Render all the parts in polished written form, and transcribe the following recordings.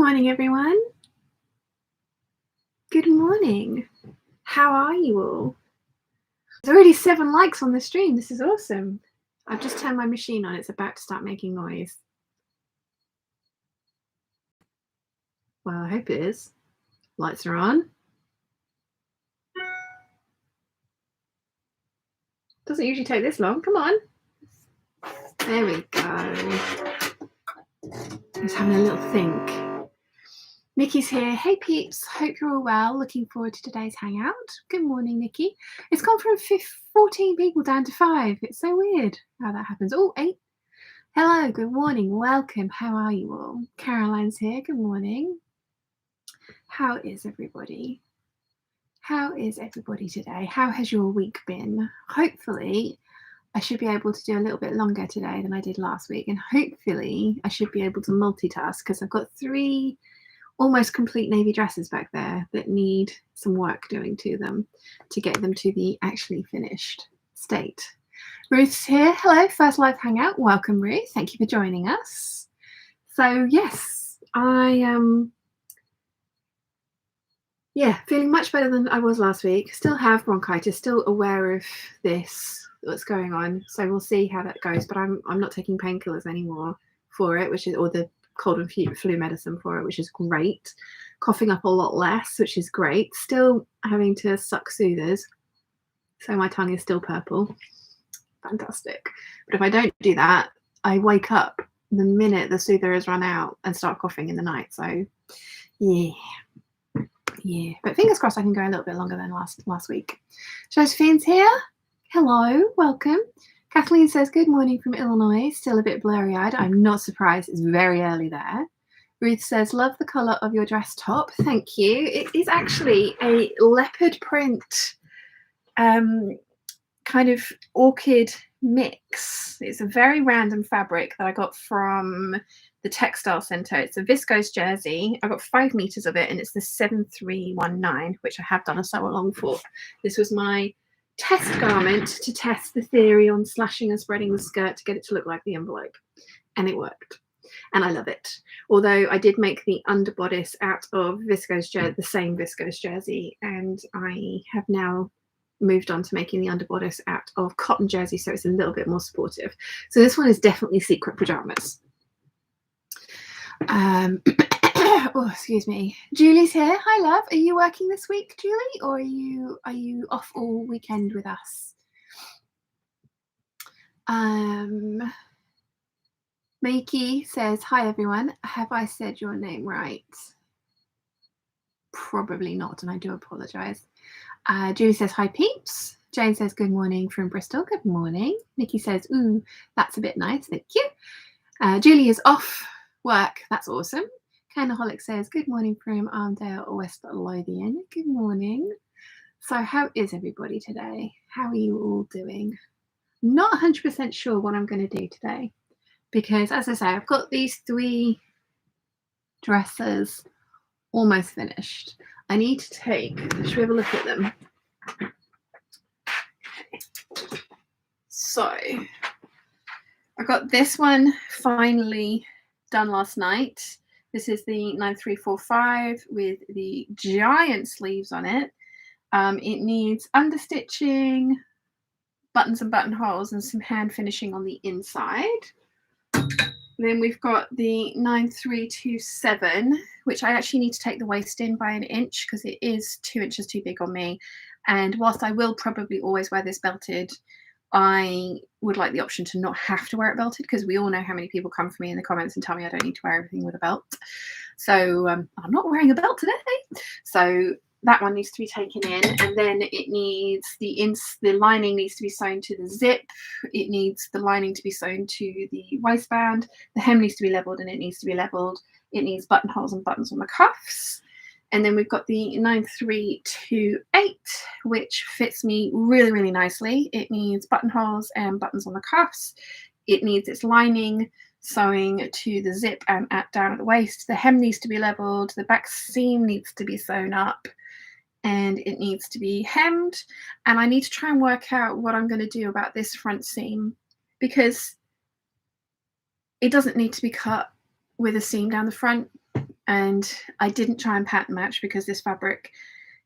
morning, everyone. Good morning. How are you all? There's already 7 likes on the stream. This is awesome. I've just turned my machine on. It's about to start making noise. Well, I hope it is. Lights are on. Doesn't usually take this long. Come on. There we go. Just having a little think. Nikki's here. Hey peeps, hope you're all well. Looking forward to today's hangout. Good morning, Nikki. It's gone from 14 people down to 5. It's so weird how that happens. Oh, 8. Hello, good morning, welcome. How are you all? Caroline's here. Good morning. How is everybody? How is everybody today? How has your week been? Hopefully, I should be able to do a little bit longer today than I did last week, and hopefully I should be able to multitask because I've got 3 almost complete navy dresses back there that need some work doing to them to get them to the actually finished state. Ruth's here. Hello, first live hangout. Welcome, Ruth. Thank you for joining us. So yes, I am feeling much better than I was last week. Still have bronchitis, still aware of this, what's going on. So we'll see how that goes. But I'm not taking painkillers anymore for it, or the cold and flu medicine for it, which is great. Coughing up a lot less, which is great. Still having to suck soothers, so my tongue is still purple. Fantastic. But if I don't do that, I wake up the minute the soother has run out and start coughing in the night. So yeah. But fingers crossed I can go a little bit longer than last week. Josephine's here. Hello, welcome. Kathleen says, good morning from Illinois. Still a bit blurry-eyed. I'm not surprised. It's very early there. Ruth says, love the colour of your dress top. Thank you. It is actually a leopard print kind of orchid mix. It's a very random fabric that I got from the Textile Centre. It's a viscose jersey. I got 5 meters of it, and it's the 7319, which I have done a sew along for. This was my test garment to test the theory on slashing and spreading the skirt to get it to look like the envelope, and it worked, and I love it. Although I did make the underbodice out of viscose jersey, the same viscose jersey, and I have now moved on to making the underbodice out of cotton jersey, so it's a little bit more supportive. So this one is definitely secret pajamas. Oh, excuse me. Julie's here. Hi, love. Are you working this week, Julie, or are you off all weekend with us? Makey says, hi, everyone. Have I said your name right? Probably not, and I do apologize. Julie says, hi, peeps. Jane says, good morning from Bristol. Good morning. Nikki says, ooh, that's a bit nice. Thank you. Julie is off work. That's awesome. Canaholic says, good morning from Armdale, West Lothian. Good morning. So how is everybody today? How are you all doing? Not 100% sure what I'm going to do today, because as I say, I've got these 3 dresses almost finished. I need to take, should we have a look at them? So I got this one finally done last night. This is the 9345 with the giant sleeves on it. It needs understitching, buttons and buttonholes, and some hand finishing on the inside. Then we've got the 9327, which I actually need to take the waist in by 1 inch because it is 2 inches too big on me. And whilst I will probably always wear this belted, I would like the option to not have to wear it belted, because we all know how many people come for me in the comments and tell me I don't need to wear everything with a belt. So I'm not wearing a belt today. So that one needs to be taken in, and then it needs the lining needs to be sewn to the zip. It needs the lining to be sewn to the waistband. The hem needs to be leveled, and it needs to be leveled. It needs buttonholes and buttons on the cuffs. And then we've got the 9328, which fits me really, really nicely. It needs buttonholes and buttons on the cuffs. It needs its lining sewing to the zip and down at the waist. The hem needs to be leveled. The back seam needs to be sewn up, and it needs to be hemmed. And I need to try and work out what I'm going to do about this front seam, because it doesn't need to be cut with a seam down the front. and I didn't try and pattern match because this fabric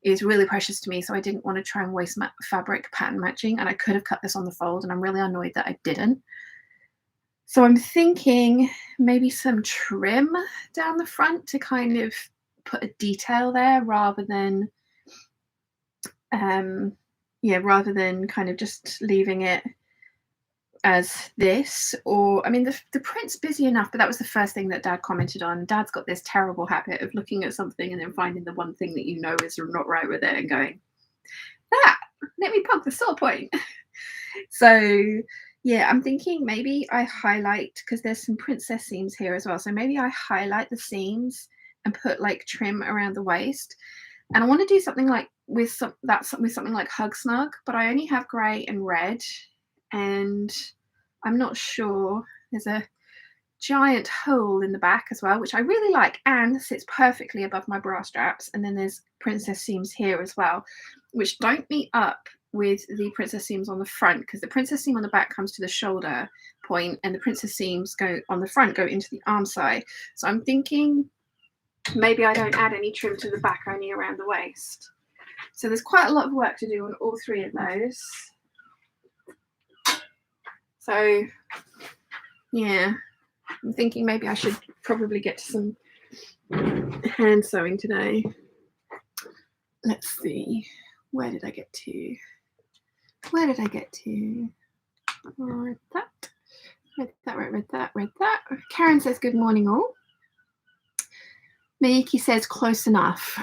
is really precious to me, so I didn't want to try and waste fabric pattern matching, and I could have cut this on the fold, and I'm really annoyed that I didn't. So I'm thinking maybe some trim down the front to kind of put a detail there rather than rather than kind of just leaving it as this. Or I mean, the print's busy enough, but that was the first thing that Dad commented on. Dad's got this terrible habit of looking at something and then finding the one thing that you know is not right with it and going, let me poke the sore point. So yeah, I'm thinking maybe I highlight, because there's some princess seams here as well, so maybe I highlight the seams and put like trim around the waist. And I want to do something like with something like Hug Snug, but I only have grey and red, and I'm not sure. There's a giant hole in the back as well, which I really like and sits perfectly above my bra straps. And then there's princess seams here as well, which don't meet up with the princess seams on the front, because the princess seam on the back comes to the shoulder point and the princess seams go on the front, go into the arm side. So I'm thinking maybe I don't add any trim to the back, only around the waist. So there's quite a lot of work to do on all three of those. So yeah, I'm thinking maybe I should probably get to some hand sewing today. Let's see, where did I get to? Read that. Karen says, good morning all. Miyuki says, close enough.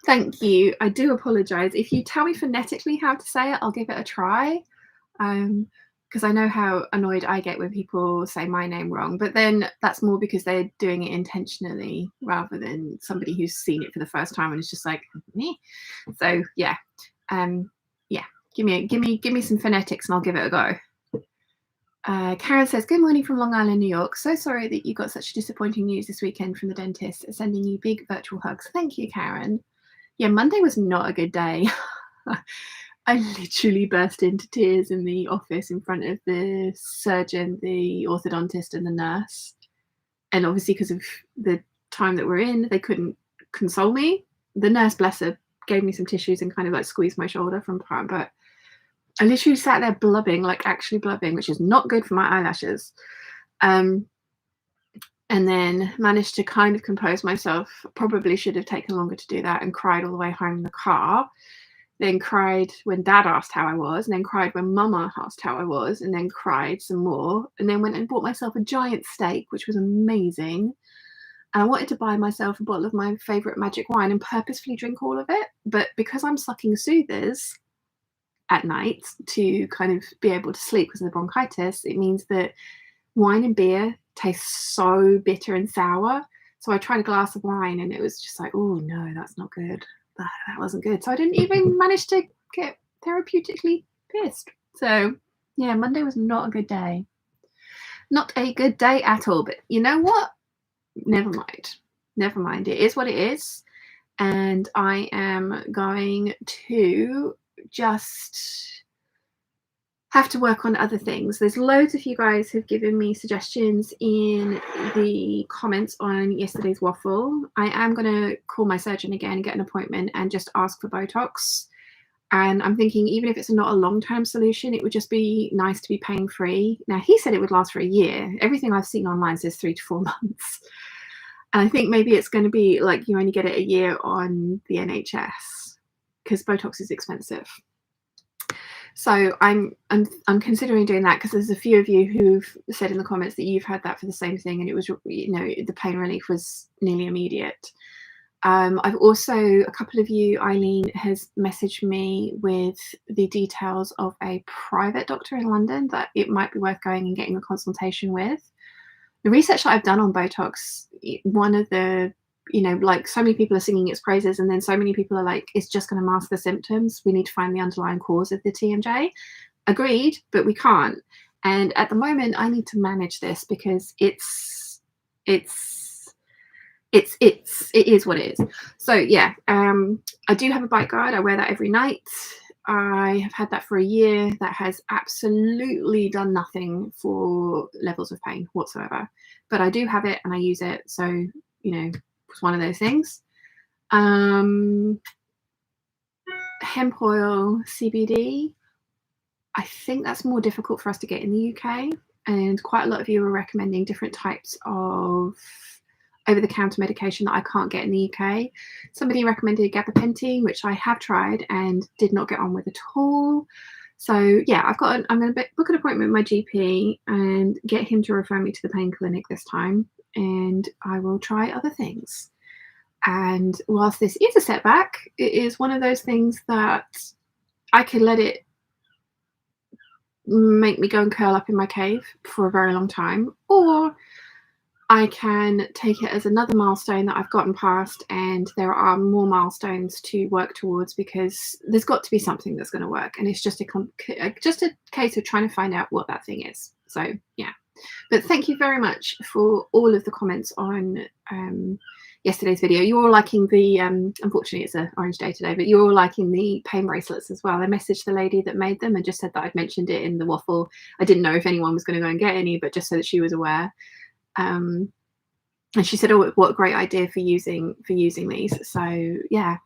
Thank you. I do apologize. If you tell me phonetically how to say it, I'll give it a try. Because I know how annoyed I get when people say my name wrong, but then that's more because they're doing it intentionally rather than somebody who's seen it for the first time and is just like, me. So yeah. Give me some phonetics and I'll give it a go. Karen says, good morning from Long Island, New York. So sorry that you got such disappointing news this weekend from the dentist. Sending you big virtual hugs. Thank you, Karen. Yeah, Monday was not a good day. I literally burst into tears in the office in front of the surgeon, the orthodontist, and the nurse. And obviously because of the time that we're in, they couldn't console me. The nurse, bless her, gave me some tissues and kind of like squeezed my shoulder from time, but I literally sat there blubbing, like actually blubbing, which is not good for my eyelashes. And then managed to kind of compose myself. Probably should have taken longer to do that, and cried all the way home in the car. Then cried when Dad asked how I was, and then cried when Mama asked how I was, and then cried some more, and then went and bought myself a giant steak, which was amazing. And I wanted to buy myself a bottle of my favourite magic wine and purposefully drink all of it. But because I'm sucking soothers at night to kind of be able to sleep because of the bronchitis, it means that wine and beer taste so bitter and sour. So I tried a glass of wine and it was just like, oh no, that's not good. That wasn't good. So I didn't even manage to get therapeutically pissed. So yeah, Monday was not a good day. Not a good day at all. But you know what? Never mind. It is what it is. And I am going to just have to work on other things. There's loads of you guys who've given me suggestions in the comments on yesterday's waffle. I am going to call my surgeon again and get an appointment and just ask for Botox. And I'm thinking, even if it's not a long-term solution, it would just be nice to be pain-free. Now, he said it would last for a year. Everything I've seen online says 3 to 4 months. And I think maybe it's going to be like you only get it a year on the NHS because Botox is expensive. So I'm considering doing that, because there's a few of you who've said in the comments that you've had that for the same thing, and it was, you know, the pain relief was nearly immediate. I've also, a couple of you, Eileen has messaged me with the details of a private doctor in London that it might be worth going and getting a consultation with. The research that I've done on Botox, one of the, you know, like so many people are singing its praises, and then so many people are like, it's just going to mask the symptoms. We need to find the underlying cause of the TMJ. Agreed, but we can't. And at the moment, I need to manage this because it is what it is. So yeah, I do have a bite guard. I wear that every night. I have had that for a year. That has absolutely done nothing for levels of pain whatsoever. But I do have it and I use it. So you know, was one of those things. Hemp oil, CBD, I think that's more difficult for us to get in the UK, and quite a lot of you are recommending different types of over-the-counter medication that I can't get in the UK. Somebody recommended gabapentin, which I have tried and did not get on with at all. So yeah, I'm going to book an appointment with my GP and get him to refer me to the pain clinic this time, and I will try other things. And whilst this is a setback, it is one of those things that I could let it make me go and curl up in my cave for a very long time, or I can take it as another milestone that I've gotten past, and there are more milestones to work towards, because there's got to be something that's going to work, and it's just a case of trying to find out what that thing is. So yeah, but thank you very much for all of the comments on yesterday's video. You're all liking the unfortunately it's an orange day today, but you're all liking the pain bracelets as well. I messaged the lady that made them and just said that I'd mentioned it in the waffle. I didn't know if anyone was going to go and get any, but just so that she was aware. And she said, oh, what a great idea for using these. So yeah,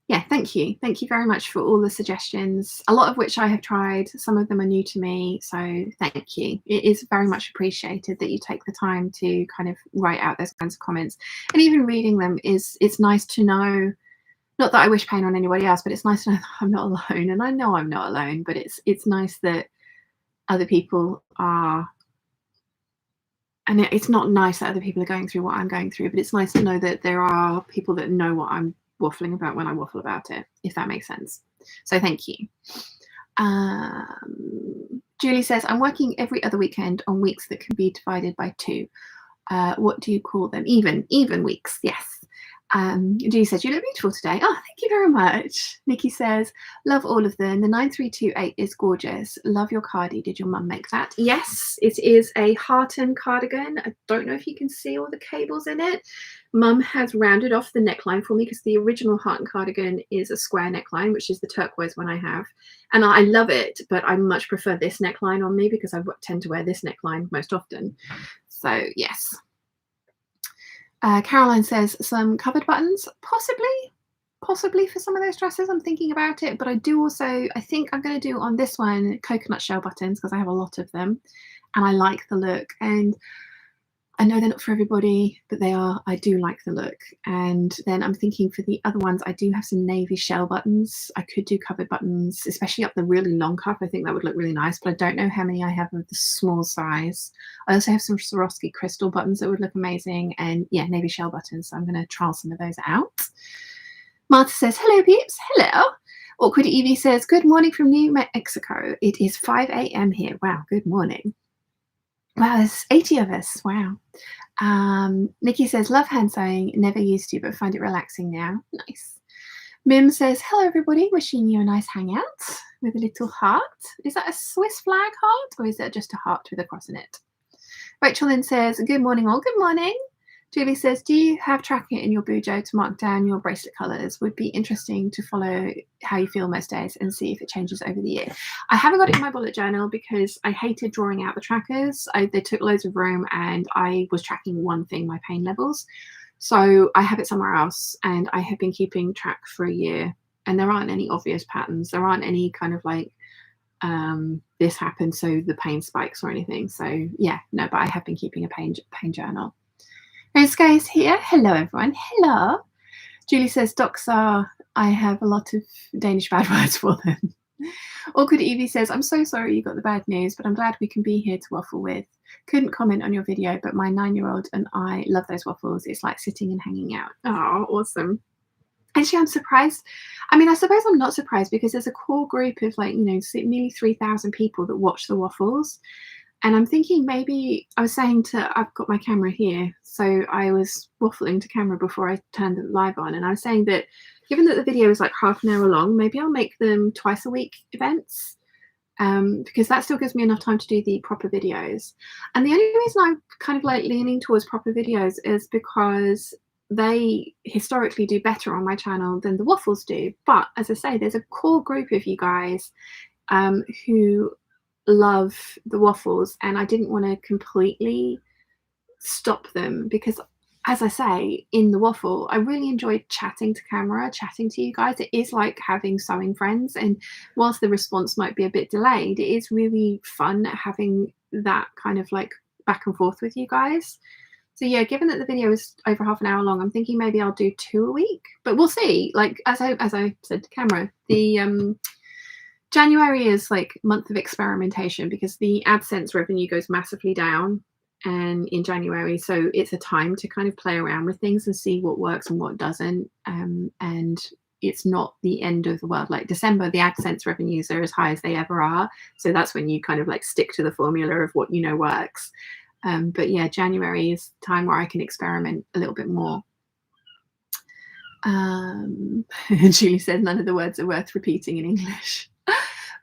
yeah, thank you very much for all the suggestions, a lot of which I have tried. Some of them are new to me, so thank you. It is very much appreciated that you take the time to kind of write out those kinds of comments, and even reading them it's nice to know, not that I wish pain on anybody else, but it's nice to know that I'm not alone, and I know I'm not alone, but it's nice that other people are. And it's not nice that other people are going through what I'm going through, but it's nice to know that there are people that know what I'm waffling about when I waffle about it, if that makes sense. So thank you. Julie says, I'm working every other weekend on weeks that can be divided by 2. What do you call them? Even weeks, yes. Julie says, you look beautiful today. Oh, thank you very much. Nikki says, love all of them. The 9328 is gorgeous. Love your cardi. Did your mum make that? Yes, it is a Harton cardigan. I don't know if you can see all the cables in it. Mum has rounded off the neckline for me, because the original Harton cardigan is a square neckline, which is the turquoise one I have. And I love it, but I much prefer this neckline on me, because I tend to wear this neckline most often. So yes. Caroline says, some covered buttons, possibly for some of those dresses. I'm thinking about it, but I think I'm going to do on this one coconut shell buttons, because I have a lot of them and I like the look. And I know they're not for everybody, but I do like the look. And then I'm thinking for the other ones, I do have some navy shell buttons. I could do covered buttons, especially up the really long cuff. I think that would look really nice, but I don't know how many I have of the small size. I also have some Swarovski crystal buttons that would look amazing, and yeah, navy shell buttons. So I'm going to trial some of those out. Martha says, hello peeps. Hello. Awkward Evie says, good morning from New Mexico. It is 5 a.m. here. Wow, good morning. Wow, there's 80 of us. Wow. Nikki says, love hand sewing, never used to, but find it relaxing now. Nice. Mim says, hello everybody, wishing you a nice hangout with a little heart. Is that a Swiss flag heart, or is that just a heart with a cross in it? Rachel then says, good morning all. Good morning. Julie says, do you have tracking in your bujo to mark down your bracelet colours? Would be interesting to follow how you feel most days and see if it changes over the year. I haven't got it in my bullet journal because I hated drawing out the trackers. They took loads of room, and I was tracking one thing, my pain levels. So I have it somewhere else, and I have been keeping track for a year, and there aren't any obvious patterns. There aren't any kind of like, this happened so the pain spikes or anything. So yeah, no, but I have been keeping a pain journal. Rose Guy here. Hello, everyone. Hello. Julie says, docs are, I have a lot of Danish bad words for them. Awkward Evie says, I'm so sorry you got the bad news, but I'm glad we can be here to waffle with. Couldn't comment on your video, but my 9-year-old and I love those waffles. It's like sitting and hanging out. Oh, awesome. Actually, I'm surprised. I mean, I suppose I'm not surprised, because there's a core group of like, you know, nearly 3,000 people that watch the waffles. And I'm thinking, maybe I was saying I've got my camera here, so I was waffling to camera before I turned the live on, and I was saying that given that the video is like half an hour long, maybe I'll make them twice a week events, because that still gives me enough time to do the proper videos. And the only reason I'm kind of like leaning towards proper videos is because they historically do better on my channel than the waffles do. But as I say, there's a core group of you guys who love the waffles, and I didn't want to completely stop them, because as I say in the waffle, I really enjoyed chatting to camera, chatting to you guys. It is like having sewing friends, and whilst the response might be a bit delayed, it is really fun having that kind of like back and forth with you guys. So yeah, given that the video is over half an hour long, I'm thinking maybe I'll do 2 a week, but we'll see. Like as I said to camera, the January is like month of experimentation because the AdSense revenue goes massively down and in January, so it's a time to kind of play around with things and see what works and what doesn't. And it's not the end of the world. Like December, the AdSense revenues are as high as they ever are, so that's when you kind of like stick to the formula of what you know works. But yeah, January is time where I can experiment a little bit more. Julie says none of the words are worth repeating in English.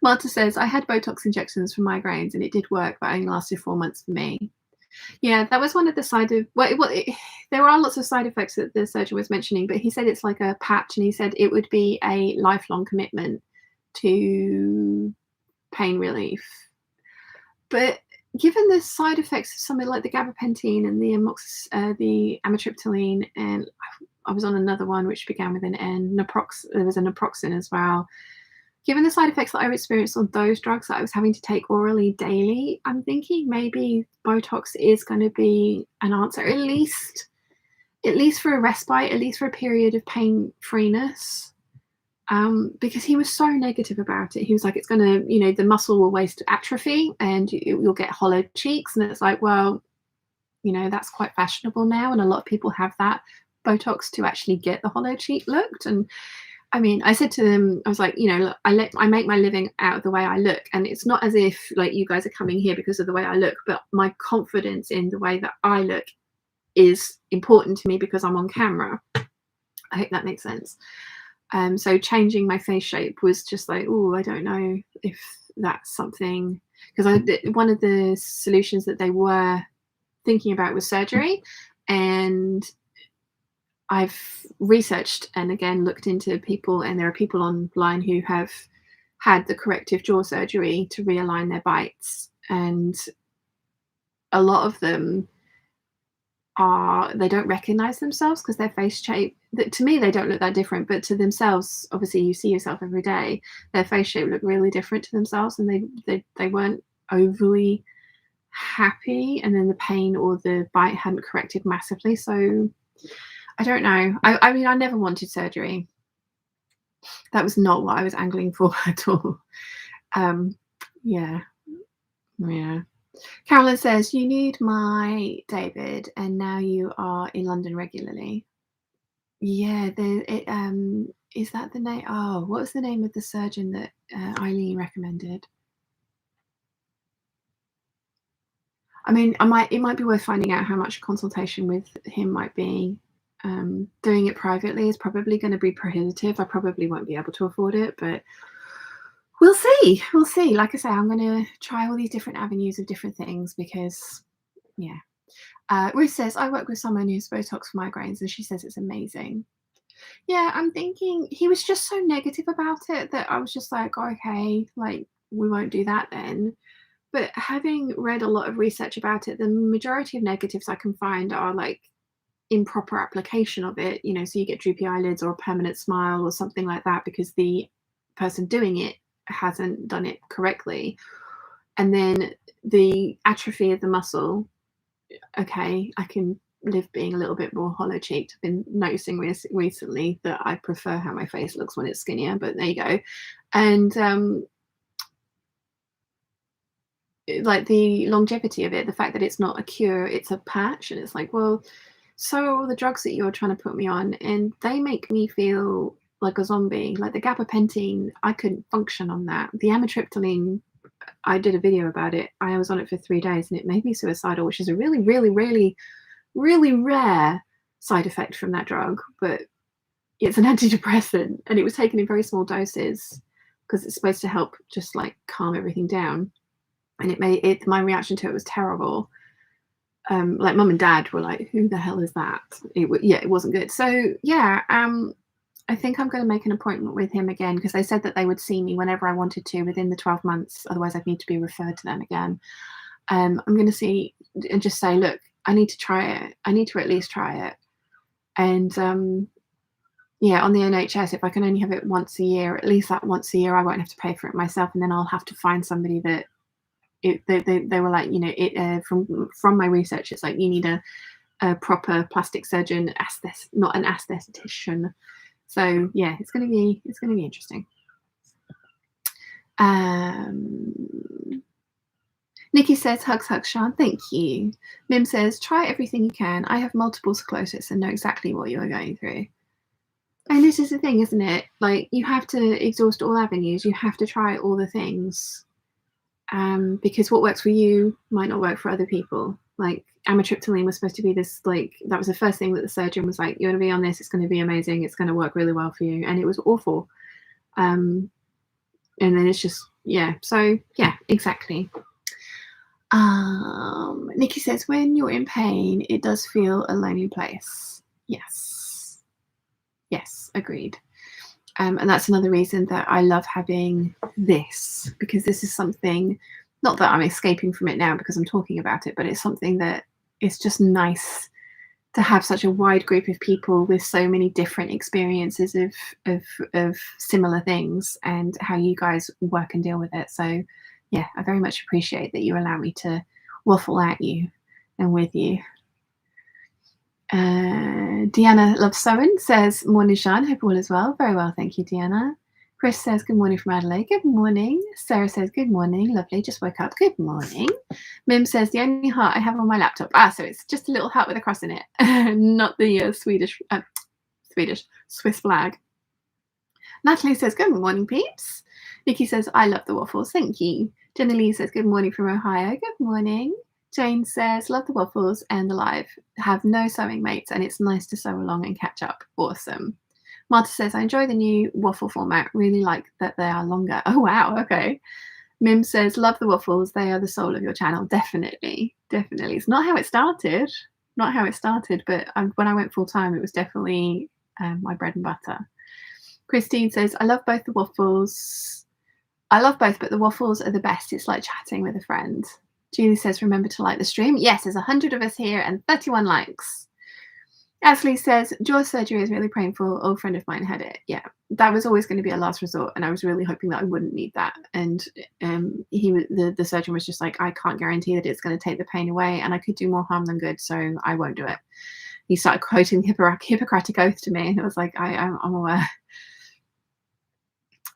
Marta says, I had Botox injections for migraines and it did work, but only lasted 4 months for me. Yeah, that was one of the there are lots of side effects that the surgeon was mentioning, but he said it's like a patch, and he said it would be a lifelong commitment to pain relief. But given the side effects of something like the gabapentin and the amitriptyline, and I was on another one which began with an N, there was a naproxen as well. Given the side effects that I experienced on those drugs that I was having to take orally daily, I'm thinking maybe Botox is going to be an answer, at least for a respite, at least for a period of pain-freeness. Because he was so negative about it. He was like, it's going to, the muscle will waste atrophy and you'll get hollow cheeks. And it's like, well, that's quite fashionable now. And a lot of people have that Botox to actually get the hollow cheek looked. And I mean, I said to them, I was like, look, I make my living out of the way I look. And it's not as if like you guys are coming here because of the way I look, but my confidence in the way that I look is important to me because I'm on camera. I hope that makes sense. So changing my face shape was just like, oh, I don't know if that's something, because one of the solutions that they were thinking about was surgery, and I've researched and again looked into people, and there are people online who have had the corrective jaw surgery to realign their bites, and a lot of them they don't recognize themselves because their face shape, to me they don't look that different, but to themselves, obviously you see yourself every day, their face shape looked really different to themselves, and they weren't overly happy, and then the pain or the bite hadn't corrected massively. So I don't know. I mean, I never wanted surgery. That was not what I was angling for at all. Yeah. Carolyn says, you need my David, and now you are in London regularly. Yeah, is that the name? Oh, what was the name of the surgeon that Eileen recommended? I mean, it might be worth finding out how much a consultation with him might be. Doing it privately is probably going to be prohibitive. I probably won't be able to afford it, but we'll see. Like I say, I'm going to try all these different avenues of different things because, yeah. Ruth says, I work with someone who's Botox for migraines, and she says it's amazing. Yeah, I'm thinking he was just so negative about it that I was just like, okay, like we won't do that then. But having read a lot of research about it, the majority of negatives I can find are like improper application of it, so you get droopy eyelids or a permanent smile or something like that because the person doing it hasn't done it correctly. And then the atrophy of the muscle, okay, I can live being a little bit more hollow cheeked. I've been noticing recently that I prefer how my face looks when it's skinnier, but there you go. And like the longevity of it, the fact that it's not a cure, it's a patch, and it's like, well, so are all the drugs that you're trying to put me on, and they make me feel like a zombie. Like the gabapentin, I couldn't function on that. The amitriptyline, I did a video about it. I was on it for 3 days and it made me suicidal, which is a really, really, really, really rare side effect from that drug. But it's an antidepressant, and it was taken in very small doses because it's supposed to help just like calm everything down. And my reaction to it was terrible. Like mum and dad were like, who the hell is that? It wasn't good. So yeah, I think I'm going to make an appointment with him again because they said that they would see me whenever I wanted to within the 12 months. Otherwise I'd need to be referred to them again. I'm going to see and just say, look, I need to try it. I need to at least try it. And yeah, on the NHS, if I can only have it once a year, at least that once a year, I won't have to pay for it myself, and then I'll have to find somebody that they were like, you know, from my research, it's like you need a proper plastic surgeon, not an aesthetician. So yeah, it's gonna be interesting. Nikki says, hugs, Sean. Thank you. Mim says, try everything you can. I have multiple sclerosis and know exactly what you are going through. And this is the thing, isn't it? Like, you have to exhaust all avenues. You have to try all the things. Because what works for you might not work for other people. Like, amitriptyline was supposed to be this, like, that was the first thing that the surgeon was like, you're going to be on this. It's going to be amazing. It's going to work really well for you. And it was awful. And then it's just, yeah. So, yeah, exactly. Nikki says, when you're in pain, it does feel a lonely place. Yes. Yes, agreed. And that's another reason that I love having this, because this is something, not that I'm escaping from it now because I'm talking about it, but it's something that it's just nice to have such a wide group of people with so many different experiences of similar things and how you guys work and deal with it. So yeah, I very much appreciate that you allow me to waffle at you and with you. Deanna Loves Sewing says, morning, Sean. Hope all is well. Very well, thank you, Deanna. Chris says, good morning from Adelaide. Good morning. Sarah says, good morning. Lovely. Just woke up. Good morning. Mim says, the only heart I have on my laptop. So it's just a little heart with a cross in it, not the Swiss flag. Natalie says, good morning, peeps. Nikki says, I love the waffles. Thank you. Jenna Lee says, good morning from Ohio. Good morning. Jane says, love the waffles and the live. Have no sewing mates, and it's nice to sew along and catch up. Awesome. Marta says, I enjoy the new waffle format. Really like that they are longer. Oh, wow. Okay. Mim says, love the waffles. They are the soul of your channel. Definitely. Definitely. It's not how it started. Not how it started, but when I went full time, it was definitely my bread and butter. Christine says, I love both the waffles. I love both, but the waffles are the best. It's like chatting with a friend. Julie says, remember to like the stream. Yes, there's 100 of us here and 31 likes. Ashley says, jaw surgery is really painful. An old friend of mine had it. Yeah, that was always going to be a last resort, and I was really hoping that I wouldn't need that. And the surgeon was just like, I can't guarantee that it's going to take the pain away, and I could do more harm than good, so I won't do it. He started quoting the Hippocratic Oath to me, and it was like, I'm aware.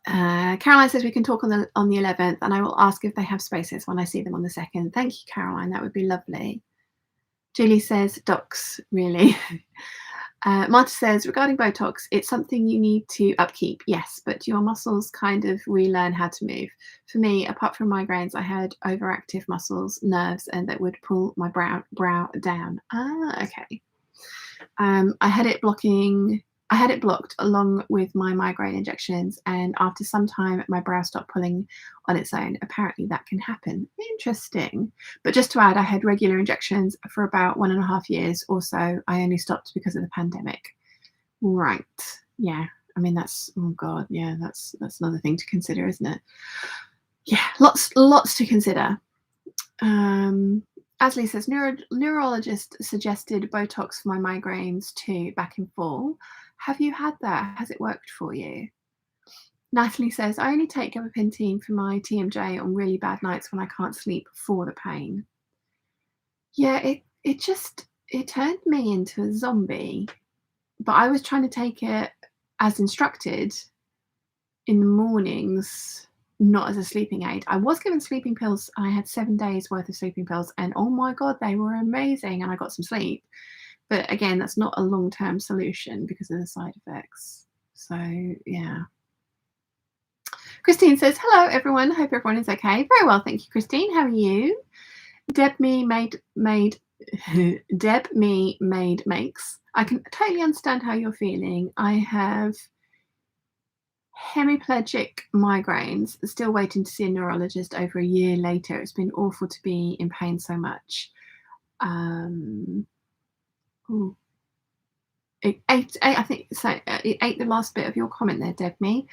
Caroline says we can talk on the 11th, and I will ask if they have spaces when I see them on the 2nd. Thank you, Caroline. That would be lovely. Julie says, docs, really. Marta says, regarding Botox, it's something you need to upkeep. Yes, but your muscles kind of relearn how to move. For me, apart from migraines, I had overactive muscles, nerves, and that would pull my brow down. Okay. I had it blocked along with my migraine injections, and after some time my brow stopped pulling on its own. Apparently that can happen. Interesting. But just to add, I had regular injections for about 1.5 years or so. I only stopped because of the pandemic. Right. Yeah. I mean, that's, oh God, yeah, that's another thing to consider, isn't it? Yeah, lots to consider. Asley says, neurologist suggested Botox for my migraines too back in fall. Have you had that? Has it worked for you? Natalie says, I only take gabapentin for my TMJ on really bad nights when I can't sleep for the pain. Yeah, it turned me into a zombie, but I was trying to take it as instructed in the mornings, not as a sleeping aid. I was given sleeping pills. I had 7 days worth of sleeping pills, and oh my God, they were amazing, and I got some sleep. But again, that's not a long-term solution because of the side effects. So yeah. Christine says, hello everyone. Hope everyone is okay. Very well, thank you, Christine. How are you? Deb me made makes. I can totally understand how you're feeling. I have hemiplegic migraines, still waiting to see a neurologist over a year later. It's been awful to be in pain so much. It ate the last bit of your comment there, Deb me.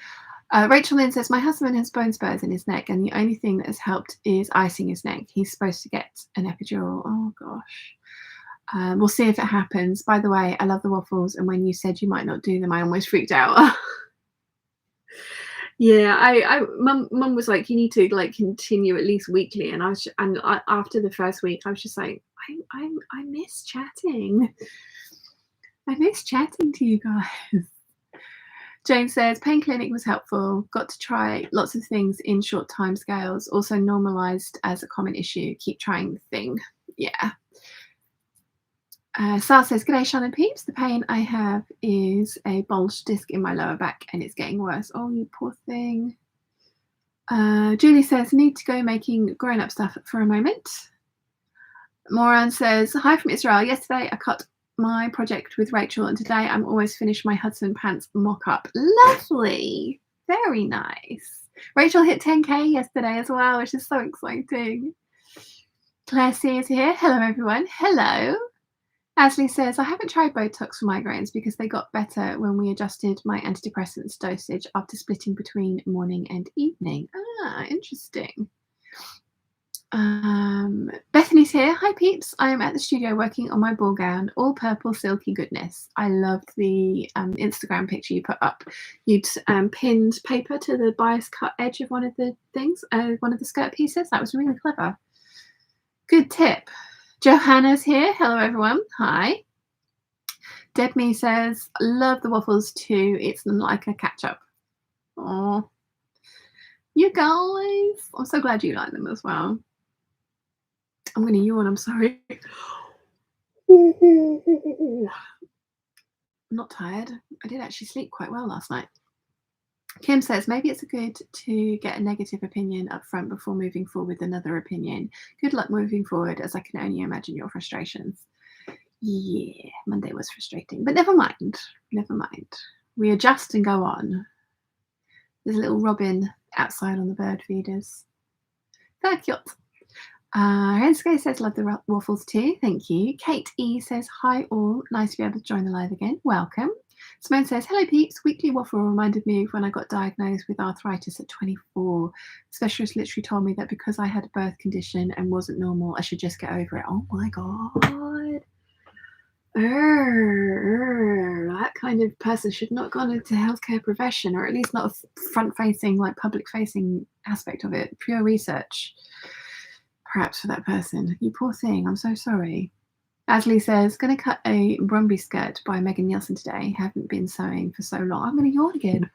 Rachel Lynn says, my husband has bone spurs in his neck, and the only thing that has helped is icing his neck. He's supposed to get an epidural. Oh gosh. We'll see if it happens. By the way, I love the waffles, and when you said you might not do them, I almost freaked out. Yeah, mum was like, you need to like continue at least weekly, and after the first week, I was just like, I miss chatting. I miss chatting to you guys. Jane says, pain clinic was helpful. Got to try lots of things in short time scales. Also normalized as a common issue. Keep trying the thing. Yeah. Sal says, g'day, Sean and Peeps. The pain I have is a bulged disc in my lower back and it's getting worse. Oh, you poor thing. Julie says, need to go making grown-up stuff for a moment. Moran says, hi from Israel. Yesterday I cut my project with Rachel and today I'm almost finished my Hudson pants mock-up. Lovely. Very nice. Rachel hit 10k yesterday as well, which is so exciting. Claire C is here. Hello, everyone. Hello. Asley says, I haven't tried Botox for migraines because they got better when we adjusted my antidepressants dosage after splitting between morning and evening. Ah, interesting. Bethany's here. Hi, Peeps. I am at the studio working on my ball gown, all purple silky goodness. I loved the Instagram picture you put up. You'd pinned paper to the bias cut edge of one of the things, one of the skirt pieces. That was really clever. Good tip. Johanna's here. Hello, everyone. Hi. Debme says, love the waffles too. It's like a catch-up. Oh, you guys. I'm so glad you like them as well. I'm going to yawn. I'm sorry. I'm not tired. I did actually sleep quite well last night. Kim says, maybe it's good to get a negative opinion up front before moving forward with another opinion. Good luck moving forward, as I can only imagine your frustrations. Yeah, Monday was frustrating, but never mind. Never mind. We adjust and go on. There's a little robin outside on the bird feeders. Very cute. Renske says, love the waffles too. Thank you. Kate E says, hi all. Nice to be able to join the live again. Welcome. Simone says, hello Peeps. Weekly waffle reminded me of when I got diagnosed with arthritis at 24. Specialist literally told me that because I had a birth condition and wasn't normal, I should just get over it. Oh my God. That kind of person should not have gone into healthcare profession, or at least not a front-facing, like public-facing aspect of it. Pure research, perhaps, for that person. You poor thing. I'm so sorry. Asley says, going to cut a Brumby skirt by Megan Nielsen today. Haven't been sewing for so long. I'm going to yawn again.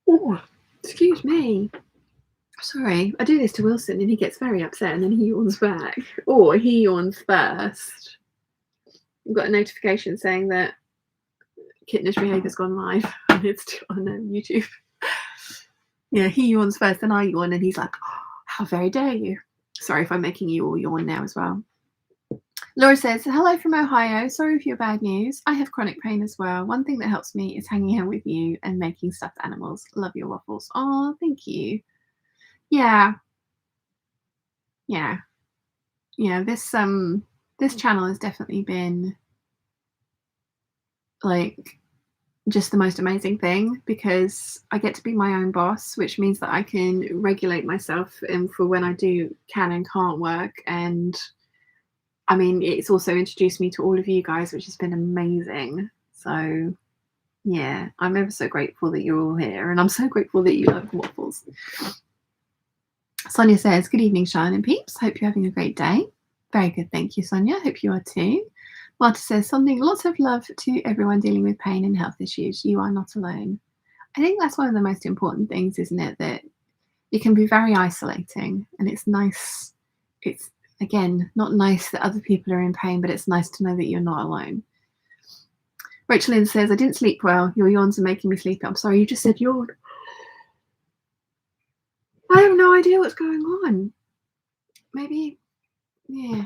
Oh, excuse me. Sorry, I do this to Wilson and he gets very upset and then he yawns back. Or he yawns first. I've got a notification saying that Kittenish Behaviour's gone live and it's on YouTube. Yeah, he yawns first, then I yawn and he's like, oh, how very dare you. Sorry if I'm making you all yawn now as well. Laura says, hello from Ohio. Sorry for your bad news. I have chronic pain as well. One thing that helps me is hanging out with you and making stuffed animals. Love your waffles. Oh, thank you. Yeah. This channel has definitely been like just the most amazing thing because I get to be my own boss, which means that I can regulate myself for when I can and can't work. And I mean, it's also introduced me to all of you guys, which has been amazing. So yeah, I'm ever so grateful that you're all here, and I'm so grateful that you love waffles. Sonia says, good evening, Sean and Peeps. Hope you're having a great day. Very good, thank you, Sonia. Hope you are too. Marta says, lots of love to everyone dealing with pain and health issues. You are not alone. I think that's one of the most important things, isn't it? That it can be very isolating, and it's nice. It's, again, not nice that other people are in pain, but it's nice to know that you're not alone. Rachel Lynn says, I didn't sleep well. Your yawns are making me sleepy. I'm sorry, you just said yawn. I have no idea what's going on. Maybe, yeah.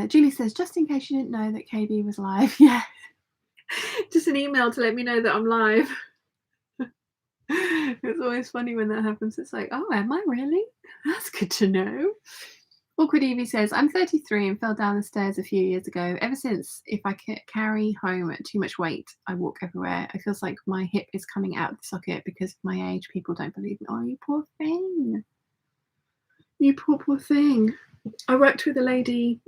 Julie says, just in case you didn't know that KB was live. Yeah. Just an email to let me know that I'm live. It's always funny when that happens. It's like, oh, am I really? That's good to know. Awkward Evie says, I'm 33 and fell down the stairs a few years ago. Ever since, if I carry home too much weight, I walk everywhere. It feels like my hip is coming out of the socket because of my age. People don't believe me. Oh, you poor thing. You poor thing. I worked with a lady,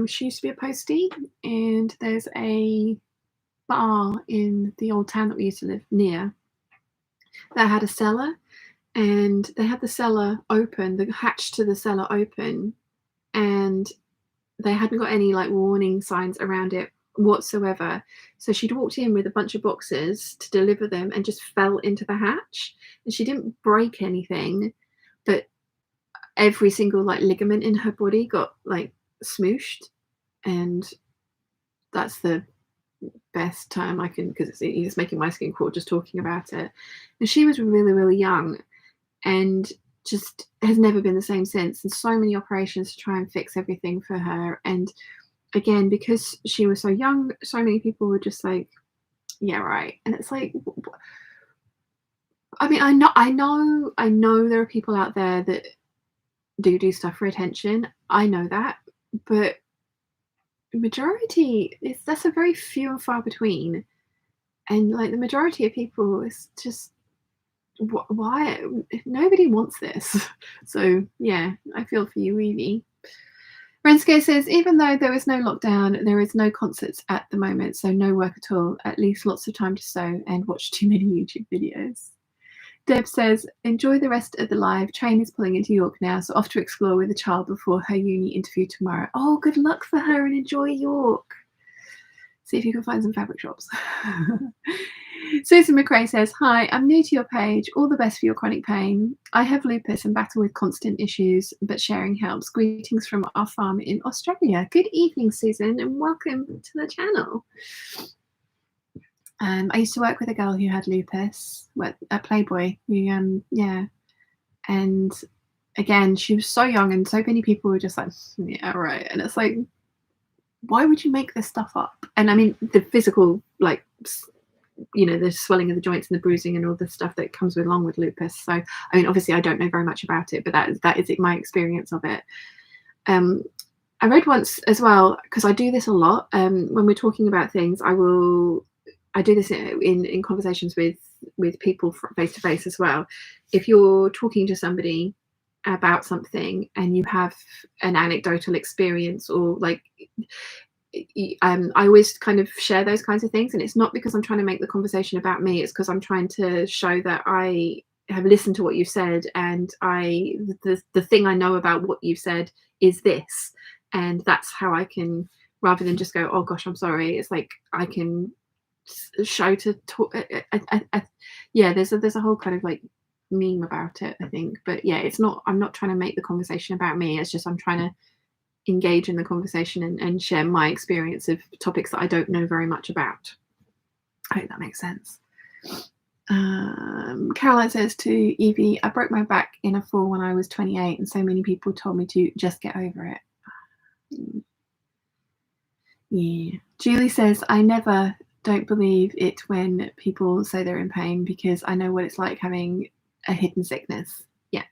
she used to be a postie, and there's a bar in the old town that we used to live near that had a cellar, and they had the cellar open, the hatch to the cellar open, and they hadn't got any like warning signs around it whatsoever. So she'd walked in with a bunch of boxes to deliver them and just fell into the hatch, and she didn't break anything, but every single like ligament in her body got like smooshed, and that's the best term I can, because it's making my skin crawl just talking about it. And she was really young and just has never been the same since, and so many operations to try and fix everything for her. And again, because she was so young, so many people were just like, yeah, right. And it's like, I mean, I know there are people out there that do stuff for attention. I know that, but majority that's a very few and far between. And like the majority of people, is just why nobody wants this. So yeah, I feel for you, Evie. Renske says, even though there is no lockdown, there is no concerts at the moment, so no work at all. At least lots of time to sew and watch too many YouTube videos. Deb says, enjoy the rest of the live. Train is pulling into York now, so off to explore with a child before her uni interview tomorrow. Oh, good luck for her and enjoy York. See if you can find some fabric shops. Susan McRae says, hi, I'm new to your page. All the best for your chronic pain. I have lupus and battle with constant issues, but sharing helps. Greetings from our farm in Australia. Good evening, Susan, and welcome to the channel. I used to work with a girl who had lupus at Playboy. Yeah. And again, she was so young, and so many people were just like, yeah, right. And it's like, why would you make this stuff up? And I mean, the physical, like, you know, the swelling of the joints and the bruising and all the stuff that comes along with lupus. So, I mean, obviously I don't know very much about it, but that is my experience of it. I read once as well, because I do this a lot. When we're talking about things, I do this in conversations with people face to face as well. If you're talking to somebody about something and you have an anecdotal experience, or like, I always kind of share those kinds of things, and it's not because I'm trying to make the conversation about me, it's because I'm trying to show that I have listened to what you've said, and the thing I know about what you've said is this, and that's how I can, rather than just go, oh gosh, I'm sorry, it's like I can show to talk. Yeah, there's a whole kind of like meme about it, I think. But yeah, I'm not trying to make the conversation about me, it's just I'm trying to engage in the conversation and share my experience of topics that I don't know very much about. I hope that makes sense. Caroline says to Evie, I broke my back in a fall when I was 28, and so many people told me to just get over it. Yeah. Julie says, I never don't believe it when people say they're in pain, because I know what it's like having a hidden sickness. Yeah.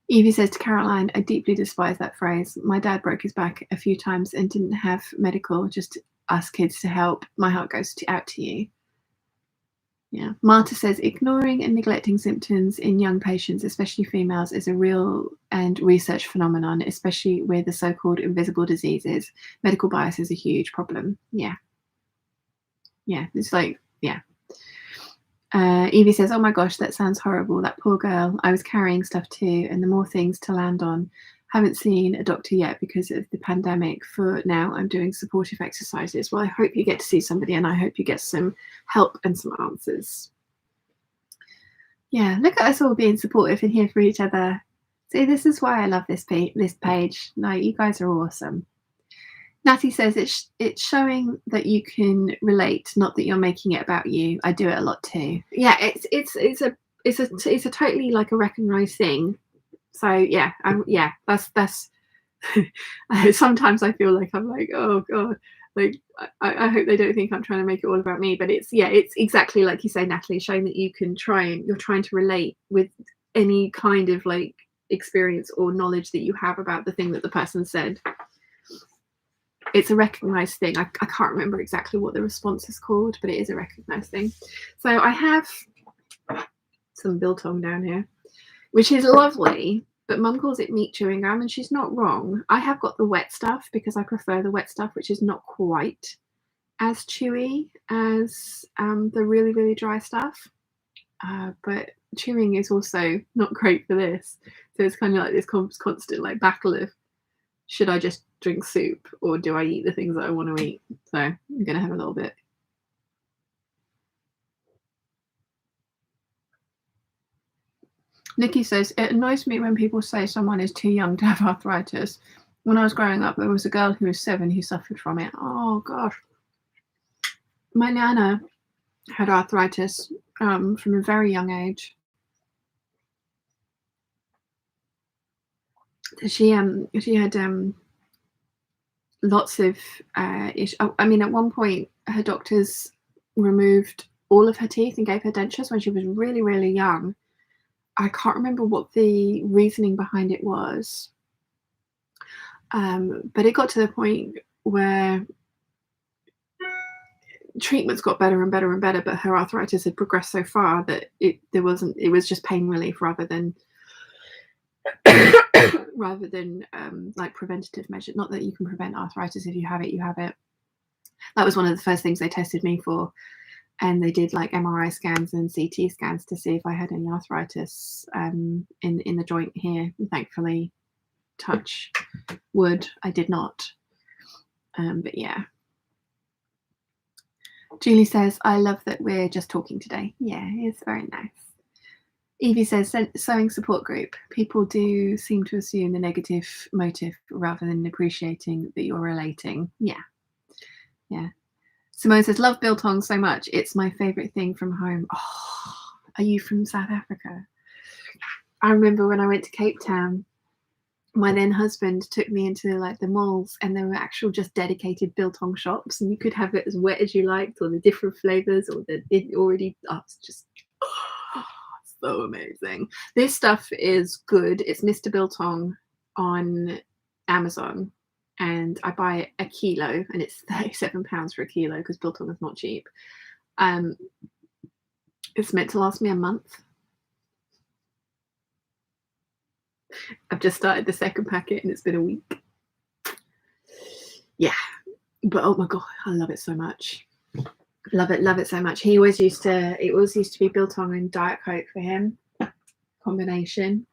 Evie says to Caroline, I deeply despise that phrase. My dad broke his back a few times and didn't have medical, just us kids to help. My heart goes out to you. Yeah. Marta says, ignoring and neglecting symptoms in young patients, especially females, is a real and research phenomenon, especially with the so-called invisible diseases. Medical bias is a huge problem. Yeah. Yeah. It's like, yeah. Evie says, oh my gosh, that sounds horrible. That poor girl. I was carrying stuff too, and the more things to land on. Haven't seen a doctor yet because of the pandemic. For now, I'm doing supportive exercises. Well, I hope you get to see somebody, and I hope you get some help and some answers. Yeah, look at us all being supportive and here for each other. See, this is why I love this page. No, you guys are awesome. Natty says it's showing that you can relate, not that you're making it about you. I do it a lot too. Yeah, it's a totally like a recognized thing. So yeah, that's sometimes I feel like I'm like, oh god, like I hope they don't think I'm trying to make it all about me. But it's exactly like you say, Natalie, showing that you're trying to relate with any kind of like experience or knowledge that you have about the thing that the person said. It's a recognized thing. I can't remember exactly what the response is called, but it is a recognized thing. So I have some biltong down here, which is lovely, But Mum calls it meat chewing gum, and she's not wrong. I have got the wet stuff because I prefer the wet stuff, which is not quite as chewy as the really, really dry stuff. But chewing is also not great for this. So it's kind of like this constant like battle of, should I just drink soup or do I eat the things that I want to eat? So I'm going to have a little bit. Nikki says, it annoys me when people say someone is too young to have arthritis. When I was growing up, there was a girl who was 7 who suffered from it. Oh, gosh. My nana had arthritis from a very young age. She had lots of issues. I mean, at one point, her doctors removed all of her teeth and gave her dentures when she was really, really young. I can't remember what the reasoning behind it was, but it got to the point where treatments got better and better and better, but her arthritis had progressed so far that it was just pain relief rather than like preventative measures. Not that you can prevent arthritis. If you have it, you have it. That was one of the first things they tested me for. And they did like MRI scans and CT scans to see if I had any arthritis in the joint here. And thankfully, touch wood, I did not. But yeah. Julie says, I love that we're just talking today. Yeah, it's very nice. Evie says, sewing support group. People do seem to assume the negative motive rather than appreciating that you're relating. Yeah. Yeah. Simone says, love biltong so much. It's my favourite thing from home. Oh, are you from South Africa? I remember when I went to Cape Town, my then husband took me into like the malls, and there were actual just dedicated biltong shops, and you could have it as wet as you liked, or the different flavours, or it already. Oh, it's just so amazing. This stuff is good. It's Mr. Biltong on Amazon. And I buy a kilo, and it's £37 for a kilo because biltong is not cheap. It's meant to last me a month. I've just started the second packet, and it's been a week. Yeah, but oh my god, I love it so much. Love it so much. It always used to be biltong and Diet Coke for him combination.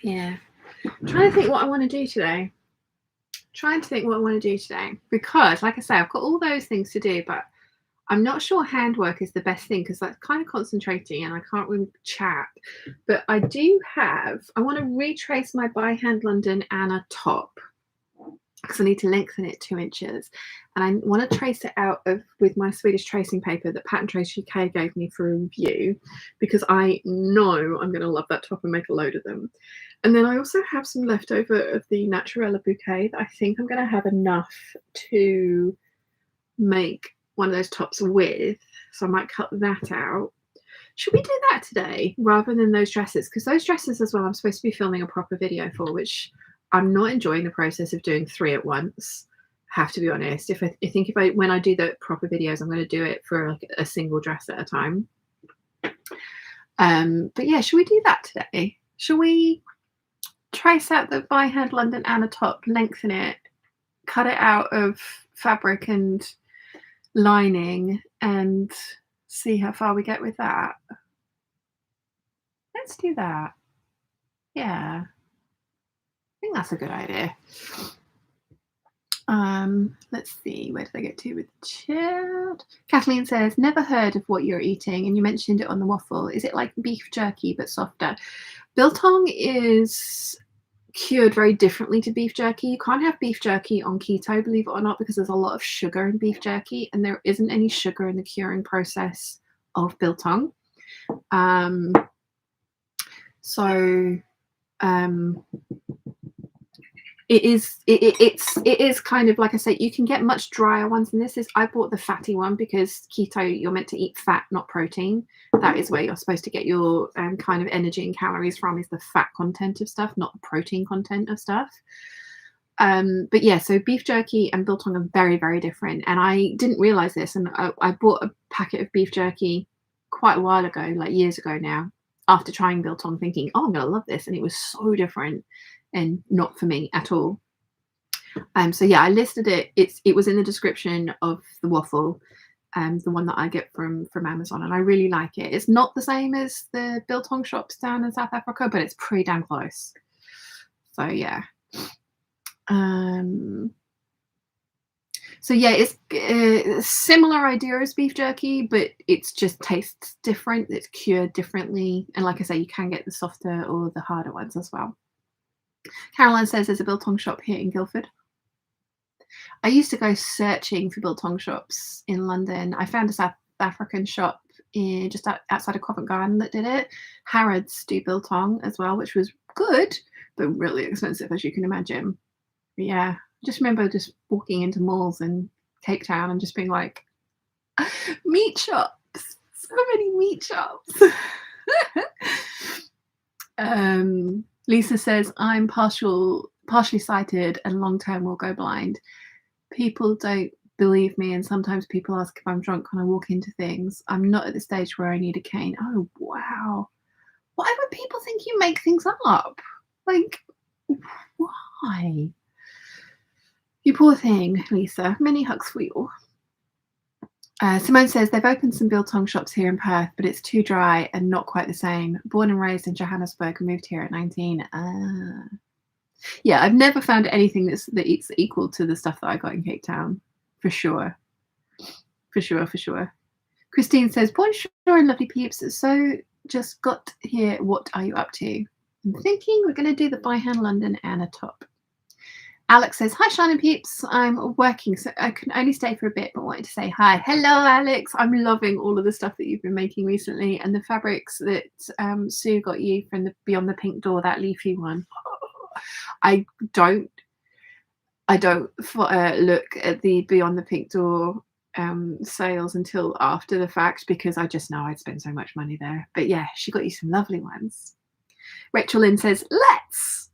Yeah. I'm trying to think what I want to do today. Because, like I say, I've got all those things to do, but I'm not sure handwork is the best thing because that's kind of concentrating and I can't really chat. But I want to retrace my by hand London Anna top because I need to lengthen it 2 inches. And I want to trace it out with my Swedish tracing paper that Pattern Trace UK gave me for a review, because I know I'm going to love that top and make a load of them. And then I also have some leftover of the Naturella bouquet that I think I'm going to have enough to make one of those tops with. So I might cut that out. Should we do that today rather than those dresses? Because those dresses as well, I'm supposed to be filming a proper video for, which I'm not enjoying the process of doing 3 at once. Have to be honest. When I do the proper videos, I'm going to do it for like a single dress at a time. But yeah, should we do that today? Shall we trace out the by hand London Anna top, lengthen it, cut it out of fabric and lining, and see how far we get with that? Let's do that. Yeah, I think that's a good idea. Let's see, where did I get to with the chat? Kathleen says, never heard of what you're eating, and you mentioned it on the waffle. Is it like beef jerky but softer? Biltong is cured very differently to beef jerky. You can't have beef jerky on keto, believe it or not, because there's a lot of sugar in beef jerky, and there isn't any sugar in the curing process of biltong. It is kind of, like I say, you can get much drier ones than this. I bought the fatty one because keto, you're meant to eat fat, not protein. That is where you're supposed to get your kind of energy and calories from, is the fat content of stuff, not the protein content of stuff. But yeah, so beef jerky and biltong are very, very different. And I didn't realize this. And I bought a packet of beef jerky quite a while ago, like years ago now, after trying biltong, thinking, oh, I'm going to love this. And it was so different and not for me at all. So yeah, I listed it. It was in the description of the waffle, the one that I get from Amazon, and I really like it. It's not the same as the biltong shops down in South Africa, but it's pretty damn close. So yeah. So yeah, it's a similar idea as beef jerky, but it's just tastes different. It's cured differently, and like I say, you can get the softer or the harder ones as well. Caroline says there's a biltong shop here in Guildford. I used to go searching for biltong shops in London. I found a South African shop in just outside of Covent Garden that did it. Harrods do biltong as well, which was good, but really expensive, as you can imagine. But yeah, just remember just walking into malls in Cape Town and just being like, meat shops, so many meat shops. Lisa says, I'm partially sighted and long term will go blind. People don't believe me, and sometimes people ask if I'm drunk when I walk into things. I'm not at the stage where I need a cane. Oh, wow. Why would people think you make things up? Like, why? You poor thing, Lisa. Many hugs for you. Simone says they've opened some biltong shops here in Perth, but it's too dry and not quite the same. Born and raised in Johannesburg and moved here at 19. Yeah, I've never found anything that's equal to the stuff that I got in Cape Town, for sure. For sure. Christine says, bonjour and lovely peeps. So just got here. What are you up to? I'm thinking we're going to do the by hand London and a top. Alex says, hi, Shan and peeps. I'm working, so I can only stay for a bit, but wanted to say hi. Hello, Alex. I'm loving all of the stuff that you've been making recently, and the fabrics that Sue got you from the Beyond the Pink Door, that leafy one. I don't look at the Beyond the Pink Door sales until after the fact, because I just know I'd spend so much money there. But yeah, she got you some lovely ones. Rachel Lynn says, let's.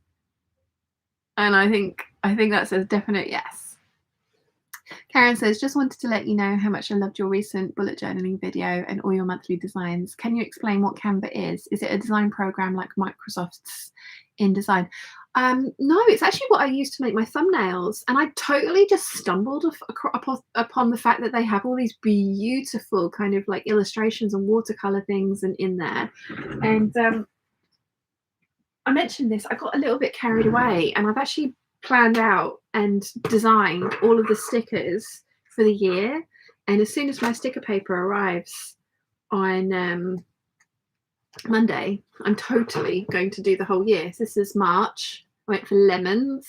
And I think that's a definite yes. Karen says, just wanted to let you know how much I loved your recent bullet journaling video and all your monthly designs. Can you explain what Canva is? Is it a design program like Microsoft's InDesign? No, it's actually what I use to make my thumbnails. And I totally just stumbled upon the fact that they have all these beautiful kind of like illustrations and watercolor things in there. And I mentioned this, I got a little bit carried away, and I've actually planned out and designed all of the stickers for the year. And as soon as my sticker paper arrives on Monday, I'm totally going to do the whole year. So this is March. I went for lemons.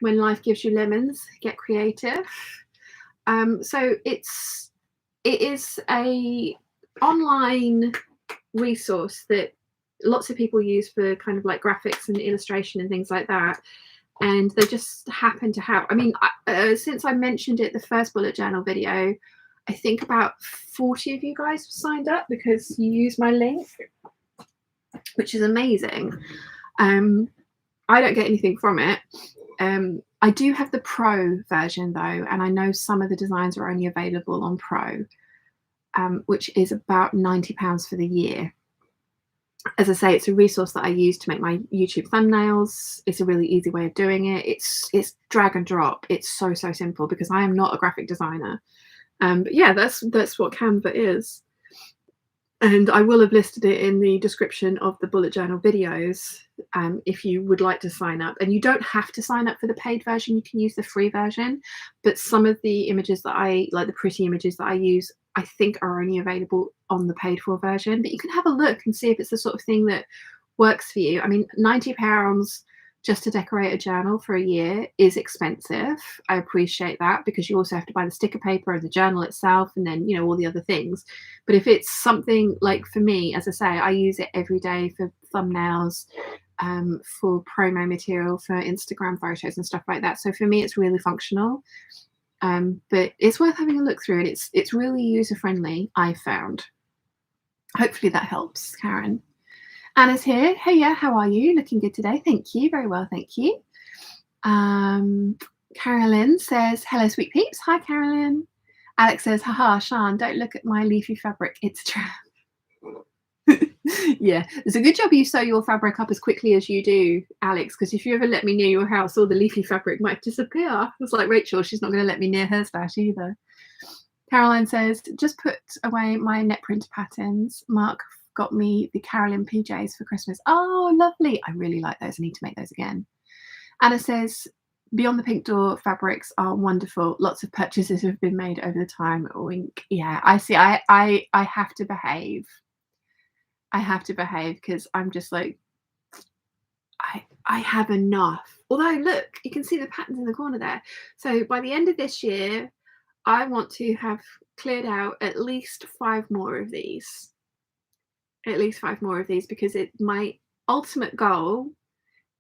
When life gives you lemons, get creative. So it is a online resource that lots of people use for kind of like graphics and illustration and things like that. And they just happen to have, I mean, since I mentioned it, the first bullet journal video, I think about 40 of you guys signed up because you use my link, which is amazing. I don't get anything from it. I do have the Pro version though, and I know some of the designs are only available on Pro, which is about £90 for the year. As I say, it's a resource that I use to make my YouTube thumbnails. It's a really easy way of doing it. It's drag and drop. It's so simple because I am not a graphic designer. But yeah, that's what Canva is. And I will have listed it in the description of the bullet journal videos if you would like to sign up. And you don't have to sign up for the paid version. You can use the free version. But some of the images that the pretty images that I use, I think are only available on the paid for version. But you can have a look and see if it's the sort of thing that works for you. I mean, £90 just to decorate a journal for a year is expensive. I appreciate that, because you also have to buy the sticker paper and the journal itself, and then, you know, all the other things. But if it's something like, for me, as I say, I use it every day for thumbnails, for promo material, for Instagram photos and stuff like that. So for me, it's really functional. But it's worth having a look through, and it's really user friendly, I found. Hopefully that helps, Karen. Anna's here. Hey, yeah, how are you? Looking good today. Thank you. Very well, thank you. Carolyn says, hello, sweet peeps. Hi, Carolyn. Alex says, haha, Shan, don't look at my leafy fabric. It's a trap. Yeah, it's a good job you sew your fabric up as quickly as you do, Alex, because if you ever let me near your house, all the leafy fabric might disappear. It's like Rachel, she's not going to let me near her stash either. Caroline says, just put away my net print patterns. Mark got me the Carolyn PJs for Christmas. Oh, lovely. I really like those. I need to make those again. Anna says, Beyond the Pink Door fabrics are wonderful. Lots of purchases have been made over the time. Wink. Yeah, I see. I have to behave. I have to behave because I'm just like, I have enough. Although, look, you can see the patterns in the corner there. So by the end of this year, I want to have cleared out at least 5 more of these. At least 5 more of these, because my ultimate goal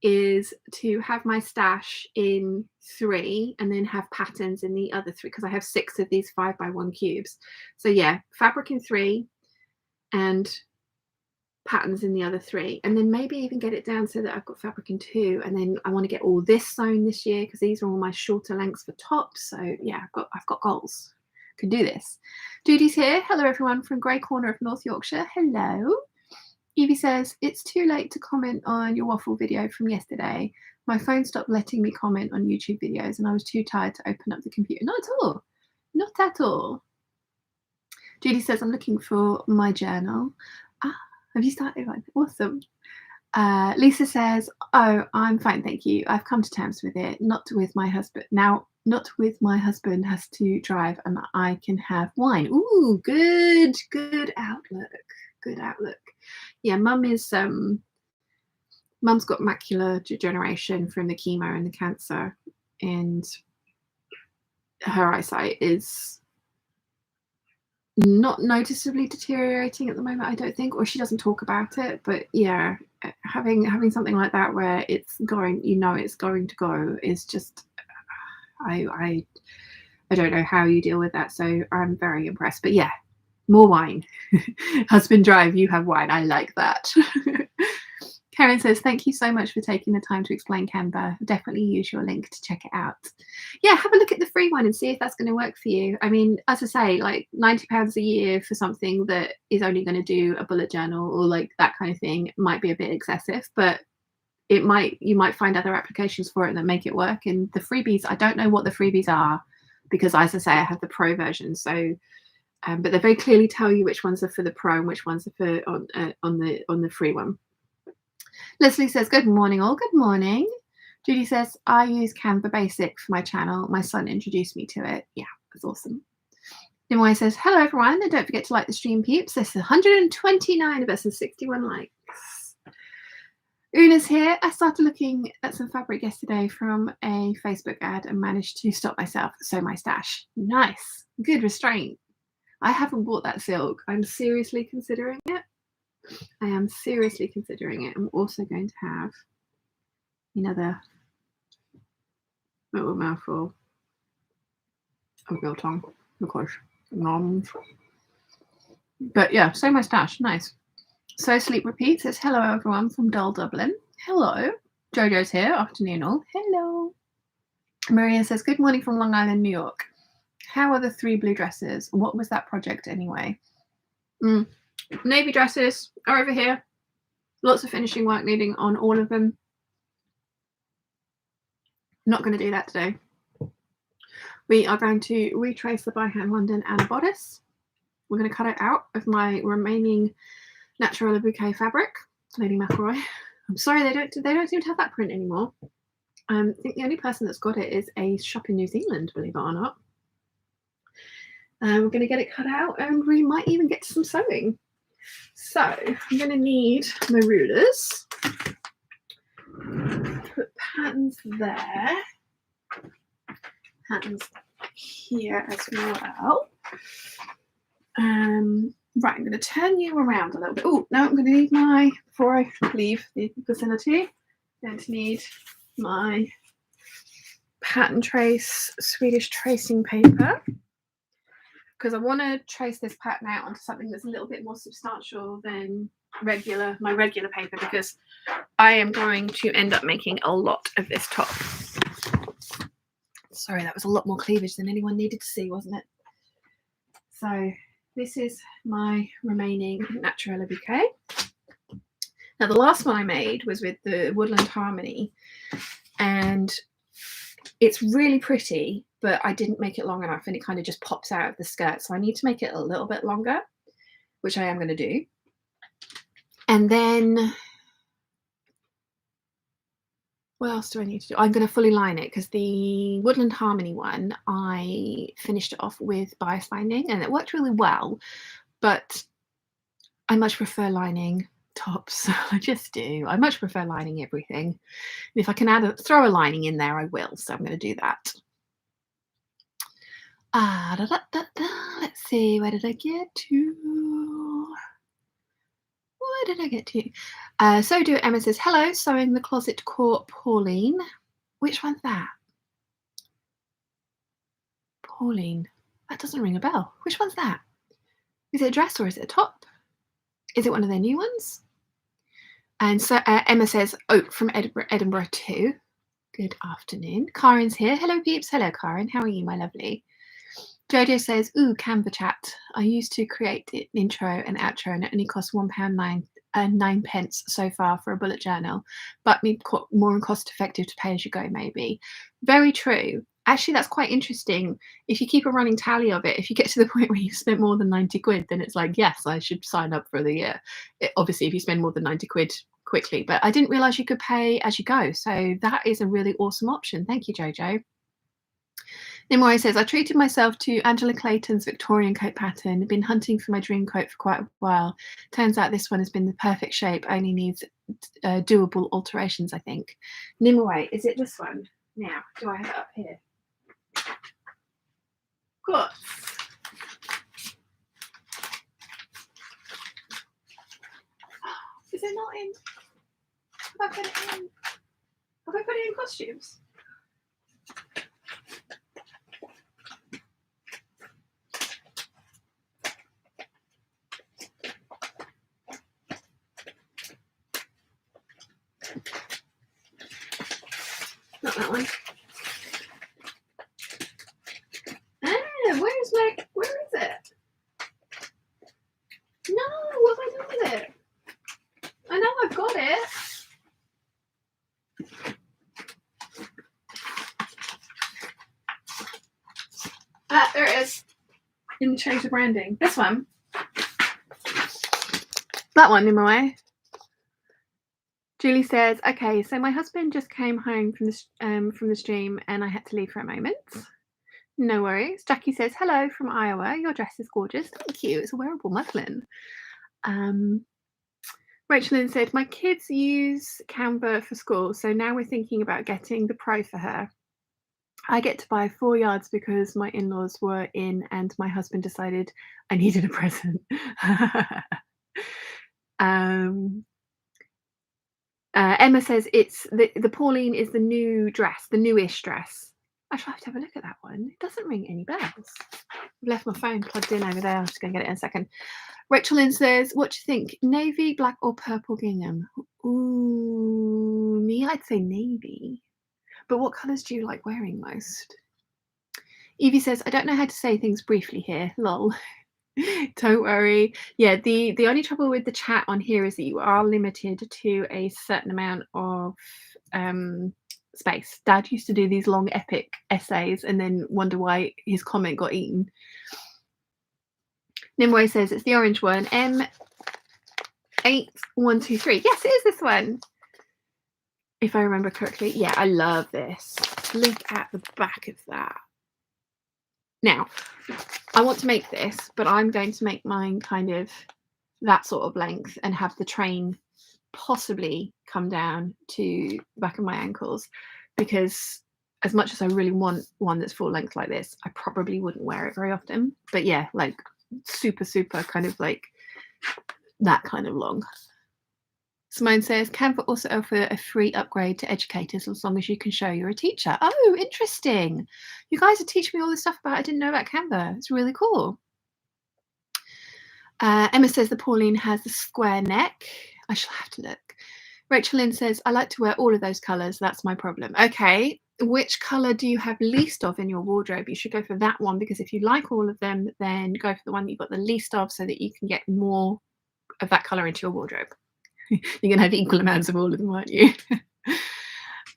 is to have my stash in 3 and then have patterns in the other 3, because I have 6 of these 5x1 cubes. So yeah, fabric in 3 and patterns in the other 3, and then maybe even get it down so that I've got fabric in 2, and then I want to get all this sewn this year because these are all my shorter lengths for tops. So yeah, I've got goals. Can do this. Judy's here. Hello everyone from Grey Corner of North Yorkshire. Hello. Evie says, it's too late to comment on your waffle video from yesterday. My phone stopped letting me comment on YouTube videos and I was too tired to open up the computer. Not at all. Not at all. Judy says, I'm looking for my journal. Have you started? Awesome. Lisa says, oh, I'm fine, thank you. I've come to terms with it. Not with my husband. Now, not with my husband has to drive and I can have wine. Ooh, good outlook. Good outlook. Yeah, mum's got macular degeneration from the chemo and the cancer, and her eyesight is not noticeably deteriorating at the moment, I don't think, or she doesn't talk about it. But yeah, having something like that where it's going, it's going to go, is just, I don't know how you deal with that. So I'm very impressed. But yeah, more wine. Husband drive, you have wine. I like that. Karen says, thank you so much for taking the time to explain Canva. Definitely use your link to check it out. Yeah, have a look at the free one and see if that's going to work for you. I mean, as I say, like £90 a year for something that is only going to do a bullet journal or like that kind of thing might be a bit excessive, but you might find other applications for it that make it work. And the freebies, I don't know what the freebies are because, as I say, I have the pro version. So, but they very clearly tell you which ones are for the pro and which ones are for on the free one. Leslie says, good morning all. Good morning. Judy says, I use Canva Basic for my channel. My son introduced me to it. Yeah, that's awesome. Nimoy says, hello everyone, and don't forget to like the stream, peeps. There's 129 of us and 61 likes. Una's here. I started looking at some fabric yesterday from a Facebook ad and managed to stop myself to sew my stash. Nice. Good restraint. I haven't bought that silk. I'm seriously considering it. I am seriously considering it. I'm also going to have another little mouthful of biltong, of course. But yeah, so my stash, nice. So Sleep Repeat says, hello everyone from Dull Dublin. Hello. Jojo's here, afternoon all. Hello. Maria says, good morning from Long Island, New York. How are the 3 blue dresses? What was that project anyway? Navy dresses are over here. Lots of finishing work needing on all of them. Not going to do that today. We are going to retrace the by hand London and a bodice. We're going to cut it out of my remaining Naturella Bouquet fabric. Lady McElroy. I'm sorry, they don't seem to have that print anymore. I think the only person that's got it is a shop in New Zealand, believe it or not. We're going to get it cut out and we might even get to some sewing. So I'm going to need my rulers. Put patterns there. Patterns here as well. Right, I'm going to turn you around a little bit. Oh, no, I'm going to need before I leave the vicinity, I'm going to need my pattern trace Swedish tracing paper, because I want to trace this pattern out onto something that's a little bit more substantial than my regular paper, because I am going to end up making a lot of this top. Sorry, that was a lot more cleavage than anyone needed to see, wasn't it? So this is my remaining Naturella bouquet. Now the last one I made was with the Woodland Harmony, and it's really pretty, but I didn't make it long enough and it kind of just pops out of the skirt. So I need to make it a little bit longer, which I am going to do. And then what else do I need to do? I'm going to fully line it because the Woodland Harmony one, I finished it off with bias binding and it worked really well, but I much prefer lining tops. I just do. I much prefer lining everything. And if I can throw a lining in there, I will. So I'm going to do that. Let's see, where did I get to? Where did I get to? So do Emma says, hello, sewing the closet core, Pauline. Which one's that? Pauline. That doesn't ring a bell. Which one's that? Is it a dress or is it a top? Is it one of their new ones? And so Emma says, oh, from Edinburgh too. Good afternoon. Karen's here. Hello, peeps. Hello, Karen. How are you, my lovely? Jojo says, ooh, Canva chat. I used to create an intro and outro and it only cost £1.09 so far for a bullet journal, but more cost effective to pay as you go, maybe. Very true. Actually, that's quite interesting. If you keep a running tally of it, if you get to the point where you've spent more than 90 quid, then it's like, yes, I should sign up for the year. Obviously, if you spend more than 90 quid quickly, but I didn't realize you could pay as you go. So that is a really awesome option. Thank you, Jojo. Nimue says, I treated myself to Angela Clayton's Victorian coat pattern. Been hunting for my dream coat for quite a while. Turns out this one has been the perfect shape, only needs doable alterations, I think. Nimue, is it this one? Now, do I have it up here? Of course. Is it not in? Have I put it in? Have I put it in costumes? Not that one. Where is it? No, what have I done with it? I know I've got it. There it is. Didn't change the branding. This one. That one in my way. Julie says, okay, so my husband just came home from the stream and I had to leave for a moment. No worries. Jackie says, hello from Iowa. Your dress is gorgeous. Thank you. It's a wearable muslin. Rachel Lynn said, my kids use Canva for school, so now we're thinking about getting the Pro for her. I get to buy 4 yards because my in-laws were in and my husband decided I needed a present. Emma says it's the Pauline is the new dress, the newish dress. I shall have to have a look at that one. It doesn't ring any bells. I've left my phone plugged in over there. I'm just going to get it in a second. Rachel Lynn says, what do you think? Navy, black or purple gingham? Ooh, me, I'd say navy. But what colours do you like wearing most? Evie says, I don't know how to say things briefly here. Lol. Don't worry. Yeah, the only trouble with the chat on here is that you are limited to a certain amount of space. Dad used to do these long epic essays and then wonder why his comment got eaten. Nimue says it's the orange one. M8123. Yes, it is this one. If I remember correctly. Yeah, I love this. Look at the back of that. Now, I want to make this, but I'm going to make mine kind of that sort of length and have the train possibly come down to the back of my ankles, because as much as I really want one that's full length like this, I probably wouldn't wear it very often. But yeah, like super kind of like that kind of long. Simone says, Canva also offer a free upgrade to educators as long as you can show you're a teacher. Oh, interesting. You guys are teaching me all this stuff about I didn't know about Canva. It's really cool. Emma says the Pauline has the square neck. I shall have to look. Rachel Lynn says, I like to wear all of those colours. That's my problem. Okay, which colour do you have least of in your wardrobe? You should go for that one, because if you like all of them, then go for the one that you've got the least of, so that you can get more of that colour into your wardrobe. You're going to have equal amounts of all of them, aren't you?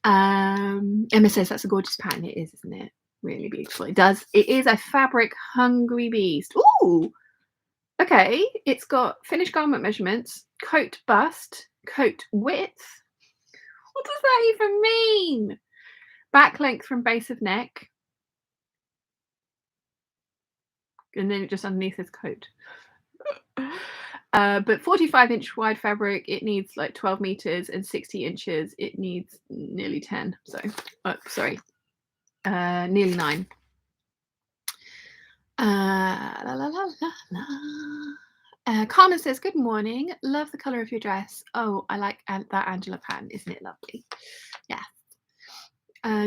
Emma says that's a gorgeous pattern. It is, isn't it? Really beautiful. It is a fabric hungry beast. Ooh, okay. It's got finished garment measurements, coat bust, coat width. What does that even mean? Back length from base of neck. And then it just underneath his coat. But 45-inch wide fabric, it needs like 12 meters, and 60 inches, it needs nearly 10. So, sorry, nearly 9. Carmen says, good morning. Love the colour of your dress. Oh, I like that Angela pattern. Isn't it lovely? Yeah.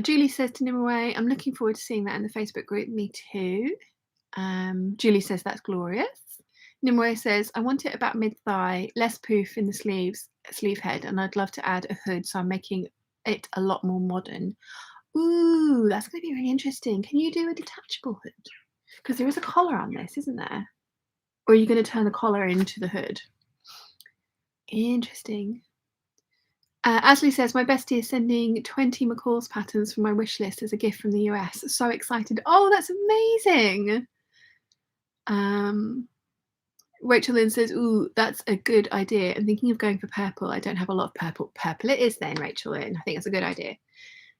Julie says to Nimue, I'm looking forward to seeing that in the Facebook group. Me too. Julie says that's glorious. Nimue says, I want it about mid-thigh, less poof in the sleeve head, and I'd love to add a hood, so I'm making it a lot more modern. Ooh, that's going to be really interesting. Can you do a detachable hood? Because there is a collar on this, isn't there? Or are you going to turn the collar into the hood? Interesting. Ashley says, my bestie is sending 20 McCalls patterns from my wish list as a gift from the US. So excited. Oh, that's amazing. Rachel Lynn says, ooh, that's a good idea. I'm thinking of going for purple. I don't have a lot of purple. Purple it is then, Rachel Lynn. I think that's a good idea.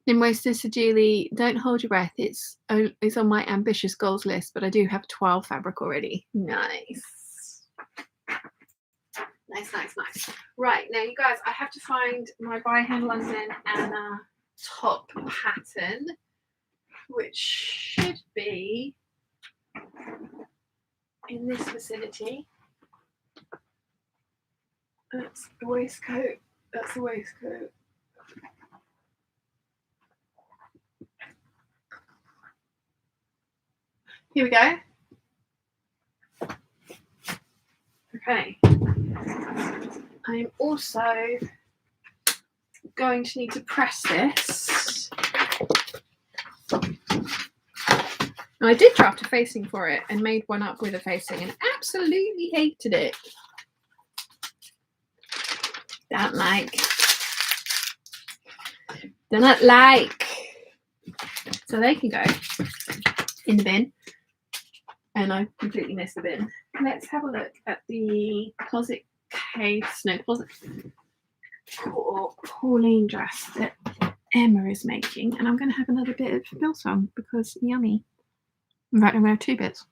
Nimue says to Julie, don't hold your breath. It's on my ambitious goals list, but I do have 12 fabric already. Nice. Nice. Right, now you guys, I have to find my By Hand London Anna top pattern, which should be in this vicinity. That's the waistcoat. That's the waistcoat. Here we go. Okay. I'm also going to need to press this. I did draft a facing for it and made one up with a facing and absolutely hated it. Don't like. So they can go in the bin. And I completely missed the bin. Let's have a look at the closet case. No, closet for Pauline dress that Emma is making. And I'm going to have another bit of biltong because yummy. In fact, I'm going to have 2 bits.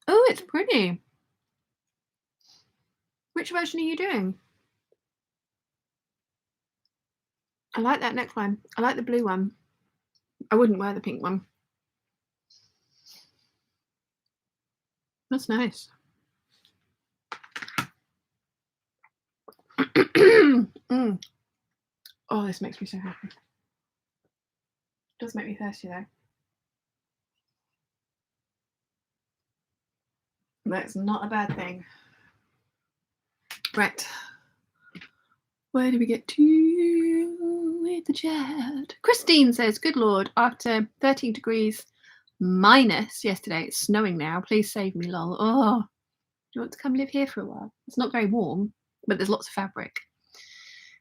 Oh, it's pretty. Which version are you doing? I like that neckline. I like the blue one. I wouldn't wear the pink one. That's nice. Oh, this makes me so happy. It does make me thirsty though. That's not a bad thing. Right. Where do we get to with the chat? Christine says, good Lord, after 13 degrees minus yesterday, it's snowing now. Please save me, lol. Oh, do you want to come live here for a while? It's not very warm, but there's lots of fabric.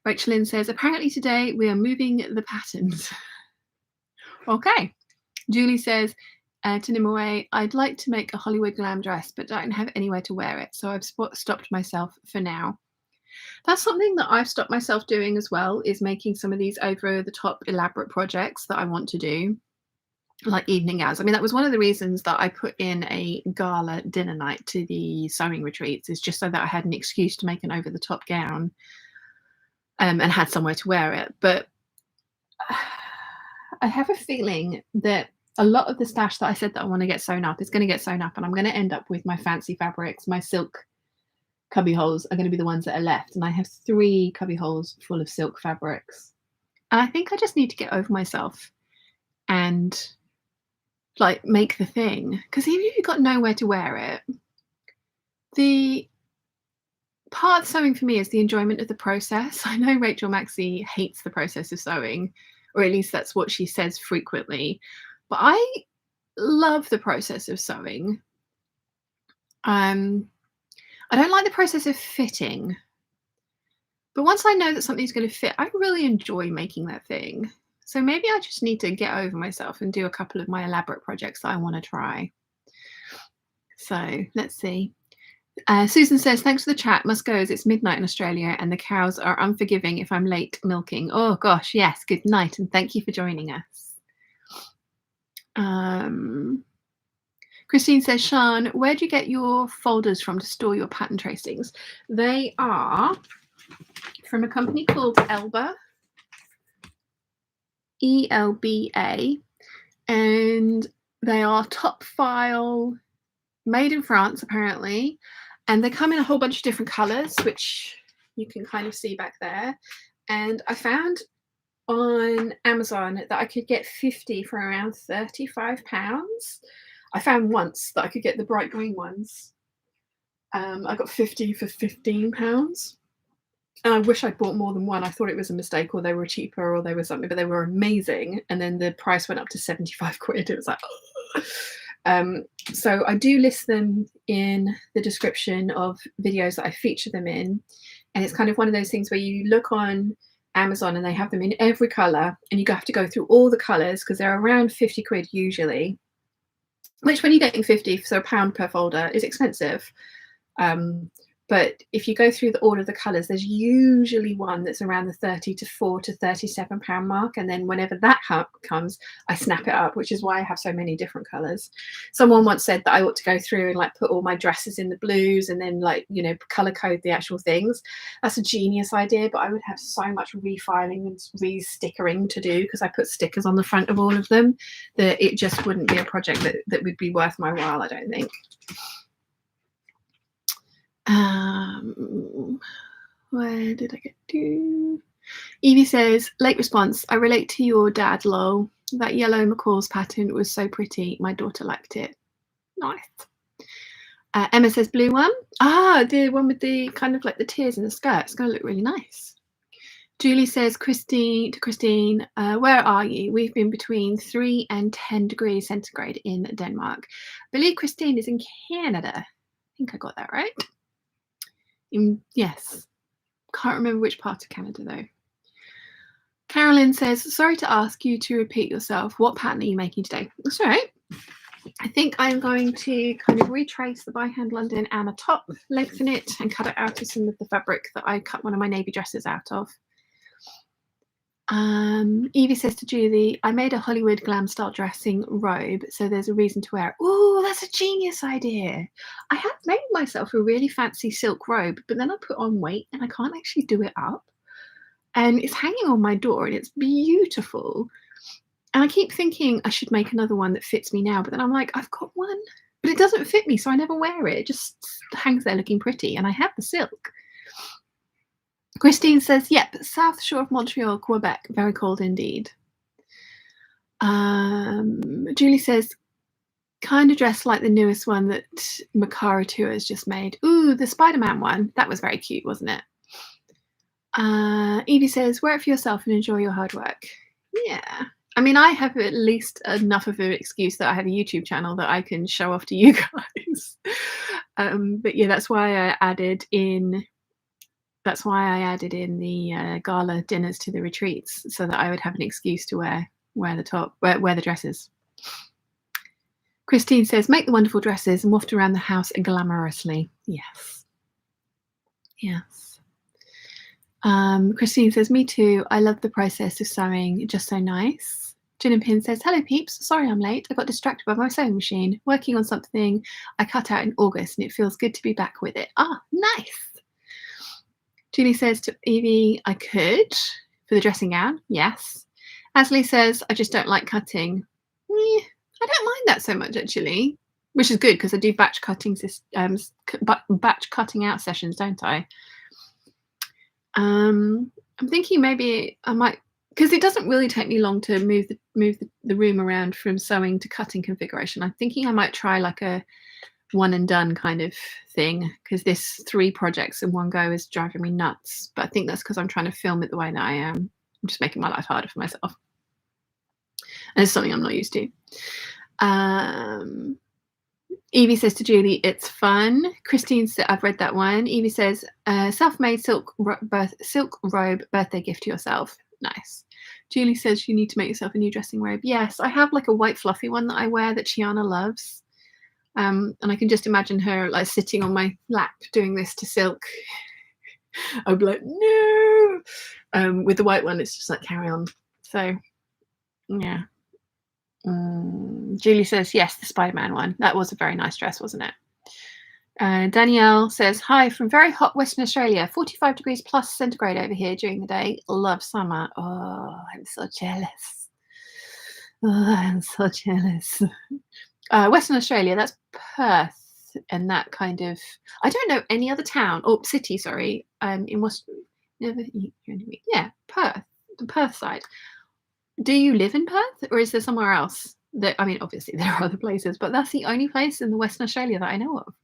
Rachel Lynn says, apparently today we are moving the patterns. Okay. Julie says, to Nimue, I'd like to make a Hollywood glam dress, but don't have anywhere to wear it, so I've stopped myself for now. That's something that I've stopped myself doing as well, is making some of these over-the-top elaborate projects that I want to do, like evening hours. I mean, that was one of the reasons that I put in a gala dinner night to the sewing retreats, is just so that I had an excuse to make an over-the-top gown and had somewhere to wear it. But I have a feeling that a lot of the stash that I said that I want to get sewn up is going to get sewn up, and I'm going to end up with my fancy fabrics, my silk cubby holes are going to be the ones that are left. And I have 3 cubby holes full of silk fabrics. And I think I just need to get over myself and like make the thing. Because even if you've got nowhere to wear it, the part of sewing for me is the enjoyment of the process. I know Rachel Maxey hates the process of sewing, or at least that's what she says frequently. But I love the process of sewing. I don't like the process of fitting. But once I know that something's going to fit, I really enjoy making that thing. So maybe I just need to get over myself and do a couple of my elaborate projects that I want to try. So let's see. Susan says, thanks for the chat. Must go as it's midnight in Australia and the cows are unforgiving if I'm late milking. Oh gosh, yes, good night and thank you for joining us. Christine says, Sean, where do you get your folders from to store your pattern tracings? They are from a company called Elba, ELBA, and they are top file, made in France apparently, and they come in a whole bunch of different colors, which you can kind of see back there. And I found on Amazon that I could get 50 for around £35. I found once that I could get the bright green ones. I got 50 for £15. And I wish I'd bought more than one. I thought it was a mistake, or they were cheaper, or they were something, but they were amazing. And then the price went up to 75 quid. It was like, so I do list them in the description of videos that I feature them in. And it's kind of one of those things where you look on Amazon and they have them in every color, and you have to go through all the colors because they're around 50 quid usually, which when you're getting 50, so £1 per folder, is expensive. But if you go through all of the colours, there's usually one that's around the 34 to £37 mark. And then whenever that comes, I snap it up, which is why I have so many different colours. Someone once said that I ought to go through and like put all my dresses in the blues and then like, you know, colour code the actual things. That's a genius idea, but I would have so much refiling and re-stickering to do because I put stickers on the front of all of them that it just wouldn't be a project that would be worth my while, I don't think. Where did I get to? Evie says, late response, I relate to your dad, lol. That yellow McCalls pattern was so pretty. My daughter liked it. Nice. Emma says, blue one. Ah, the one with the kind of like the tears in the skirt. It's going to look really nice. Julie says, Christine, where are you? We've been between 3 and 10 degrees centigrade in Denmark. I believe Christine is in Canada. I think I got that right. Yes, can't remember which part of Canada though. Carolyn says, sorry to ask you to repeat yourself. What pattern are you making today? That's all right. I think I'm going to kind of retrace the by hand London and a top, lengthen it and cut it out of some of the fabric that I cut one of my navy dresses out of. Evie says to Julie, I made a Hollywood glam style dressing robe, so there's a reason to wear it. Oh, that's a genius idea. I have made myself a really fancy silk robe, but then I put on weight and I can't actually do it up. And it's hanging on my door and it's beautiful. And I keep thinking I should make another one that fits me now, but then I'm like, I've got one, but it doesn't fit me, so I never wear it. It just hangs there looking pretty, and I have the silk. Christine says, yep, south shore of Montreal, Quebec. Very cold indeed. Julie says, kind of dressed like the newest one that Makara Tour has just made. Ooh, the Spider-Man one. That was very cute, wasn't it? Evie says, wear it for yourself and enjoy your hard work. Yeah. I mean, I have at least enough of an excuse that I have a YouTube channel that I can show off to you guys. But yeah, that's why I added in the gala dinners to the retreats, so that I would have an excuse to wear the dresses. Christine says, make the wonderful dresses and waft around the house glamorously. Yes. Yes. Christine says, me too. I love the process of sewing. Just so nice. Gin and Pin says, hello peeps. Sorry I'm late. I got distracted by my sewing machine, working on something I cut out in August, and it feels good to be back with it. Ah, nice. Julie says to Evie, I could for the dressing gown. Yes. Asley says, I just don't like cutting. I don't mind that so much, actually. which is good because I do batch cutting batch cutting out sessions, don't I? I'm thinking maybe I might, because it doesn't really take me long to move the room around from sewing to cutting configuration. I'm thinking I might try like a one and done kind of thing, because this 3 projects in one go is driving me nuts. But I think that's because I'm trying to film it the way that I am. I'm just making my life harder for myself. And it's something I'm not used to. Evie says to Julie, it's fun. Christine said, I've read that one. Evie says, self-made silk robe birthday gift to yourself. Nice. Julie says you need to make yourself a new dressing robe. Yes, I have like a white fluffy one that I wear that Chiana loves. And I can just imagine her like sitting on my lap doing this to silk. I'd be like, no. With the white one, it's just like carry on. So, yeah. Julie says, yes, the Spider-Man one. That was a very nice dress, wasn't it? Danielle says, hi from very hot Western Australia, 45 degrees plus centigrade over here during the day. Love summer. Oh, I'm so jealous. Oh, I'm so jealous. Western Australia, that's Perth and that kind of, I don't know any other town or city, sorry, in West, yeah, Perth, the Perth side. Do you live in Perth or is there somewhere else that, I mean, obviously there are other places, but that's the only place in the Western Australia that I know of.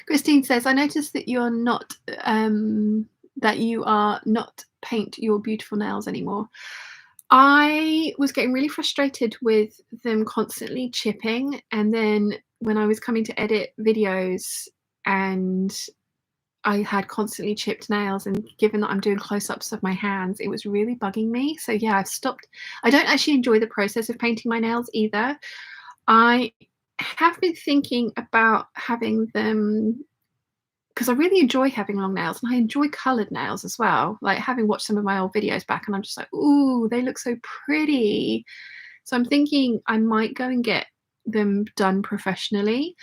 Christine says, I noticed that you're not, that you are not paint your beautiful nails anymore. I was getting really frustrated with them constantly chipping, and then when I was coming to edit videos and I had constantly chipped nails, and given that I'm doing close-ups of my hands, it was really bugging me. So yeah, I've stopped. I don't actually enjoy the process of painting my nails either. I have been thinking about having them, because I really enjoy having long nails and I enjoy coloured nails as well. Like having watched some of my old videos back and I'm just like, ooh, they look so pretty. So I'm thinking I might go and get them done professionally.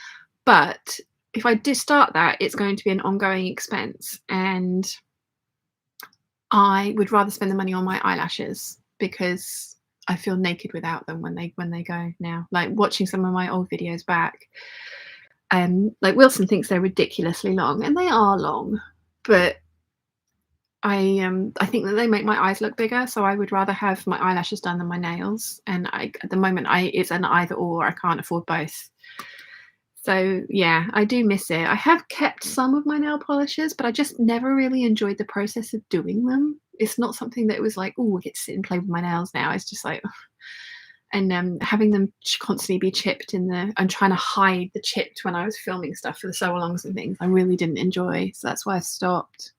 But if I do start that, it's going to be an ongoing expense. And I would rather spend the money on my eyelashes because I feel naked without them when they go now. Like watching some of my old videos back. Like Wilson thinks they're ridiculously long, and they are long, but I think that they make my eyes look bigger, so I would rather have my eyelashes done than my nails. And at the moment, it's an either or. I can't afford both. So yeah, I do miss it. I have kept some of my nail polishes, but I just never really enjoyed the process of doing them. It's not something that was like, oh, I get to sit and play with my nails now. It's just like, and having them constantly be chipped and trying to hide the chipped when I was filming stuff for the sew-alongs and things, I really didn't enjoy. So that's why I stopped.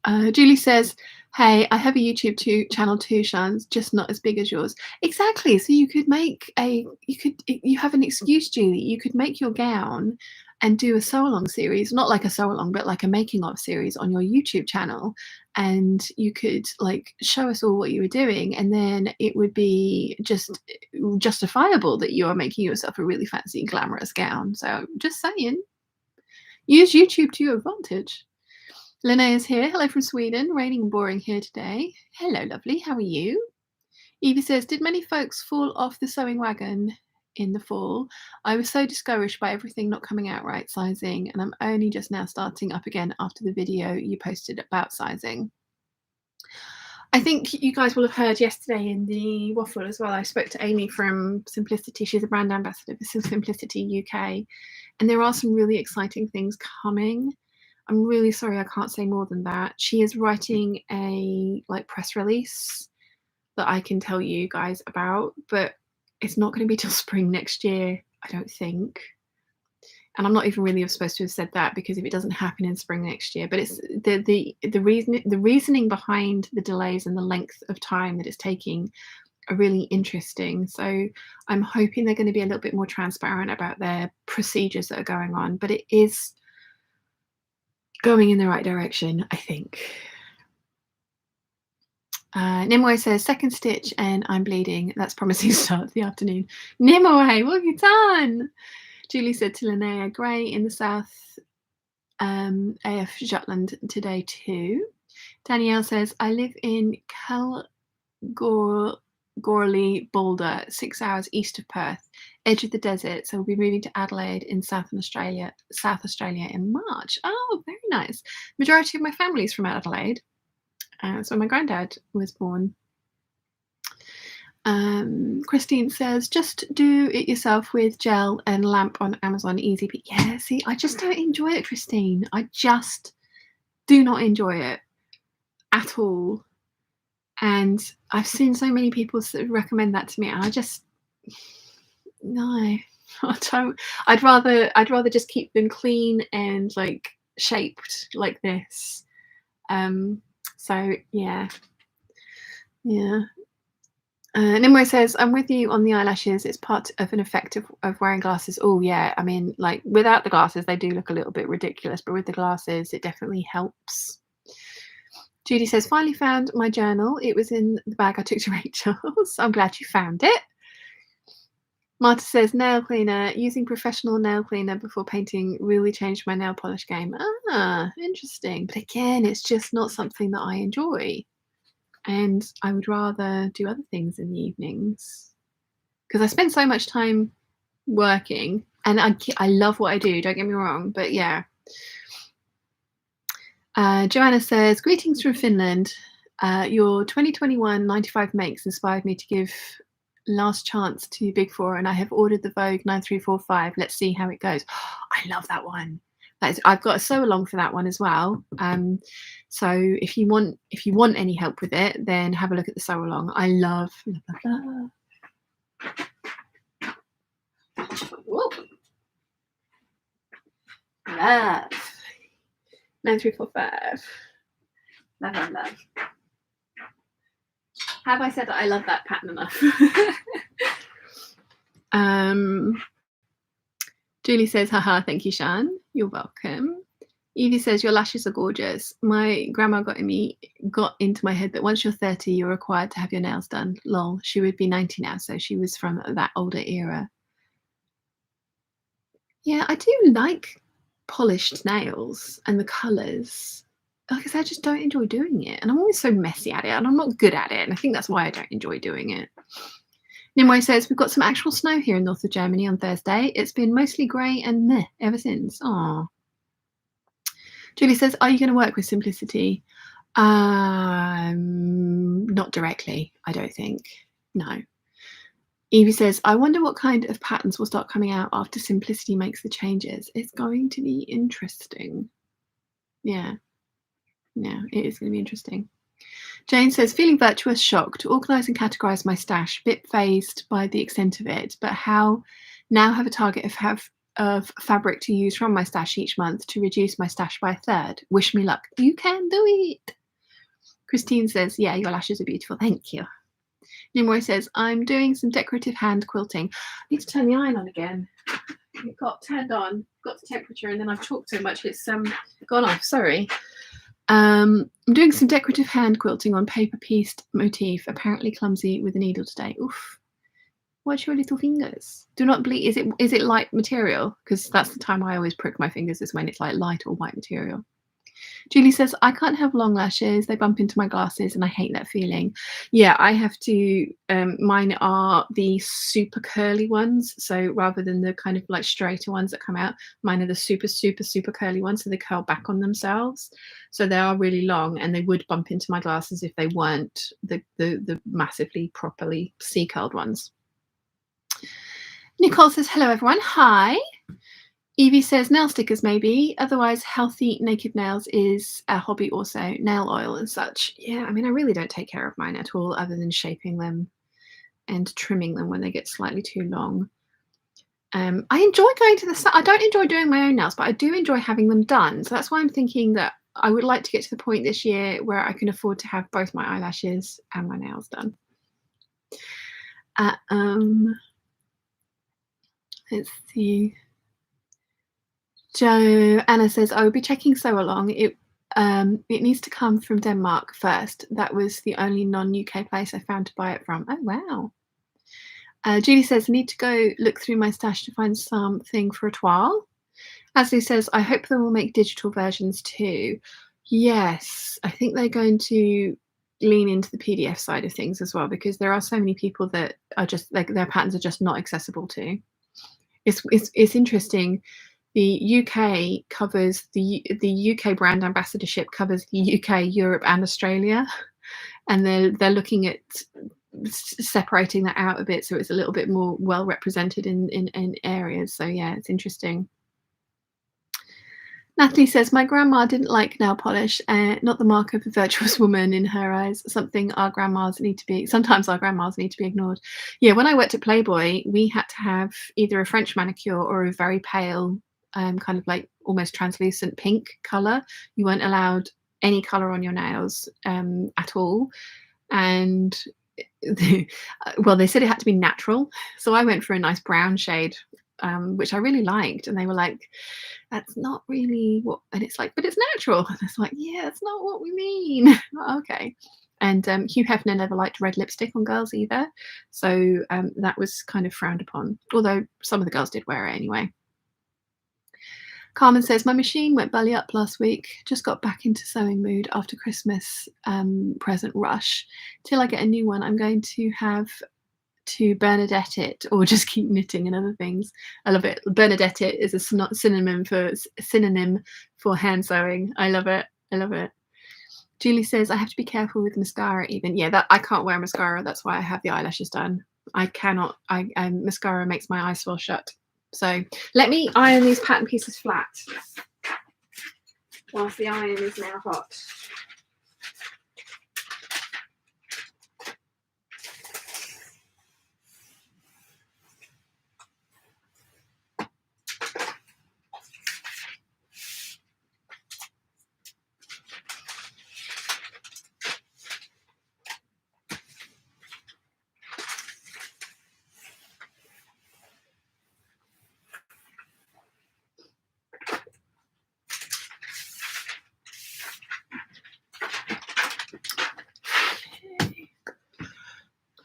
Julie says, hey, I have a YouTube channel too, Shan, just not as big as yours. Exactly. So you could make you have an excuse, Julie. You could make your gown and do a sew-along series, not like a sew-along, but like a making of series on your YouTube channel. And you could like show us all what you were doing, and then it would be just justifiable that you are making yourself a really fancy glamorous gown. So just saying, use YouTube to your advantage. Linnea is here. Hello from Sweden. Raining and boring here today. Hello, lovely. How are you? Evie says, did many folks fall off the sewing wagon in the fall? I was so discouraged by everything not coming out right sizing, and I'm only just now starting up again after the video you posted about sizing. I think you guys will have heard yesterday in the Waffle as well. I spoke to Amy from Simplicity. She's a brand ambassador for Simplicity UK, and there are some really exciting things coming. I'm really sorry I can't say more than that. She is writing a press release that I can tell you guys about, but it's not going to be till spring next year, I don't think. And I'm not even really supposed to have said that, because if it doesn't happen in spring next year, but it's the reasoning behind the delays and the length of time that it's taking are really interesting. So I'm hoping they're going to be a little bit more transparent about their procedures that are going on, but it is going in the right direction, I think. Nimue says, second stitch and I'm bleeding. That's promising start to the afternoon. Nimue, what have you done? Julie said to Linnea, grey in the south, AF Jutland today too. Danielle says, I live in Kalgoorlie Gorley Boulder, 6 hours east of Perth, edge of the desert. So we'll be moving to Adelaide in South Australia in March. Oh, very nice. Majority of my family's from Adelaide. So my granddad was born. Christine says, just do it yourself with gel and lamp on Amazon, easy. But yeah, see, I just don't enjoy it, Christine. I just do not enjoy it at all. And I've seen so many people recommend that to me, and I just, no, I don't. I'd rather just keep them clean and like shaped like this. So yeah. Nimue says, I'm with you on the eyelashes. It's part of an effect of wearing glasses. Oh yeah, I mean, like without the glasses they do look a little bit ridiculous, but with the glasses it definitely helps. Judy says, finally found my journal. It was in the bag I took to Rachel's. I'm glad you found it. Marta says, nail cleaner. Using professional nail cleaner before painting really changed my nail polish game. Ah, interesting. But again, it's just not something that I enjoy. And I would rather do other things in the evenings. Because I spend so much time working. And I love what I do, don't get me wrong. But yeah. Joanna says, greetings from Finland. Your 2021 95 makes inspired me to give last chance to Big Four, and I have ordered the Vogue 9345. Let's see how it goes. I love that one. I've got a sew along for that one as well. So if you want any help with it, then have a look at the sew along. I love. Whoa. Love. 9345. Love. Have I said that I love that pattern enough? Julie says, haha, thank you, Shan. You're welcome. Evie says, your lashes are gorgeous. My grandma got into my head that once you're 30, you're required to have your nails done. Lol, she would be 90 now, so she was from that older era. Yeah, I do like polished nails and the colours. Like I said, I just don't enjoy doing it. And I'm always so messy at it, and I'm not good at it. And I think that's why I don't enjoy doing it. Nimue says, we've got some actual snow here in north of Germany on Thursday. It's been mostly grey and meh ever since. Aww. Julie says, are you going to work with Simplicity? Not directly, I don't think. No. Evie says, I wonder what kind of patterns will start coming out after Simplicity makes the changes. It's going to be interesting. Yeah, it is going to be interesting. Jane says, feeling virtuous, shocked, to organise and categorise my stash, bit phased by the extent of it, but now have a target of fabric to use from my stash each month to reduce my stash by a third. Wish me luck. You can do it. Christine says, yeah, your lashes are beautiful. Thank you. Nimue says, I'm doing some decorative hand quilting. I need to turn the iron on again. It got turned on, got the temperature, and then I've talked so much it's gone off. Sorry. I'm doing some decorative hand quilting on paper pieced motif, apparently clumsy with a needle today. Oof. Watch your little fingers. Do not bleed. Is it light material? Because that's the time I always prick my fingers, is when it's like light or white material. Julie says, I can't have long lashes. They bump into my glasses and I hate that feeling. Yeah, I have to. Mine are the super curly ones. So rather than the kind of like straighter ones that come out, mine are the super, super, super curly ones. So they curl back on themselves. So they are really long and they would bump into my glasses if they weren't the massively properly C-curled ones. Nicole says, hello, everyone. Hi. Evie says, nail stickers maybe. Otherwise, healthy naked nails is a hobby also. Nail oil and such. Yeah, I mean, I really don't take care of mine at all other than shaping them and trimming them when they get slightly too long. I enjoy going to the... I don't enjoy doing my own nails, but I do enjoy having them done. So that's why I'm thinking that I would like to get to the point this year where I can afford to have both my eyelashes and my nails done. Let's see. Joanna says, I will be checking sew along. It needs to come from Denmark first. That was the only non-UK place I found to buy it from. Oh, wow. Julie says, I need to go look through my stash to find something for a toile. Ashley says, I hope they will make digital versions too. Yes, I think they're going to lean into the PDF side of things as well, because there are so many people that are just like their patterns are just not accessible to. It's interesting. The UK covers the UK brand ambassadorship covers the UK, Europe, and Australia, and they're looking at separating that out a bit so it's a little bit more well represented in areas. So yeah, it's interesting. Natalie says, my grandma didn't like nail polish, not the mark of a virtuous woman in her eyes. Sometimes our grandmas need to be ignored. Yeah, when I worked at Playboy, we had to have either a French manicure or a very pale, kind of like almost translucent pink colour. You weren't allowed any colour on your nails at all. And well, they said it had to be natural. So I went for a nice brown shade, which I really liked. And they were like, that's not really what, and it's like, but it's natural. And it's like, yeah, that's not what we mean. Okay. And Hugh Hefner never liked red lipstick on girls either. So that was kind of frowned upon, although some of the girls did wear it anyway. Carmen says, my machine went belly up last week. Just got back into sewing mood after Christmas present rush. Till I get a new one, I'm going to have to Bernadette it or just keep knitting and other things. I love it. Bernadette it is a synonym for hand sewing. I love it. I love it. Julie says, I have to be careful with mascara even. Yeah, that I can't wear mascara. That's why I have the eyelashes done. I cannot. Mascara makes my eyes swell shut. So let me iron these pattern pieces flat whilst the iron is now hot.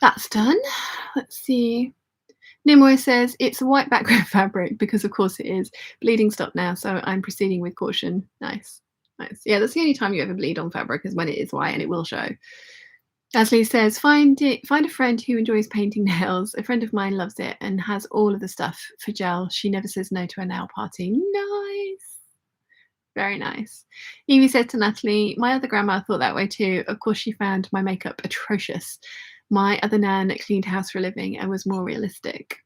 That's done. Let's see. Nimoy says it's a white background fabric because of course it is. Bleeding stopped now, so I'm proceeding with caution. Nice. Nice. Yeah, that's the only time you ever bleed on fabric is when it is white, and it will show. Ashley says, find a friend who enjoys painting nails. A friend of mine loves it and has all of the stuff for gel. She never says no to a nail party. Nice. Very nice. Evie said to Natalie, my other grandma thought that way too. Of course, she found my makeup atrocious. My other nan cleaned house for a living and was more realistic.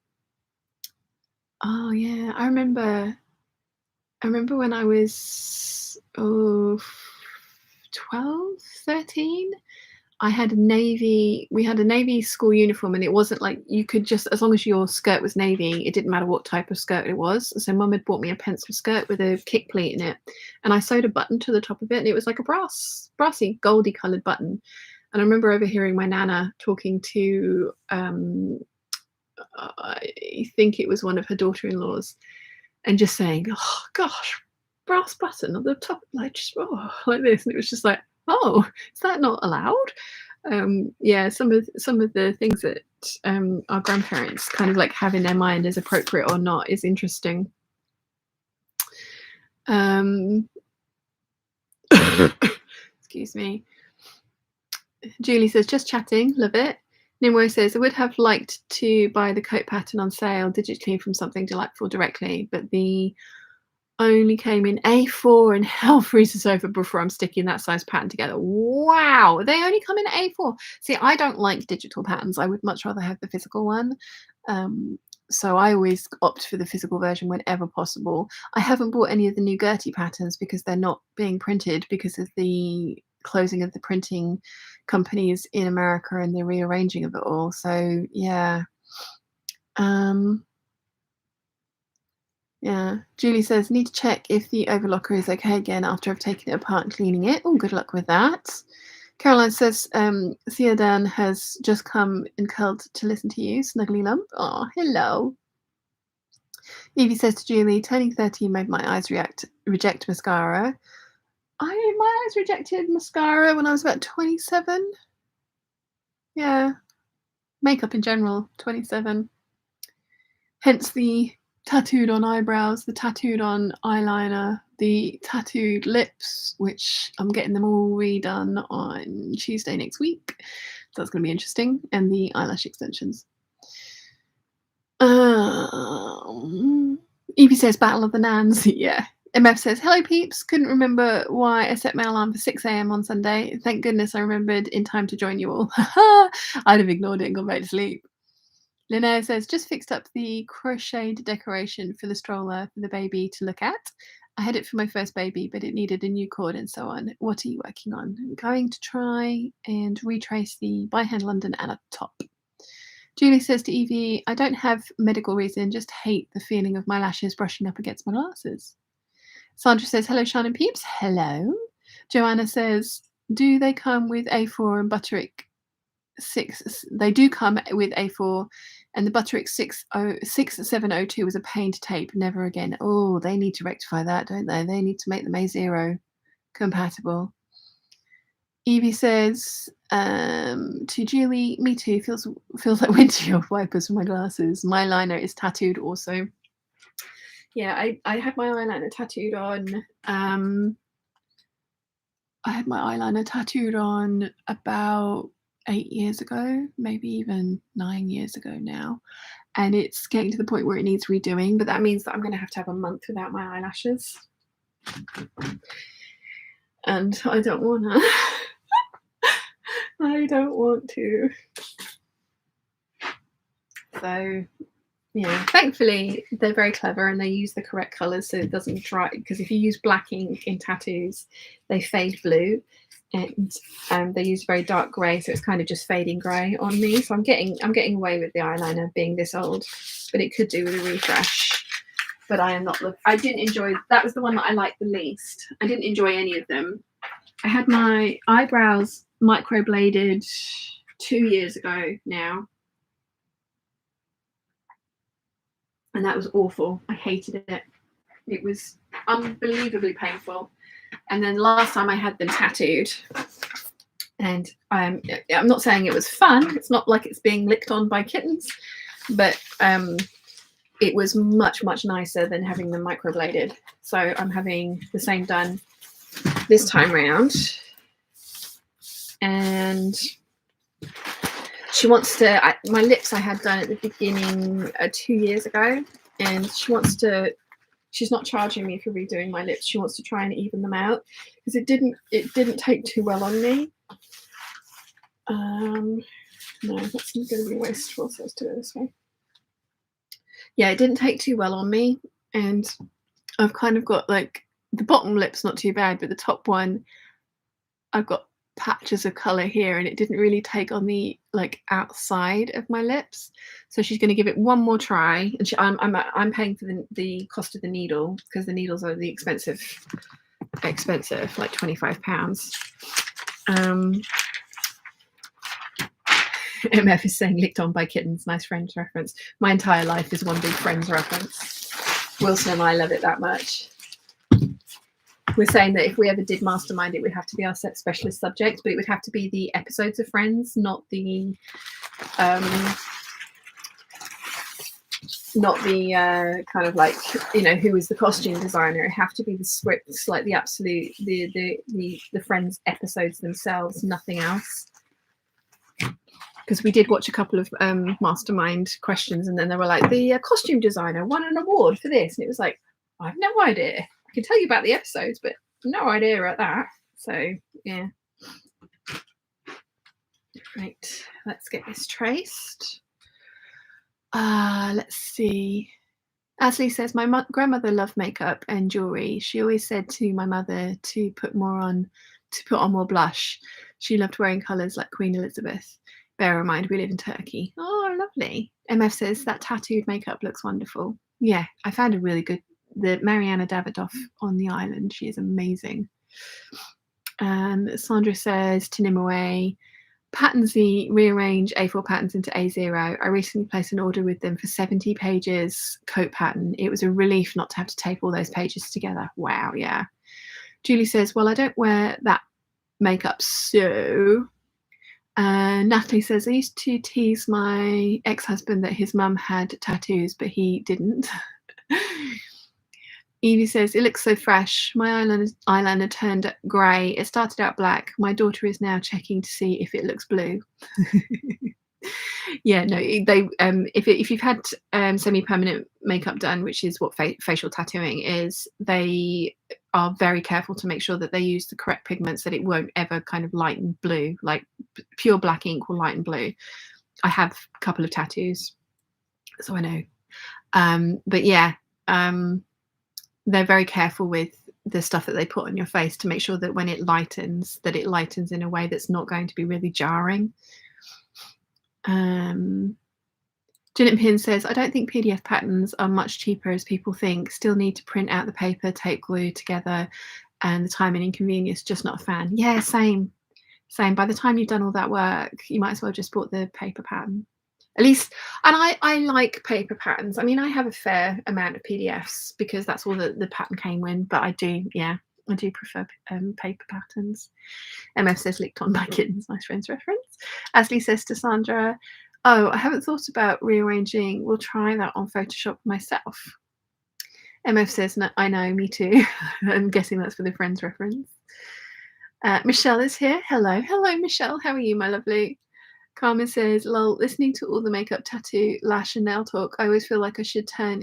Oh yeah, I remember when I was 12, 13. We had a navy school uniform, and it wasn't like you could just, as long as your skirt was navy, it didn't matter what type of skirt it was. So mum had bought me a pencil skirt with a kick pleat in it, and I sewed a button to the top of it, and it was like a brassy goldy coloured button. And I remember overhearing my nana talking to I think it was one of her daughter-in-laws, and just saying, oh gosh, brass button on the top, like just like this. And it was just like, oh, is that not allowed? Yeah, some of the things that our grandparents kind of like have in their mind as appropriate or not is interesting. Excuse me. Julie says, just chatting, love it. Nimue says, I would have liked to buy the coat pattern on sale digitally from Something Delightful directly, but the only came in A4 and hell freezes over before I'm sticking that size pattern together. Wow, they only come in A4. See, I don't like digital patterns. I would much rather have the physical one. So I always opt for the physical version whenever possible. I haven't bought any of the new Gertie patterns because they're not being printed because of the closing of the printing companies in America and the rearranging of it all. So yeah. Yeah, Julie says, need to check if the overlocker is okay again after I've taken it apart and cleaning it. Oh, good luck with that. Caroline says, Theodan has just come and curled to listen to you, snuggly lump. Oh, hello. Evie says to Julie, turning 13 made my eyes reject mascara. My eyes rejected mascara when I was about 27. Yeah, makeup in general, 27. Hence the tattooed on eyebrows, the tattooed on eyeliner, the tattooed lips, which I'm getting them all redone on Tuesday next week. So that's going to be interesting. And the eyelash extensions. Evie says Battle of the Nans. Yeah. MF says, hello peeps, couldn't remember why I set my alarm for 6 a.m. on Sunday. Thank goodness I remembered in time to join you all. I'd have ignored it and gone back to sleep. Linnea says, just fixed up the crocheted decoration for the stroller for the baby to look at. I had it for my first baby, but it needed a new cord and so on. What are you working on? I'm going to try and retrace the By Hand London at the top. Julie says to Evie, I don't have medical reason, just hate the feeling of my lashes brushing up against my glasses. Sandra says, hello, Sean and Peeps. Hello. Joanna says, do they come with A4 and Butterick 6? They do come with A4, and the Butterick 6702 was a pain to tape. Never again. Oh, they need to rectify that, don't they? They need to make them A0 compatible. Evie says to Julie, me too, feels like windshield wipers for my glasses. My liner is tattooed also. Yeah, I had my eyeliner tattooed on. I had my eyeliner tattooed on about 8 years ago, maybe even 9 years ago now. And it's getting to the point where it needs redoing, but that means that I'm going to have a month without my eyelashes. And I don't want to. I don't want to. So, yeah, thankfully they're very clever and they use the correct colours so it doesn't dry, because if you use black ink in tattoos, they fade blue, and they use very dark grey, so it's kind of just fading grey on me. So I'm getting away with the eyeliner being this old, but it could do with a refresh. But I am not I didn't enjoy, that was the one that I liked the least. I didn't enjoy any of them. I had my eyebrows microbladed 2 years ago now, and that was awful. I hated it. It was unbelievably painful. And then last time I had them tattooed, and I'm not saying it was fun. It's not like it's being licked on by kittens, but it was much, much nicer than having them microbladed. So I'm having the same done this time round. And she wants to, my lips I had done at the beginning 2 years ago, and she wants to, she's not charging me for redoing my lips. She wants to try and even them out because it didn't take too well on me. No, that's going to be wasteful, so let's do it this way. Yeah, it didn't take too well on me, and I've kind of got like the bottom lip's not too bad, but the top one, I've got patches of color here, and it didn't really take on the like outside of my lips. So she's going to give it one more try, and I'm paying for the cost of the needle because the needles are the expensive, like £25. MF is saying licked on by kittens. Nice Friends reference. My entire life is one big Friends reference. Wilson and I love it that much. We're saying that if we ever did mastermind, it would have to be our set specialist subject, but it would have to be the episodes of Friends, not the kind of like, you know, who is the costume designer. It have to be the scripts, like the absolute the Friends episodes themselves, nothing else. Because we did watch a couple of mastermind questions, and then they were like, the costume designer won an award for this, and it was like, I have no idea. I can tell you about the episodes, but no idea about that. So yeah. Right, let's get this traced. Let's see. Asley says, my grandmother loved makeup and jewelry. She always said to my mother to put on more blush. She loved wearing colours like Queen Elizabeth. Bear in mind, we live in Turkey. Oh, lovely. MF says that tattooed makeup looks wonderful. Yeah, I found a really good, the Mariana Davidoff on the island. She is amazing. Sandra says to Nimue, Patternsley rearrange A4 patterns into A0. I recently placed an order with them for 70 pages coat pattern. It was a relief not to have to tape all those pages together. Wow, yeah. Julie says, well, I don't wear that makeup, so... Natalie says, I used to tease my ex-husband that his mum had tattoos, but he didn't. Evie says, it looks so fresh. My eyeliner turned grey. It started out black. My daughter is now checking to see if it looks blue. Yeah, no, they if you've had semi-permanent makeup done, which is what facial tattooing is, they are very careful to make sure that they use the correct pigments, that it won't ever kind of lighten blue, like pure black ink will lighten blue. I have a couple of tattoos, so I know. But yeah, they're very careful with the stuff that they put on your face to make sure that when it lightens in a way that's not going to be really jarring. Janet Pin says, I don't think PDF patterns are much cheaper as people think. Still need to print out the paper, tape glue together, and the time and inconvenience. Just not a fan. Yeah, same. By the time you've done all that work, you might as well just bought the paper pattern. At least, and I like paper patterns. I mean, I have a fair amount of PDFs because that's all the pattern came with, but I do prefer paper patterns. MF says, licked on by kittens. Nice friends reference. Ashley says to Sandra, oh, I haven't thought about rearranging. We'll try that on Photoshop myself. MF says, no, I know, me too. I'm guessing that's for the friends reference. Michelle is here. Hello, Michelle. How are you, my lovely? Carmen says, lol, listening to all the makeup, tattoo, lash and nail talk, I always feel like I should turn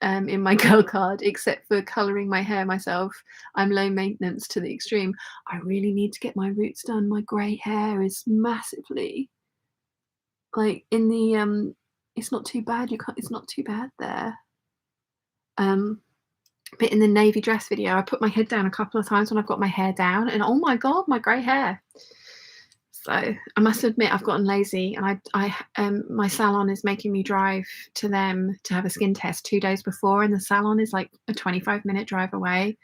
in my girl card, except for colouring my hair myself. I'm low maintenance to the extreme. I really need to get my roots done. My grey hair is massively, like, in the, it's not too bad. It's not too bad there. But in the navy dress video, I put my head down a couple of times when I've got my hair down, and oh my God, my grey hair. So I must admit I've gotten lazy, and my salon is making me drive to them to have a skin test 2 days before, and the salon is like a 25-minute drive away,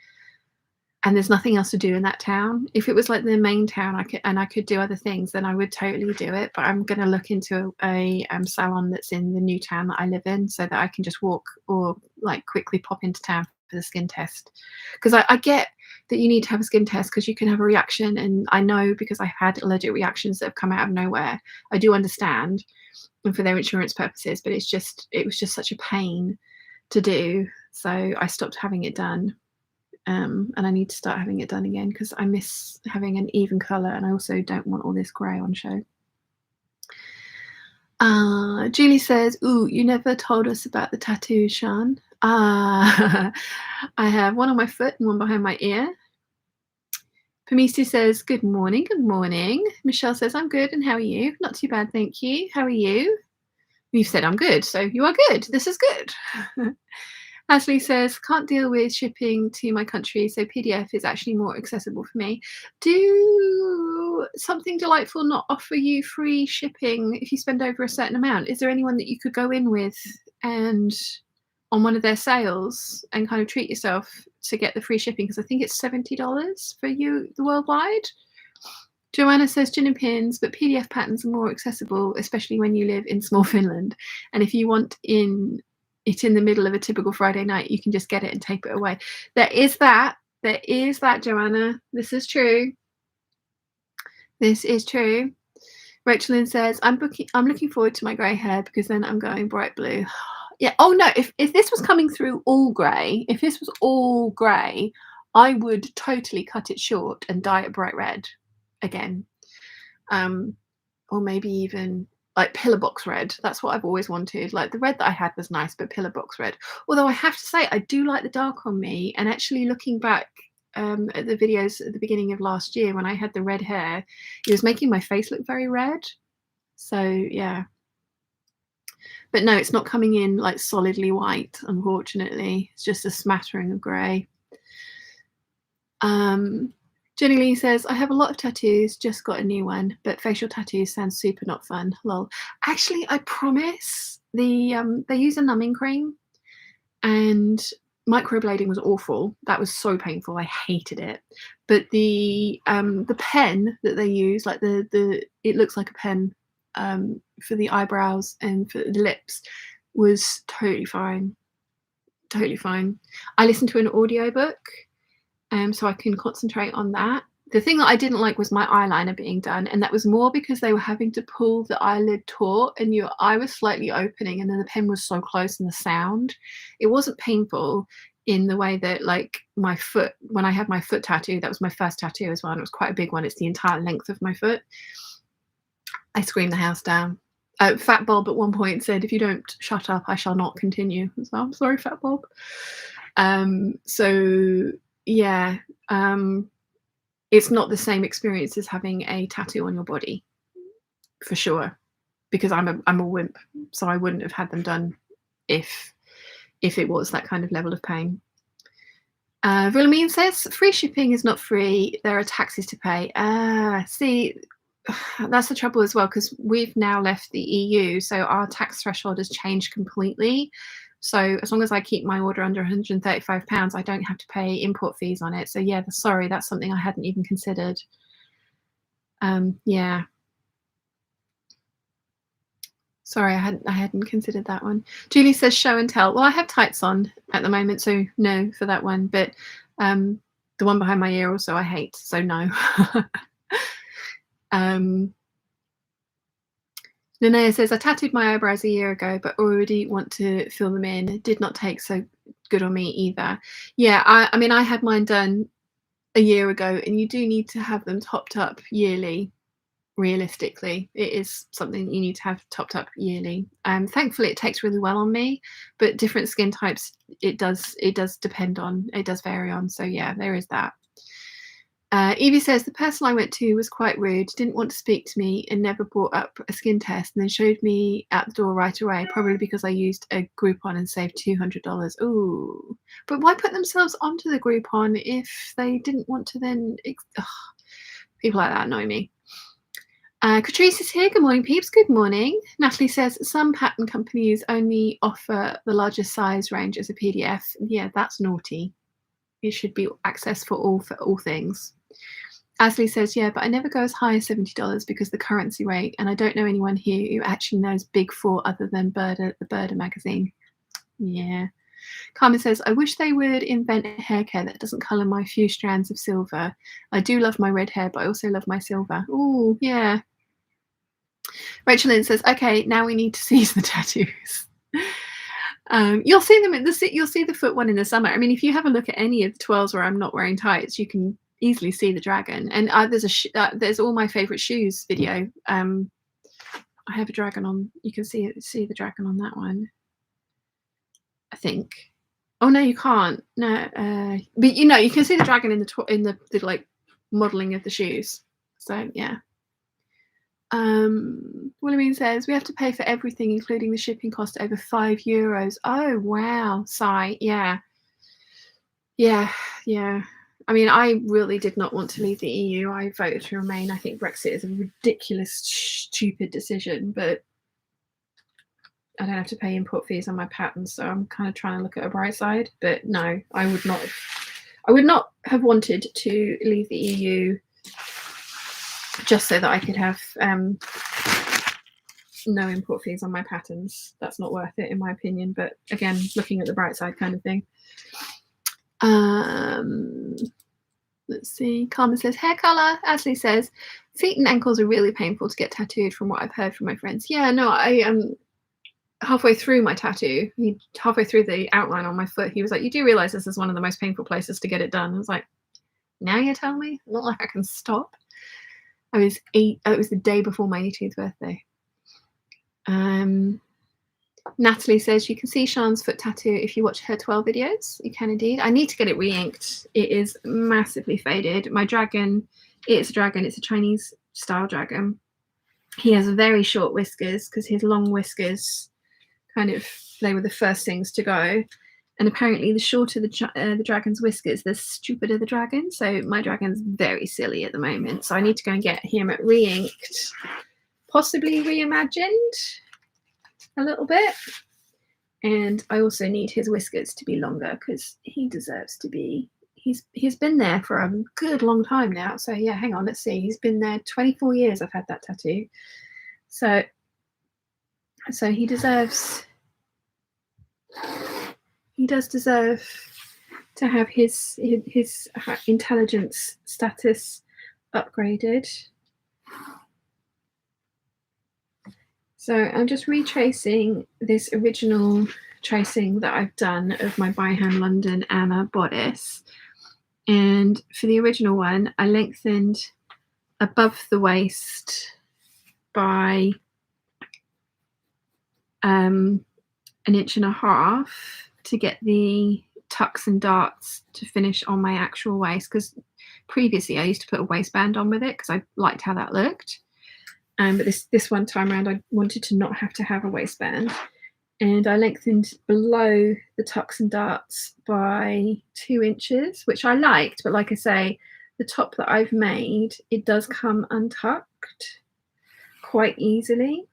and there's nothing else to do in that town. If it was like the main town, I could do other things, then I would totally do it. But I'm going to look into a salon that's in the new town that I live in, so that I can just walk or like quickly pop into town for the skin test. Because I get that you need to have a skin test because you can have a reaction, and I know because I've had allergic reactions that have come out of nowhere. I do understand, and for their insurance purposes, but it was just such a pain to do, so I stopped having it done. And I need to start having it done again because I miss having an even colour, and I also don't want all this grey on show. Julie says, ooh, you never told us about the tattoo, Sean. I have one on my foot and one behind my ear. Pamisi says, good morning. Michelle says, I'm good, and how are you? Not too bad, thank you. How are you? You've said I'm good, so you are good. This is good. Ashley says, can't deal with shipping to my country, so PDF is actually more accessible for me. Do Something Delightful not offer you free shipping if you spend over a certain amount? Is there anyone that you could go in with and on one of their sales and kind of treat yourself to get the free shipping? Because I think it's $70 for you worldwide. Joanna says, gin and pins, but PDF patterns are more accessible, especially when you live in small Finland. And if you want it in the middle of a typical Friday night, you can just get it and tape it away. There is that, Joanna. This is true. Rachel Lynn says, I'm looking forward to my grey hair because then I'm going bright blue. Yeah. Oh no, if this was coming through all grey, I would totally cut it short and dye it bright red again. Or maybe even like pillar box red. That's what I've always wanted. Like the red that I had was nice, but pillar box red. Although I have to say, I do like the dark on me. And actually looking back at the videos at the beginning of last year when I had the red hair, it was making my face look very red. So yeah. But no, it's not coming in like solidly white, unfortunately. It's just a smattering of grey. Jenny Lee says, I have a lot of tattoos, just got a new one, but facial tattoos sounds super not fun. Lol. Actually, I promise they use a numbing cream, and microblading was awful. That was so painful. I hated it. But the pen that they use, like it looks like a pen for the eyebrows and for the lips, was totally fine. Totally fine. I listened to an audiobook. So I can concentrate on that. The thing that I didn't like was my eyeliner being done, and that was more because they were having to pull the eyelid taut and your eye was slightly opening, and then the pen was so close and the sound. It wasn't painful. in the way that, like, my foot, when I had my foot tattoo, that was my first tattoo as well, and it was quite a big one. It's the entire length of my foot. I screamed the house down. Fat Bob at one point said, "If you don't shut up, I shall not continue." So I'm sorry, Fat Bob. So yeah, it's not the same experience as having a tattoo on your body, for sure, because I'm a wimp, so I wouldn't have had them done if it was that kind of level of pain. Wilhelmine says, "Free shipping is not free. There are taxes to pay." See, that's the trouble as well, because we've now left the EU, so our tax threshold has changed completely. So as long as I keep my order under £135, I don't have to pay import fees on it. So yeah, sorry, that's something I hadn't even considered. Yeah. Sorry, I hadn't considered that one. Julie says show and tell. Well, I have tights on at the moment, so no for that one. But the one behind my ear also I hate, so no. Linnea says, "I tattooed my eyebrows a year ago, but already want to fill them in. It did not take so good on me either." Yeah, I mean, I had mine done a year ago, and you do need to have them topped up yearly. Realistically, it is something you need to have topped up yearly. Thankfully, it takes really well on me, but different skin types, it does depend on, it does vary on. So yeah, there is that. Evie says, "The person I went to was quite rude, didn't want to speak to me, and never brought up a skin test, and then showed me at the door right away, probably because I used a Groupon and saved $200. Ooh, but why put themselves onto the Groupon if they didn't want to then? Ugh, people like that annoy me. Catrice is here. Good morning, peeps. Good morning. Natalie says, "Some pattern companies only offer the largest size range as a PDF." Yeah, that's naughty. It should be access for all things. Asley says, "Yeah, but I never go as high as $70 because the currency rate, and I don't know anyone here who actually knows Big Four other than the Birder magazine." Yeah. Carmen says, "I wish they would invent a hair care that doesn't colour my few strands of silver. I do love my red hair, but I also love my silver." Oh, yeah. Rachel Lynn says, "Okay, now we need to seize the tattoos." You'll see them you'll see the foot one in the summer. I mean, if you have a look at any of the 12s where I'm not wearing tights, you can easily see the dragon. And there's all my favorite shoes video. I have a dragon on. You can see the dragon on that one, I think. Oh no, you can't. No, but you can see the dragon in the like modeling of the shoes. So yeah. Williamine says, "We have to pay for everything, including the shipping cost, over €5. Oh wow, sigh. Yeah. I mean, I really did not want to leave the EU. I voted to remain. I think Brexit is a ridiculous, stupid decision, but I don't have to pay import fees on my patterns, so I'm kind of trying to look at a bright side. But no, I would not have wanted to leave the EU just so that I could have no import fees on my patterns. That's not worth it, in my opinion. But again, looking at the bright side kind of thing. Let's see. Carmen says, "Hair color." Ashley says, "Feet and ankles are really painful to get tattooed, from what I've heard from my friends." Yeah, no, I halfway through my tattoo, halfway through the outline on my foot, he was like, "You do realize this is one of the most painful places to get it done?" I was like, "Now you're telling me? Not like I can stop." It was the day before my 18th birthday. Natalie says, "You can see Sean's foot tattoo if you watch her 12 videos." You can indeed. I need to get it re-inked. It is massively faded. My dragon, it's a Chinese style dragon. He has very short whiskers because his long whiskers they were the first things to go. And apparently the shorter the dragon's whiskers, the stupider the dragon. So my dragon's very silly at the moment. So I need to go and get him re-inked, possibly reimagined a little bit. And I also need his whiskers to be longer because he deserves to be. He's been there for a good long time now. So yeah, hang on, let's see. He's been there 24 years. I've had that tattoo. So he deserves. He does deserve to have his intelligence status upgraded. So I'm just retracing this original tracing that I've done of my by hand London Anna bodice. And for the original one, I lengthened above the waist by 1.5 inches to get the tucks and darts to finish on my actual waist, because previously I used to put a waistband on with it because I liked how that looked. But this one time around I wanted to not have to have a waistband, and I lengthened below the tucks and darts by 2 inches, which I liked, but like I say, the top that I've made, it does come untucked quite easily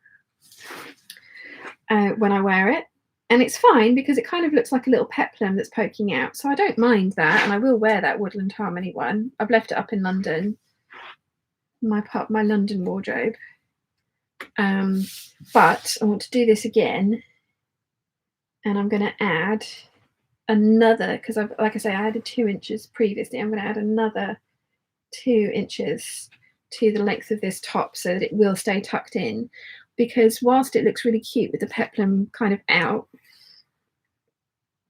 when I wear it. And it's fine because it kind of looks like a little peplum that's poking out. So I don't mind that, and I will wear that Woodland Harmony one. I've left it up in London, my London wardrobe. But I want to do this again, and I'm going to add another, because like I say, I added 2 inches previously. I'm going to add another 2 inches to the length of this top so that it will stay tucked in. Because whilst it looks really cute with the peplum kind of out,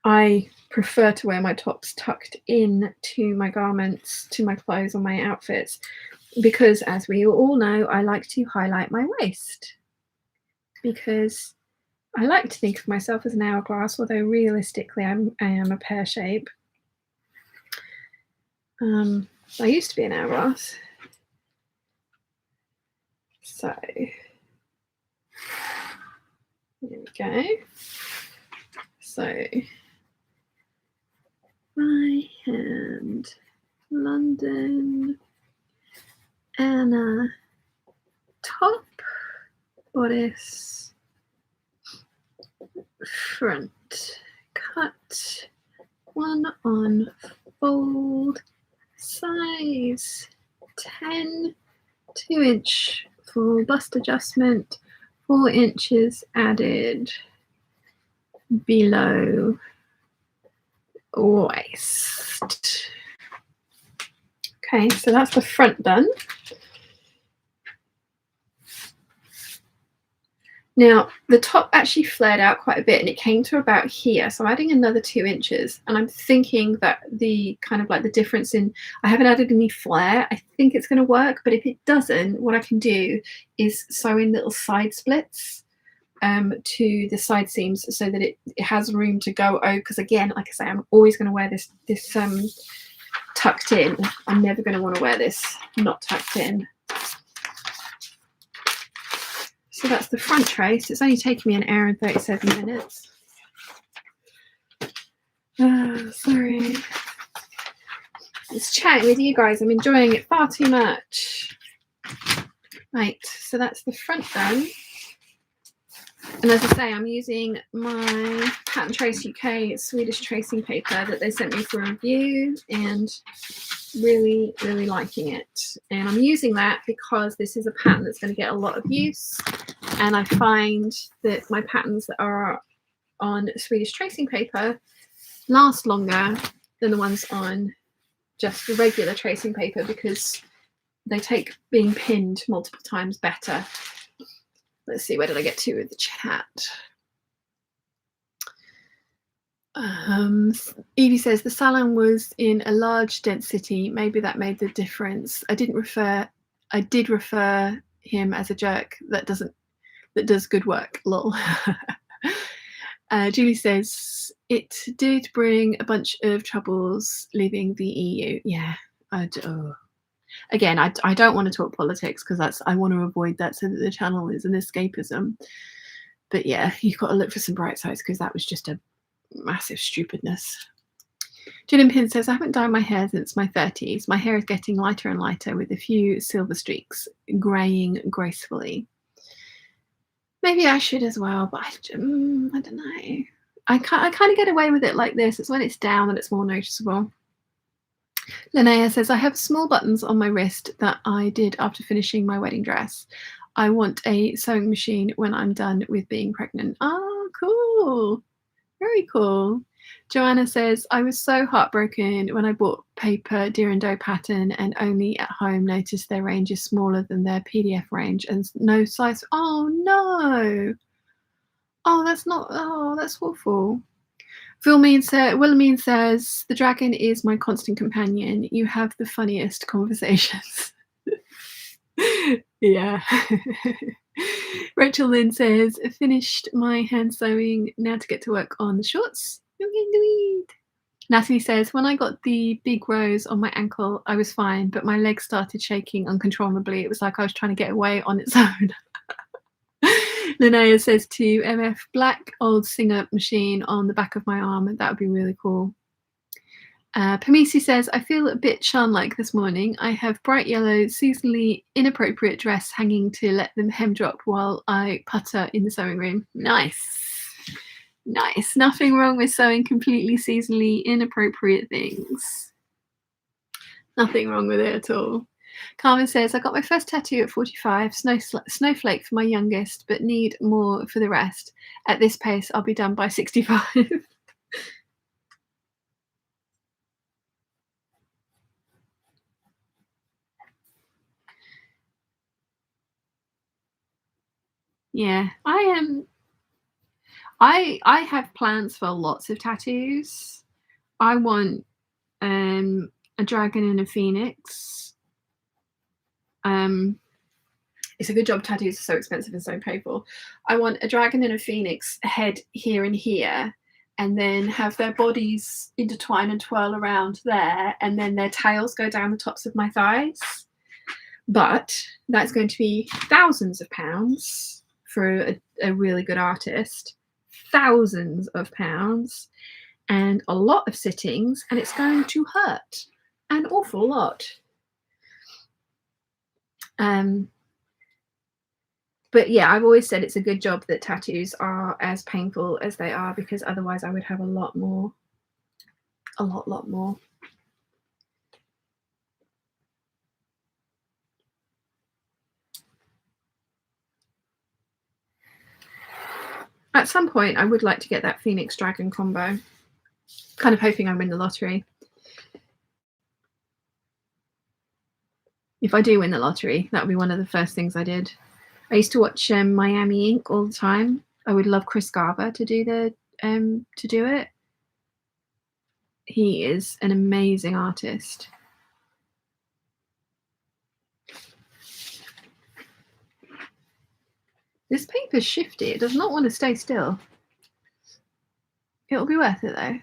I prefer to wear my tops tucked in to my garments, to my clothes, on my outfits, because as we all know, I like to highlight my waist, because I like to think of myself as an hourglass, although realistically I am a pear shape. I used to be an hourglass. So there we go. So by hand London Anna top, bodice, front, cut, 1 on fold, size 10, 2 inch full bust adjustment, 4 inches added below waist. Okay, so that's the front done. Now the top actually flared out quite a bit, and it came to about here, so I'm adding another 2 inches, and I'm thinking that the kind of like the difference in, I haven't added any flare, I think it's going to work, but if it doesn't, what I can do is sew in little side splits to the side seams so that it has room to go over, because again, like I say, I'm always going to wear this tucked in. I'm never going to want to wear this not tucked in. So that's the front trace. It's only taken me 1 hour and 37 minutes. Sorry. It's chatting with you guys. I'm enjoying it far too much. Right, so that's the front done. And as I say, I'm using my Pattern Trace UK Swedish tracing paper that they sent me for review, and really, really liking it. And I'm using that because this is a pattern that's going to get a lot of use. And I find that my patterns that are on Swedish tracing paper last longer than the ones on just the regular tracing paper, because they take being pinned multiple times better. Let's see, where did I get to with the chat? Evie says the salon was in a large dense city. Maybe that made the difference. I did refer him as a jerk that does good work. Lol. Julie says it did bring a bunch of troubles leaving the EU. Yeah, again, I don't want to talk politics because I want to avoid that so that the channel is an escapism. But yeah, you've got to look for some bright sides because that was just a massive stupidness. Gillian Pin says, I haven't dyed my hair since my 30s. My hair is getting lighter and lighter with a few silver streaks, greying gracefully. Maybe I should as well, but I don't know. I kind of get away with it like this. It's when it's down that it's more noticeable. Linnea says, I have small buttons on my wrist that I did after finishing my wedding dress. I want a sewing machine when I'm done with being pregnant. Oh, cool. Very cool. Joanna says, I was so heartbroken when I bought paper Deer and Doe pattern and only at home noticed their range is smaller than their PDF range and no size. Oh, no. Oh, that's not. Oh, that's Waffle. Wilhelmine says, the dragon is my constant companion. You have the funniest conversations. Yeah. Rachel Lynn says, finished my hand sewing, now to get to work on the shorts. Natalie says, when I got the big rose on my ankle, I was fine, but my legs started shaking uncontrollably. It was like I was trying to get away on its own. Linnea says to MF, black old Singer machine on the back of my arm. That would be really cool. Pamisi says, I feel a bit Shan-like this morning. I have bright yellow, seasonally inappropriate dress hanging to let the hem drop while I putter in the sewing room. Nice. Nice. Nothing wrong with sewing completely seasonally inappropriate things. Nothing wrong with it at all. Carmen says, I got my first tattoo at 45, snowflake for my youngest, but need more for the rest. At this pace, I'll be done by 65. Yeah, I have plans for lots of tattoos. I want a dragon and a phoenix. It's a good job tattoos are so expensive and so painful. I want a dragon and a phoenix head here and here, and then have their bodies intertwine and twirl around there, and then their tails go down the tops of my thighs. But that's going to be thousands of pounds for a really good artist. Thousands of pounds and a lot of sittings, and it's going to hurt an awful lot. But yeah, I've always said it's a good job that tattoos are as painful as they are, because otherwise I would have a lot more. At some point, I would like to get that Phoenix Dragon combo. Kind of hoping I win the lottery. If I do win the lottery, that would be one of the first things I did. I used to watch Miami Ink all the time. I would love Chris Garver to do it. He is an amazing artist. This paper's shifty. It does not want to stay still. It'll be worth it though.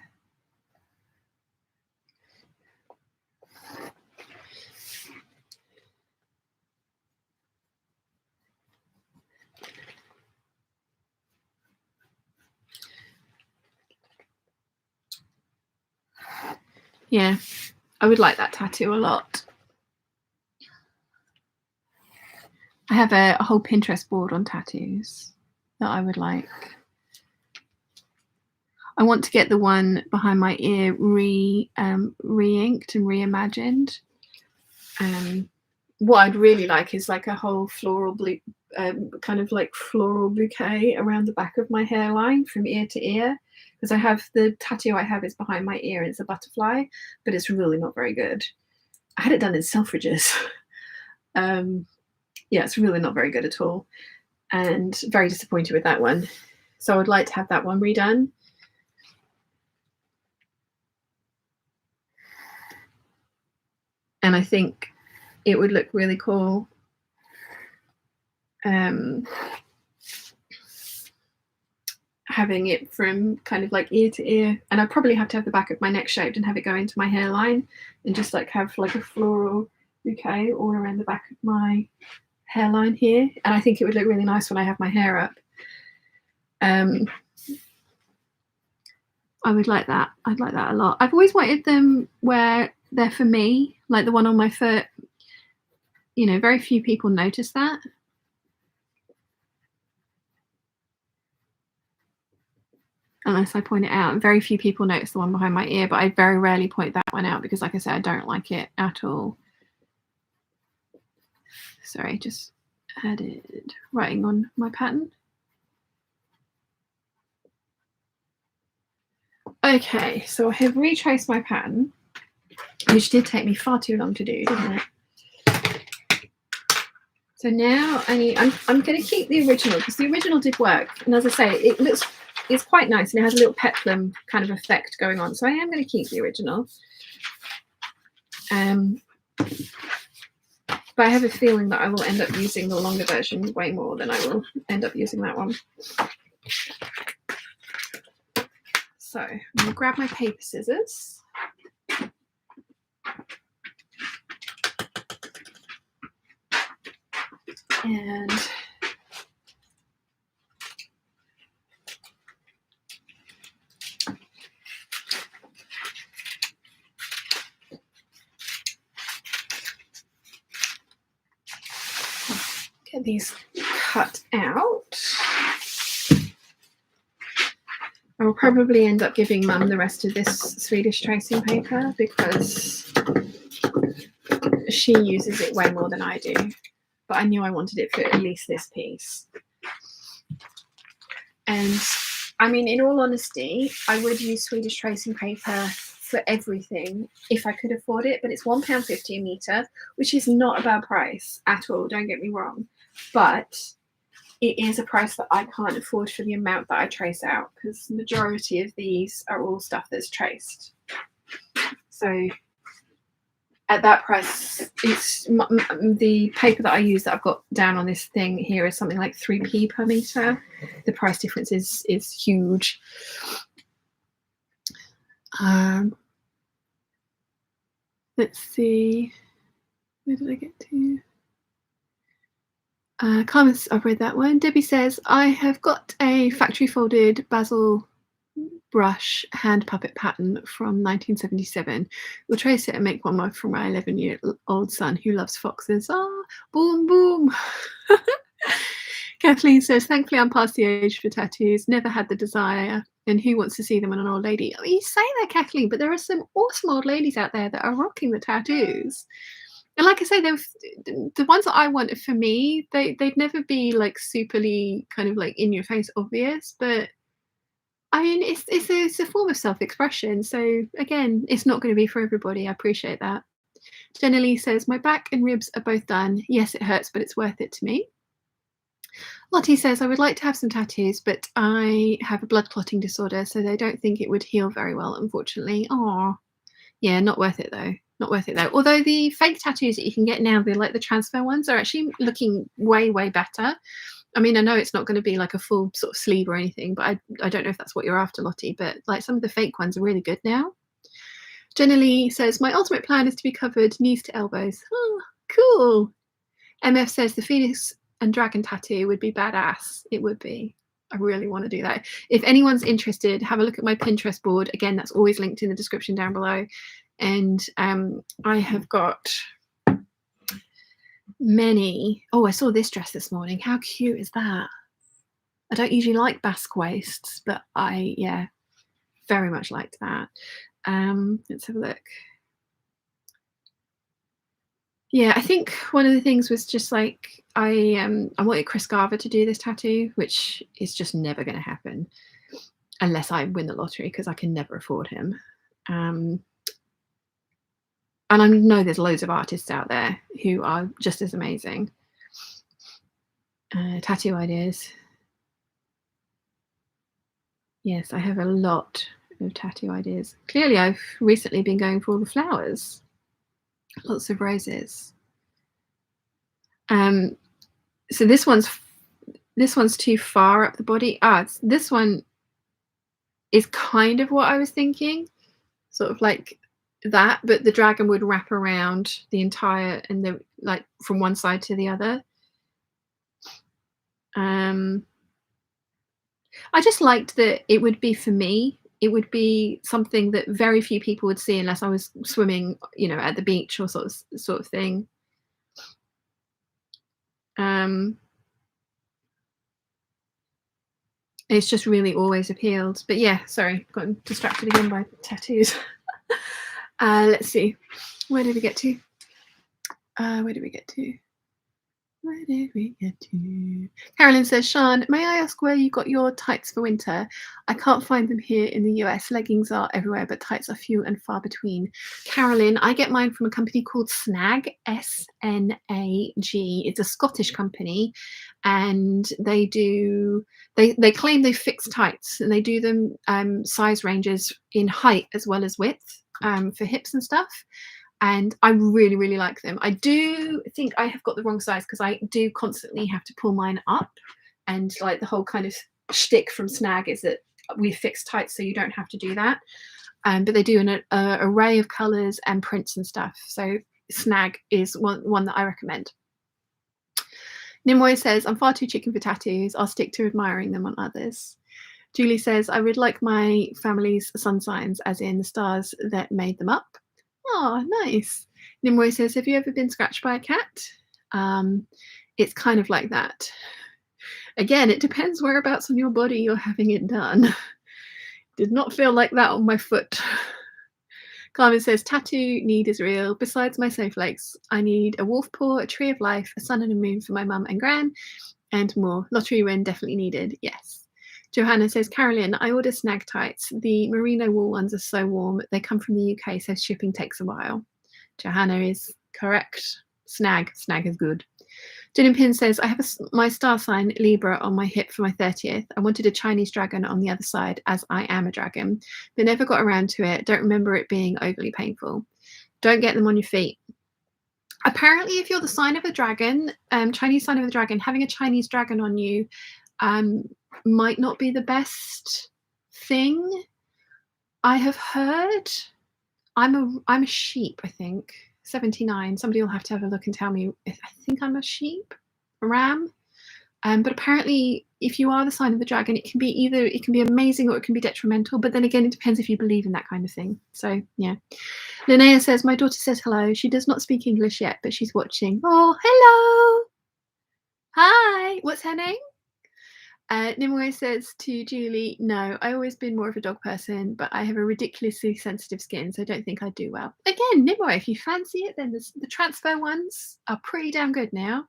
Yeah, I would like that tattoo a lot. I have a whole Pinterest board on tattoos that I would like. I want to get the one behind my ear re-inked and reimagined. What I'd really like is like a whole floral kind of like floral bouquet around the back of my hairline from ear to ear, because I have the tattoo I have is behind my ear and it's a butterfly, but it's really not very good. I had it done in Selfridges. Yeah, it's really not very good at all, and very disappointed with that one. So I would like to have that one redone. And I think it would look really cool. Having it from kind of like ear to ear, and I'd probably have to have the back of my neck shaped and have it go into my hairline, and just like have like a floral bouquet all around the back of my hairline here. And I think it would look really nice when I have my hair up. I would like that. I'd like that a lot. I've always wanted them where they're for me, like the one on my foot. You know, very few people notice that. Unless I point it out. Very few people notice the one behind my ear, but I very rarely point that one out because, like I said, I don't like it at all. Sorry, just added writing on my pattern. Okay, so I have retraced my pattern, which did take me far too long to do, didn't it? So now I'm going to keep the original because the original did work, and as I say, it's quite nice and it has a little peplum kind of effect going on. So I am going to keep the original. But I have a feeling that I will end up using the longer version way more than I will end up using that one. So I'm going to grab my paper scissors. And get these cut out. I will probably end up giving Mum the rest of this Swedish tracing paper because she uses it way more than I do. But I knew I wanted it for at least this piece. And I mean, in all honesty, I would use Swedish tracing paper for everything if I could afford it, but it's £1.50 a metre, which is not a bad price at all, don't get me wrong. But it is a price that I can't afford for the amount that I trace out, because the majority of these are all stuff that's traced. So at that price, it's the paper that I use that I've got down on this thing here is something like 3p per metre. The price difference is huge. Let's see, where did I get to? Comments, I've read that one. Debbie says, I have got a factory folded basil brush hand puppet pattern from 1977. We'll trace it and make one more for my 11-year-old son who loves foxes. Ah, boom, boom. Kathleen says, thankfully I'm past the age for tattoos, never had the desire, and who wants to see them on an old lady? Oh, you say that, Kathleen, but there are some awesome old ladies out there that are rocking the tattoos. And like I say, the ones that I want for me, they'd never be like superly kind of like in your face obvious, but I mean, it's a form of self-expression. So again, it's not going to be for everybody. I appreciate that. Jenna Lee says, my back and ribs are both done. Yes, it hurts, but it's worth it to me. Lottie says, I would like to have some tattoos, but I have a blood clotting disorder, so they don't think it would heal very well, unfortunately. Oh, yeah, not worth it though. Not worth it though. Although the fake tattoos that you can get now, they're like the transfer ones, are actually looking way, way better. I mean, I know it's not going to be like a full sort of sleeve or anything, but I don't know if that's what you're after, Lottie, but like some of the fake ones are really good now. Jenna Lee says, my ultimate plan is to be covered knees to elbows. Oh, cool. MF says the Phoenix and Dragon tattoo would be badass. It would be. I really want to do that. If anyone's interested, have a look at my Pinterest board. Again, that's always linked in the description down below. And I have got many. Oh, I saw this dress this morning. How cute is that? I don't usually like basque waists, but yeah, very much liked that. Let's have a look. Yeah, I think one of the things was just like I wanted Chris Garver to do this tattoo, which is just never going to happen unless I win the lottery, because I can never afford him. And I know there's loads of artists out there who are just as amazing. Tattoo ideas. Yes, I have a lot of tattoo ideas. Clearly, I've recently been going for all the flowers. Lots of roses. So this one's too far up the body. This one is kind of what I was thinking, sort of like that, but the dragon would wrap around the entire, and the like from one side to the other. I just liked that it would be, for me, it would be something that very few people would see unless I was swimming, you know, at the beach or sort of thing. It's just really always appealed. But yeah, sorry, got distracted again by tattoos. Let's see, where did we get to? Where did we get to? Carolyn says, Sean, may I ask where you got your tights for winter? I can't find them here in the US. Leggings are everywhere, but tights are few and far between. Carolyn, I get mine from a company called Snag, S-N-A-G. It's a Scottish company, and they claim they fix tights, and they do them size ranges in height as well as width for hips and stuff. And I really, really like them. I do think I have got the wrong size because I do constantly have to pull mine up. And like the whole kind of shtick from Snag is that we fix tights so you don't have to do that. But they do an array of colours and prints and stuff. So Snag is one that I recommend. Nimoy says, I'm far too chicken for tattoos. I'll stick to admiring them on others. Julie says, I would like my family's sun signs, as in the stars that made them up. Oh, nice. Nimue says, have you ever been scratched by a cat? It's kind of like that. Again, it depends whereabouts on your body you're having it done. Did not feel like that on my foot. Carmen says, tattoo need is real. Besides my snowflakes, I need a wolf paw, a tree of life, a sun and a moon for my mum and gran, and more. Lottery win definitely needed. Yes. Johanna says, Carolyn, I order Snag tights. The merino wool ones are so warm. They come from the UK, so shipping takes a while. Johanna is correct. Snag is good. Jen Pin says, I have my star sign Libra on my hip for my 30th. I wanted a Chinese dragon on the other side, as I am a dragon, but never got around to it. Don't remember it being overly painful. Don't get them on your feet. Apparently, if you're the sign of a dragon, Chinese sign of a dragon, having a Chinese dragon on you might not be the best thing. I have heard. I'm a sheep, I think. 79. Somebody will have to have a look and tell me if I think I'm a sheep, a ram. But apparently, if you are the sign of the dragon, it can be amazing or it can be detrimental. But then again, it depends if you believe in that kind of thing. So yeah. Linnea says, my daughter says hello. She does not speak English yet, but she's watching. Oh, hello. Hi. What's her name? Nimue says to Julie, no, I've always been more of a dog person, but I have a ridiculously sensitive skin, so I don't think I'd do well. Again, Nimue, if you fancy it, then the transfer ones are pretty damn good now.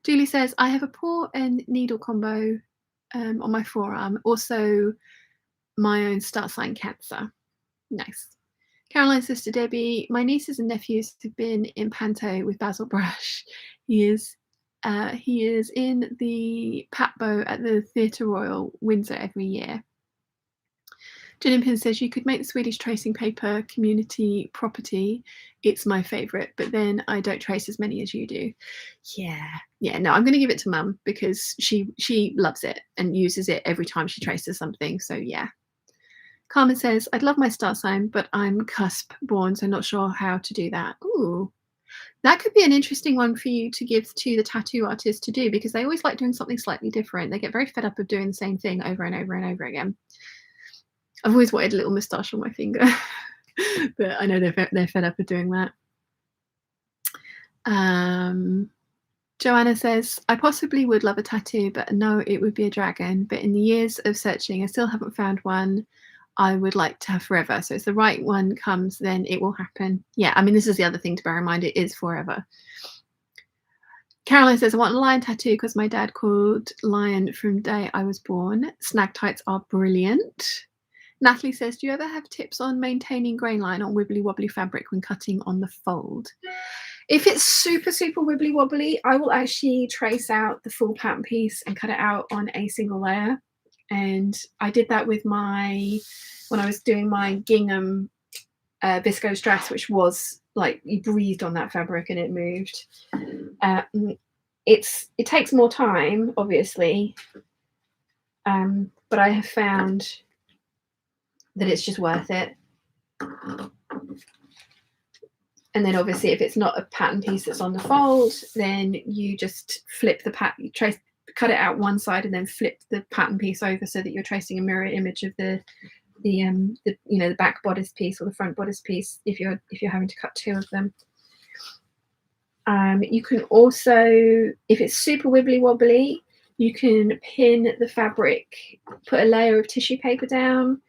Julie says, I have a paw and needle combo on my forearm. Also, my own star sign Cancer. Nice. Caroline's sister Debbie, my nieces and nephews have been in Panto with Basil Brush. He is in the Patbo at the Theatre Royal, Windsor, every year. Jen Pin says, you could make the Swedish tracing paper community property. It's my favourite, but then I don't trace as many as you do. Yeah, no, I'm going to give it to Mum because she loves it and uses it every time she traces something, so yeah. Carmen says, I'd love my star sign, but I'm cusp born, so not sure how to do that. Ooh. That could be an interesting one for you to give to the tattoo artist to do because they always like doing something slightly different. They get very fed up of doing the same thing over and over and over again. I've always wanted a little moustache on my finger, but I know they're fed up of doing that. Joanna says, I possibly would love a tattoo, but no, it would be a dragon. But in the years of searching, I still haven't found one I would like to have forever. So if the right one comes, then it will happen. Yeah, I mean, this is the other thing to bear in mind. It is forever. Caroline says, I want a lion tattoo because my dad called lion from the day I was born. Snag tights are brilliant. Natalie says, do you ever have tips on maintaining grain line on wibbly wobbly fabric when cutting on the fold? If it's super, super wibbly wobbly, I will actually trace out the full pattern piece and cut it out on a single layer. And I did that with when I was doing my gingham viscose dress, which was like you breathed on that fabric and it moved. It takes more time, obviously, but I have found that it's just worth it. And then obviously if it's not a pattern piece that's on the fold, then you just flip the pattern, cut it out one side and then flip the pattern piece over so that you're tracing a mirror image of the back bodice piece or the front bodice piece if you're having to cut two of them. You can also, if it's super wibbly wobbly, you can pin the fabric, put a layer of tissue paper down,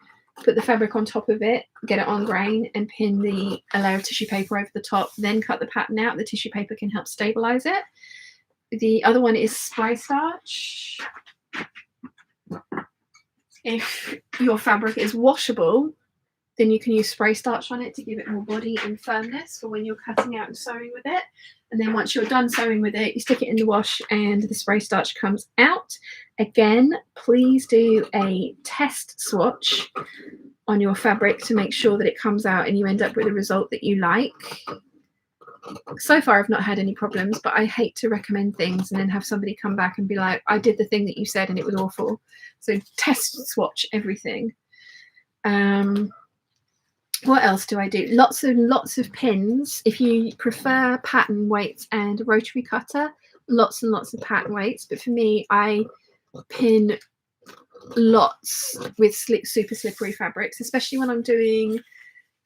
put the fabric on top of it, get it on grain, and pin a layer of tissue paper over the top, then cut the pattern out. The tissue paper can help stabilize it. The other one is spray starch. If your fabric is washable, then you can use spray starch on it to give it more body and firmness for when you're cutting out and sewing with it. And then once you're done sewing with it, you stick it in the wash and the spray starch comes out. Again, please do a test swatch on your fabric to make sure that it comes out and you end up with a result that you like. So far, I've not had any problems, but I hate to recommend things and then have somebody come back and be like, I did the thing that you said and it was awful. So test swatch everything. What else do I do? Lots of pins. If you prefer pattern weights and rotary cutter, lots and lots of pattern weights. But for me, I pin lots with super slippery fabrics, especially when I'm doing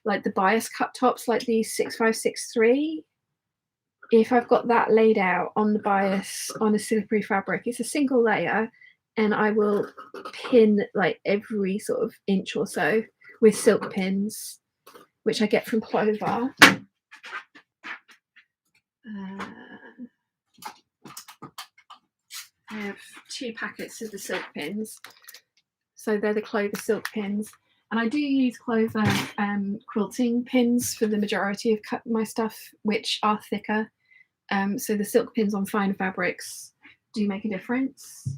like the bias cut tops, like the 6563. If I've got that laid out on the bias on a slippery fabric, it's a single layer, and I will pin like every sort of inch or so with silk pins, which I get from Clover. I have 2 packets of the silk pins. So they're the Clover silk pins. And I do use Clover quilting pins for the majority of my stuff, which are thicker. So the silk pins on finer fabrics do make a difference.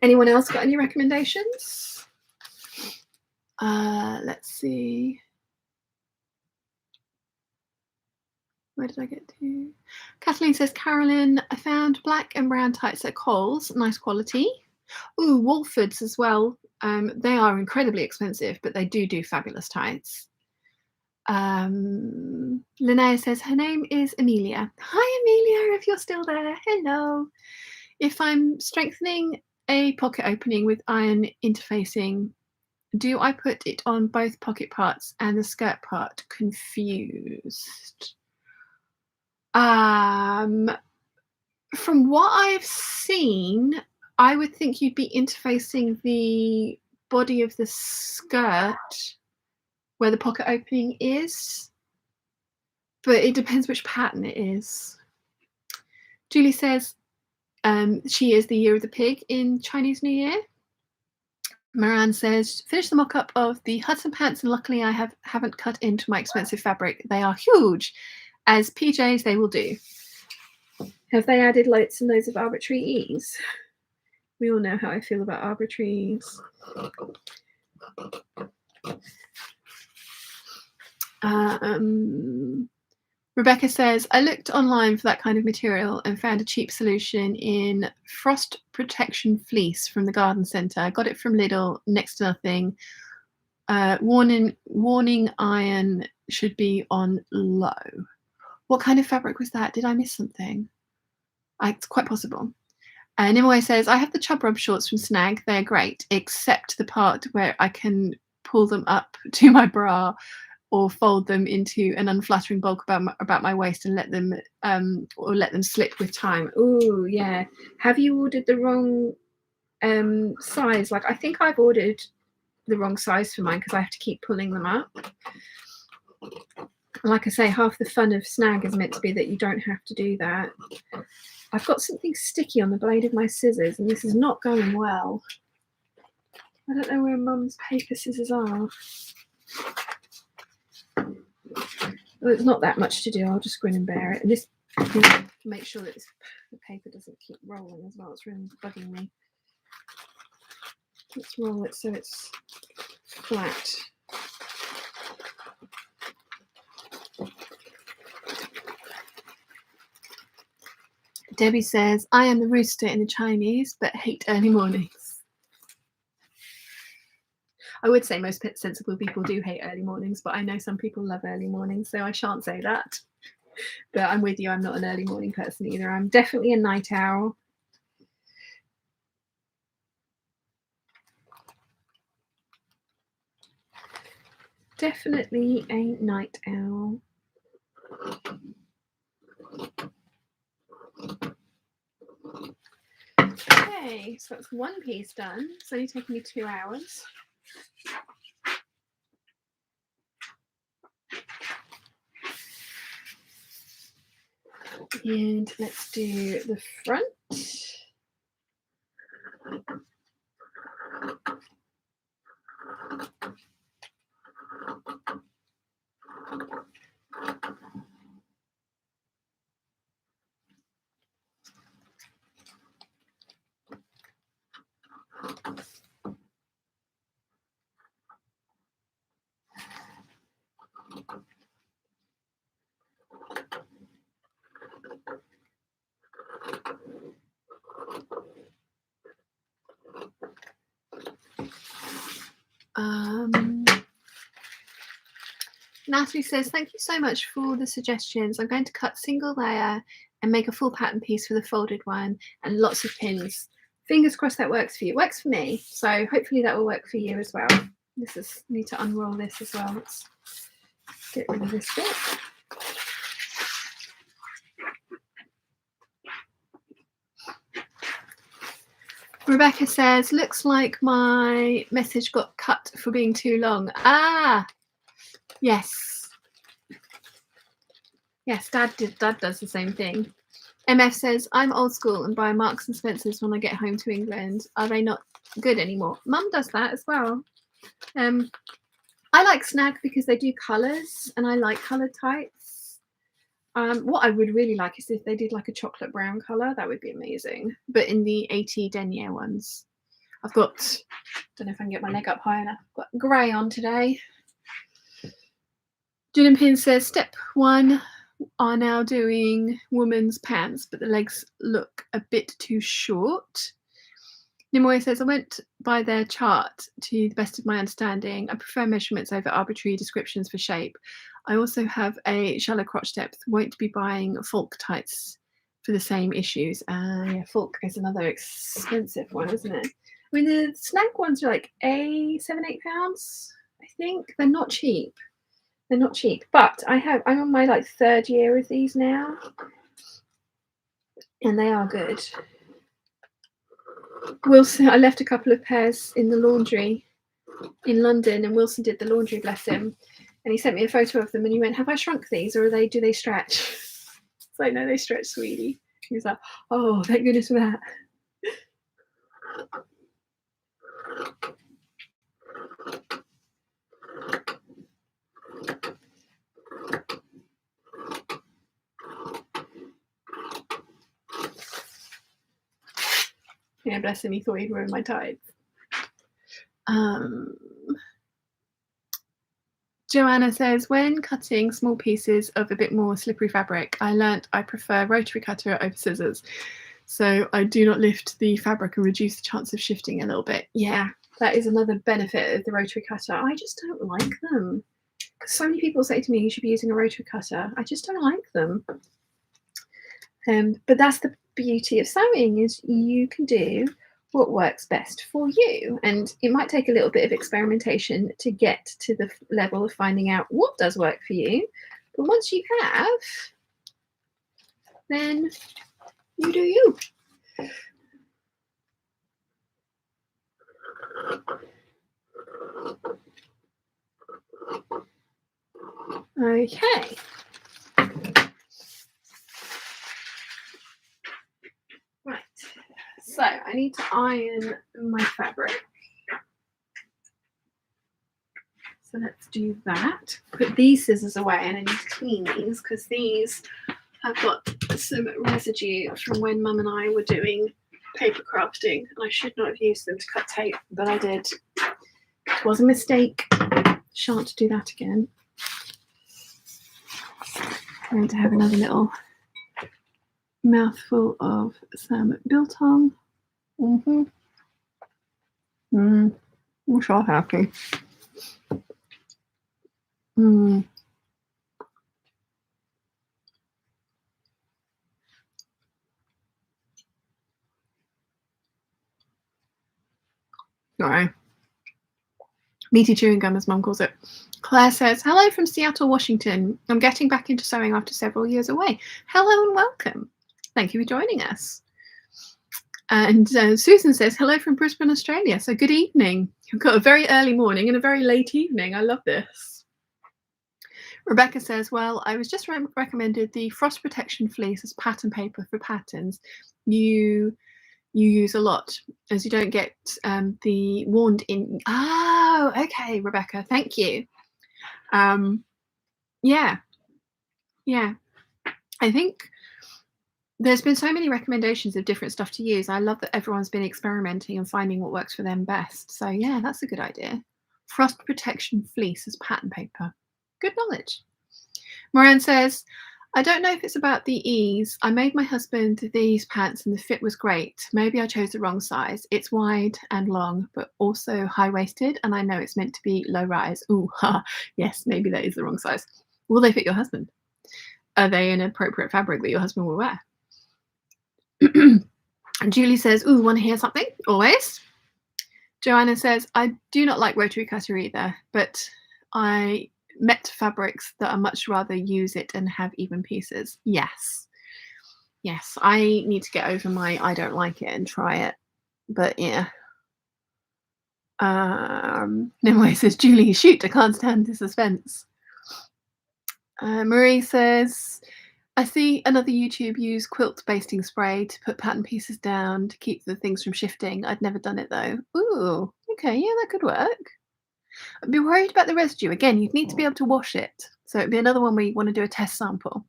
Anyone else got any recommendations? Let's see. Where did I get to? Kathleen says, Carolyn, I found black and brown tights at Coles. Nice quality. Ooh, Wolfords as well. They are incredibly expensive, but they do fabulous tights. Linnea says, her name is Amelia. Hi, Amelia, if you're still there. Hello. If I'm strengthening a pocket opening with iron interfacing, do I put it on both pocket parts and the skirt part? Confused. From what I've seen, I would think you'd be interfacing the body of the skirt where the pocket opening is, but it depends which pattern it is. Julie says she is the year of the pig in Chinese New Year. Moran says, finish the mock-up of the Hudson pants, and luckily I haven't cut into my expensive fabric. They are huge. As PJs, they will do. Have they added loads and loads of arbitrary ease? We all know how I feel about arbitrary ease. Rebecca says, I looked online for that kind of material and found a cheap solution in frost protection fleece from the garden centre. I got it from Lidl, next to nothing. Warning iron should be on low. What kind of fabric was that? Did I miss something? It's quite possible. Nimue says, I have the chub rub shorts from Snag. They're great, except the part where I can pull them up to my bra or fold them into an unflattering bulk about my waist and let them slip with time. Oh yeah. Have you ordered the wrong size? Like, I think I've ordered the wrong size for mine because I have to keep pulling them up. Like I say, half the fun of Snag is meant to be that you don't have to do that. I've got something sticky on the blade of my scissors and this is not going well. I don't know where Mum's paper scissors are. Well, it's not that much to do. I'll just grin and bear it. And this, make sure that the paper doesn't keep rolling as well. It's really bugging me. Let's roll it so it's flat. Debbie says, I am the rooster in the Chinese, but hate early mornings. I would say most sensible people do hate early mornings, but I know some people love early mornings, so I shan't say that. But I'm with you, I'm not an early morning person either. I'm definitely a night owl. Definitely a night owl. Okay, so that's one piece done. It's only taken me 2 hours. And let's do the front. Natalie says, thank you so much for the suggestions. I'm going to cut single layer and make a full pattern piece for the folded one and lots of pins. Fingers crossed that works for you. It works for me. So hopefully that will work for you as well. Need to unroll this as well. Let's get rid of this bit. Rebecca says, looks like my message got cut for being too long. Ah, yes. Yes, Dad does the same thing. MF says, I'm old school and buy Marks and Spencer's when I get home to England. Are they not good anymore? Mum does that as well. I like Snag because they do colours and I like coloured tights. What I would really like is if they did like a chocolate brown colour. That would be amazing. But in the 80 denier ones. I've got, don't know if I can get my leg up high enough. I've got grey on today. Jim Pin says, step 1 are now doing woman's pants, but the legs look a bit too short. Nimoy says, I went by their chart to the best of my understanding. I prefer measurements over arbitrary descriptions for shape. I also have a shallow crotch depth. Won't be buying Folk tights for the same issues. Yeah, Folk is another expensive one, isn't it? I mean, the Snag ones are like £7-8, I think. They're not cheap. They're not cheap, but I'm on my like 3rd year of these now, and they are good. Wilson, I left a couple of pairs in the laundry in London, and Wilson did the laundry, bless him, and he sent me a photo of them, and he went, have I shrunk these, or do they stretch? It's like, no, they stretch, sweetie. He was like, oh, thank goodness for that. Yeah, bless him, he thought he'd ruin my tights. Joanna says, when cutting small pieces of a bit more slippery fabric, I learnt I prefer rotary cutter over scissors. So I do not lift the fabric and reduce the chance of shifting a little bit. Yeah, that is another benefit of the rotary cutter. I just don't like them. Because so many people say to me, you should be using a rotary cutter. I just don't like them. But that's the beauty of sewing, is you can do what works best for you, and it might take a little bit of experimentation to get to the level of finding out what does work for you, but once you have, then you do you. Okay. Right, so I need to iron my fabric. So let's do that. Put these scissors away, and I need to clean these because these have got some residue from when Mum and I were doing paper crafting, and I should not have used them to cut tape, but I did. It was a mistake. Shan't do that again. I'm going to have another little mouthful of some biltong. I'm so happy. Sorry. Meaty chewing gum, as Mum calls it. Claire says, hello from Seattle, Washington. I'm getting back into sewing after several years away. Hello and welcome. Thank you for joining us. And Susan says, hello from Brisbane, Australia. So good evening. I've got a very early morning and a very late evening. I love this. Rebecca says, well, I was just recommended the frost protection fleece as pattern paper for patterns you use a lot, as you don't get the warned in. Oh, okay, Rebecca, thank you. Yeah, I think there's been so many recommendations of different stuff to use. I love that everyone's been experimenting and finding what works for them best. So yeah, that's a good idea. Frost protection fleece as pattern paper. Good knowledge. Moran says, I don't know if it's about the ease. I made my husband these pants and the fit was great. Maybe I chose the wrong size. It's wide and long, but also high-waisted, and I know it's meant to be low-rise. Ooh, yes, maybe that is the wrong size. Will they fit your husband? Are they an appropriate fabric that your husband will wear? Julie says, ooh, want to hear something? Always. Joanna says, I do not like rotary cutter either, but I met fabrics that I much rather use it and have even pieces. Yes, I need to get over my I don't like it and try it. But yeah. Nimue says, Julie, shoot, I can't stand the suspense. Marie says, I see another YouTube use quilt basting spray to put pattern pieces down to keep the things from shifting. I'd never done it though. Ooh, okay, yeah, that could work. I'd be worried about the residue. Again, you'd need to be able to wash it. So it'd be another one where you want to do a test sample.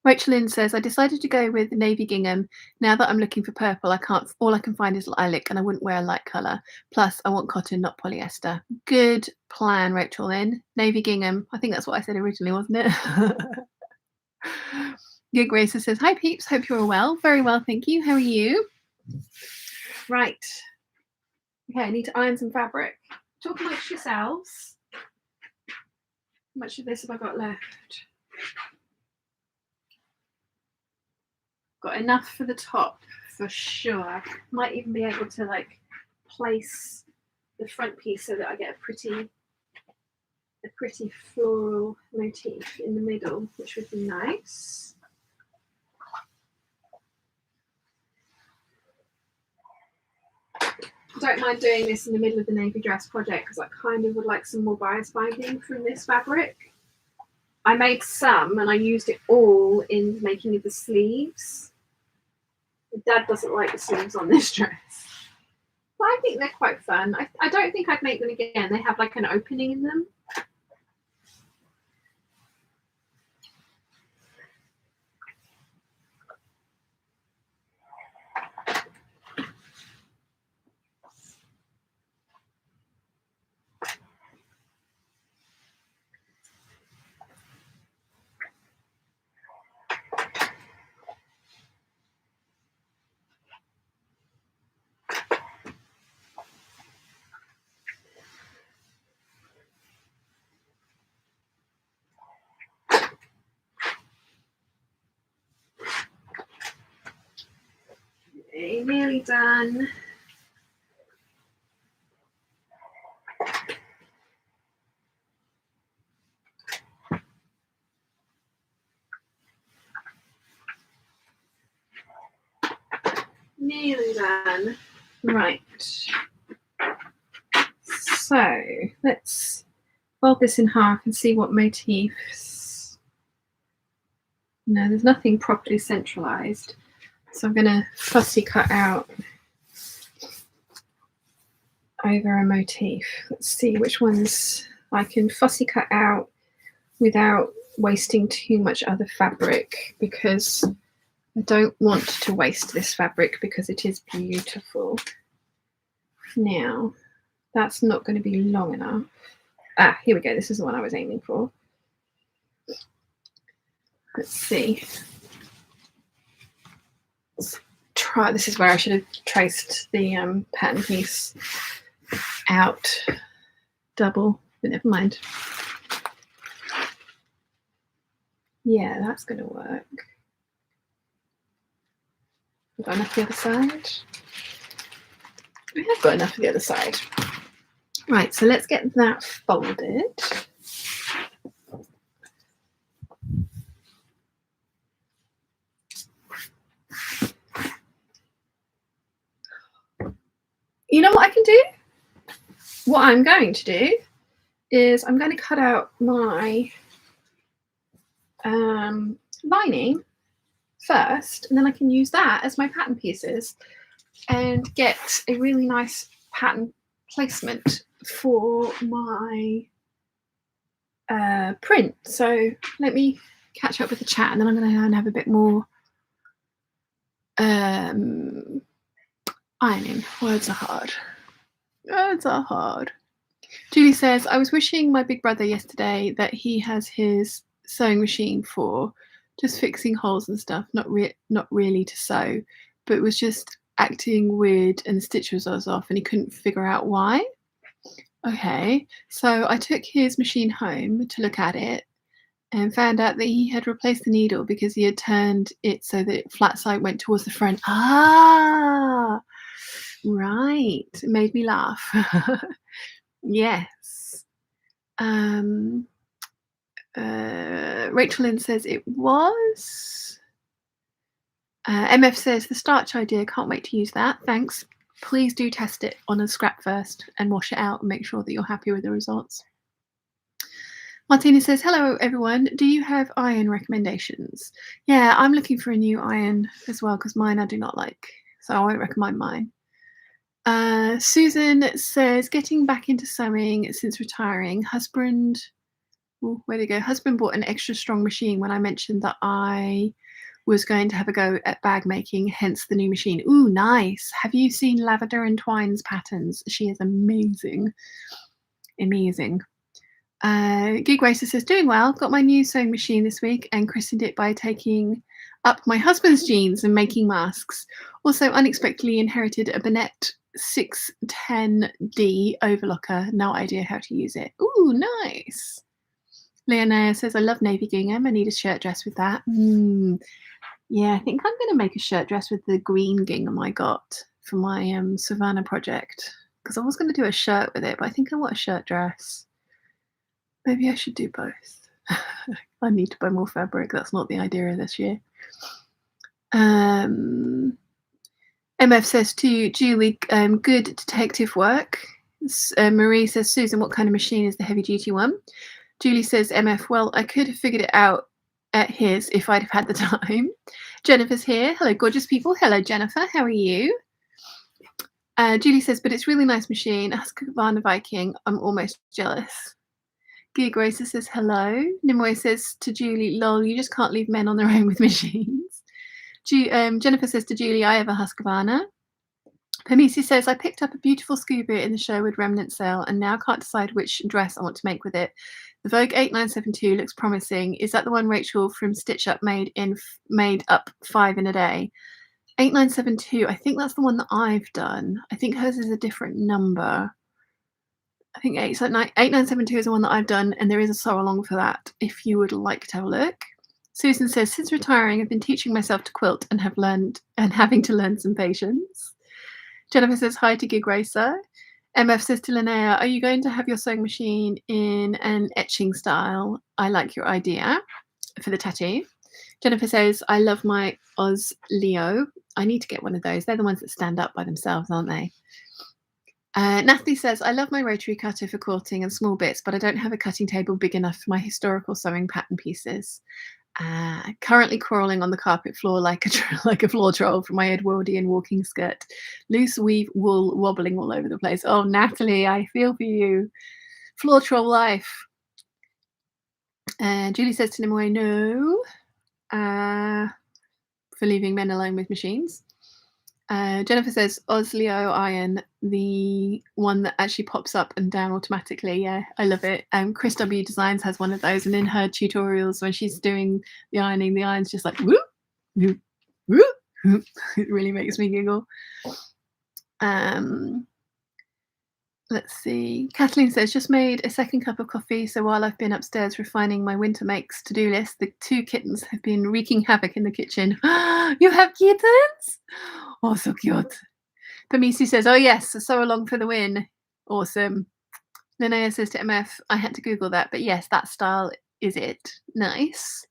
Rachel Lynn says, I decided to go with navy gingham. Now that I'm looking for purple, all I can find is lilac and I wouldn't wear a light colour. Plus, I want cotton, not polyester. Good plan, Rachel Lynn. Navy gingham. I think that's what I said originally, wasn't it? Gig Racer says, hi peeps, hope you're all well. Very well, thank you. How are you? Right. Okay, I need to iron some fabric. Talk amongst yourselves. How much of this have I got left? Got enough for the top for sure. Might even be able to like place the front piece so that I get a pretty floral motif in the middle, which would be nice. I don't mind doing this in the middle of the navy dress project because I kind of would like some more bias binding from this fabric. I made some and I used it all in making of the sleeves. Dad doesn't like the sleeves on this dress, but I think they're quite fun. I don't think I'd make them again. They have like an opening in them. Okay, nearly done. Nearly done. Right. So let's fold this in half and see what motifs. No, there's nothing properly centralized. So I'm going to fussy cut out over a motif. Let's see which ones I can fussy cut out without wasting too much other fabric, because I don't want to waste this fabric because it is beautiful. Now, that's not going to be long enough. Ah, here we go. This is the one I was aiming for. Let's see. Let's try. This is where I should have traced the pattern piece out double, but never mind. Yeah, that's going to work. I've got enough for the other side. We have got enough for the other side. Right, so let's get that folded. You know what I can do? What I'm going to do is I'm going to cut out my lining first, and then I can use that as my pattern pieces and get a really nice pattern placement for my print. So let me catch up with the chat, and then I'm going to go and have a bit more ironing. Words are hard. Words are hard. Julie says, I was wishing my big brother yesterday that he has his sewing machine for just fixing holes and stuff, not really to sew, but it was just acting weird and the stitches was off and he couldn't figure out why. Okay, so I took his machine home to look at it and found out that he had replaced the needle because he had turned it so that flat side went towards the front. Ah, right. It made me laugh. Yes. Rachel Lynn says it was. MF says the starch idea. Can't wait to use that. Thanks. Please do test it on a scrap first and wash it out and make sure that you're happy with the results. Martina says, hello everyone. Do you have iron recommendations? Yeah, I'm looking for a new iron as well because mine I do not like. So I won't recommend mine. Susan says, getting back into sewing since retiring. Husband bought an extra strong machine when I mentioned that I was going to have a go at bag making, hence the new machine. Ooh, nice. Have you seen Lavender and Twine's patterns? She is amazing. Amazing. Gig Racer says, doing well. Got my new sewing machine this week and christened it by taking up my husband's jeans and making masks. Also unexpectedly inherited a Bennett 610D overlocker. No idea how to use it. Ooh, nice. Leonea says, I love navy gingham. I need a shirt dress with that. Yeah, I think I'm going to make a shirt dress with the green gingham I got for my Savannah project. Because I was going to do a shirt with it, but I think I want a shirt dress. Maybe I should do both. I need to buy more fabric. That's not the idea of this year. MF says to Julie, good detective work. Marie says, Susan, what kind of machine is the heavy duty one? Julie says, MF, well, I could have figured it out at his if I'd have had the time. Jennifer's here. Hello, gorgeous people. Hello, Jennifer. How are you? Julie says, but it's really nice machine. Husqvarna Viking. I'm almost jealous. Gig Racer says, hello. Nimue says to Julie, lol, you just can't leave men on their own with machines. Jennifer says to Julie, I have a Husqvarna. Pamisi says, I picked up a beautiful scuba in the Sherwood remnant sale and now can't decide which dress I want to make with it. The Vogue 8972 looks promising. Is that the one Rachel from Stitch Up made up 5 in a day? 8972, I think that's the one that I've done. I think hers is a different number. I think 8972 is the one that I've done, and there is a sew along for that if you would like to have a look. Susan says, since retiring, I've been teaching myself to quilt and having to learn some patience. Jennifer says, hi to Gig Racer. MF says to Linnea, are you going to have your sewing machine in an etching style? I like your idea for the tattoo. Jennifer says, I love my Oz Leo. I need to get one of those. They're the ones that stand up by themselves, aren't they? Natalie says, I love my rotary cutter for quilting and small bits, but I don't have a cutting table big enough for my historical sewing pattern pieces. Currently crawling on the carpet floor like a floor troll from my Edwardian walking skirt. Loose weave wool wobbling all over the place. Oh, Natalie, I feel for you. Floor troll life. Julie says to Nimue, no. For leaving men alone with machines. Jennifer says, Osleo iron, the one that actually pops up and down automatically. Yeah, I love it. Chris W Designs has one of those, and in her tutorials when she's doing the ironing, the iron's just like whoop, whoop, whoop, whoop. It really makes me giggle. Let's see. Kathleen says, just made a second cup of coffee, so while I've been upstairs refining my winter makes to-do list, the 2 kittens have been wreaking havoc in the kitchen. You have kittens? Oh, so cute. Pamisi says, oh yes, so along for the win. Awesome. Linnea says to MF, I had to Google that, but yes, that style is it. Nice.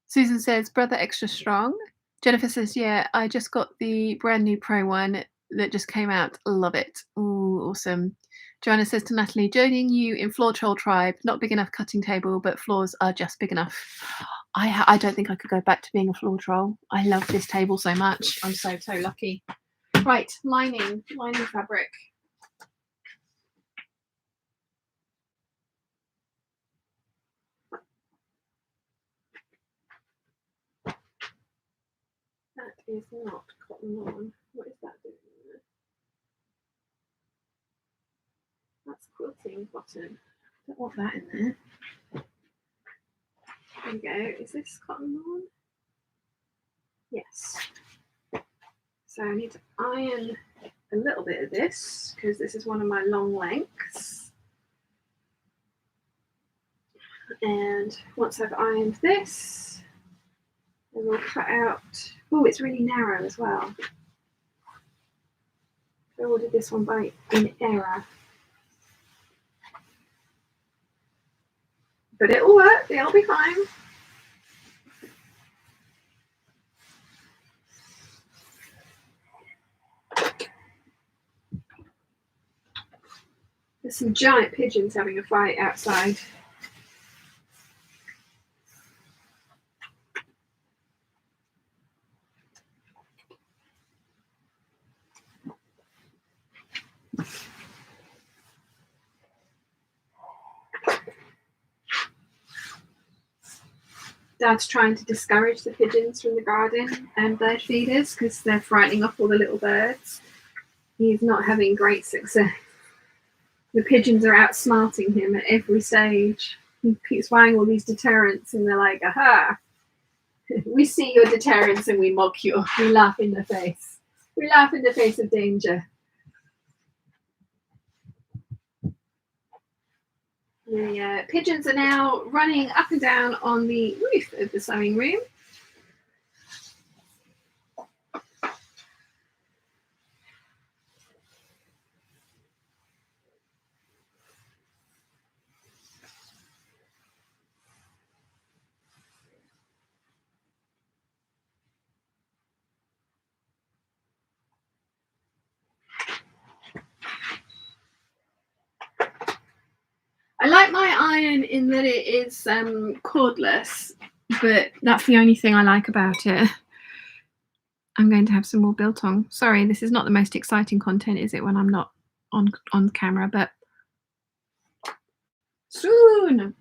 Susan says, brother extra strong. Jennifer says, yeah, I just got the brand new Pro one that just came out. Love it. Ooh, awesome. Joanna says to Natalie, joining you in Floor Troll Tribe. Not big enough cutting table, but floors are just big enough. I don't think I could go back to being a floor troll. I love this table so much. I'm so lucky. Right, lining fabric. That is not cotton lawn. What is that doing there? That's quilting cotton. Don't want that in there. There we go. Is this cotton lawn? Yes. So I need to iron a little bit of this because this is one of my long lengths. And once I've ironed this, I will cut out. Oh, it's really narrow as well. I ordered this one in error. But it'll work, it'll be fine. There's some giant pigeons having a fight outside. Dad's trying to discourage the pigeons from the garden and bird feeders because they're frightening off all the little birds. He's not having great success. The pigeons are outsmarting him at every stage. He keeps buying all these deterrents and they're like, aha, we see your deterrents and we mock you. We laugh in the face. We laugh in the face of danger. The pigeons are now running up and down on the roof of the sewing room. I like my iron in that it is cordless, but that's the only thing I like about it. I'm going to have some more biltong. Sorry, this is not the most exciting content, is it, when I'm not on camera, but soon.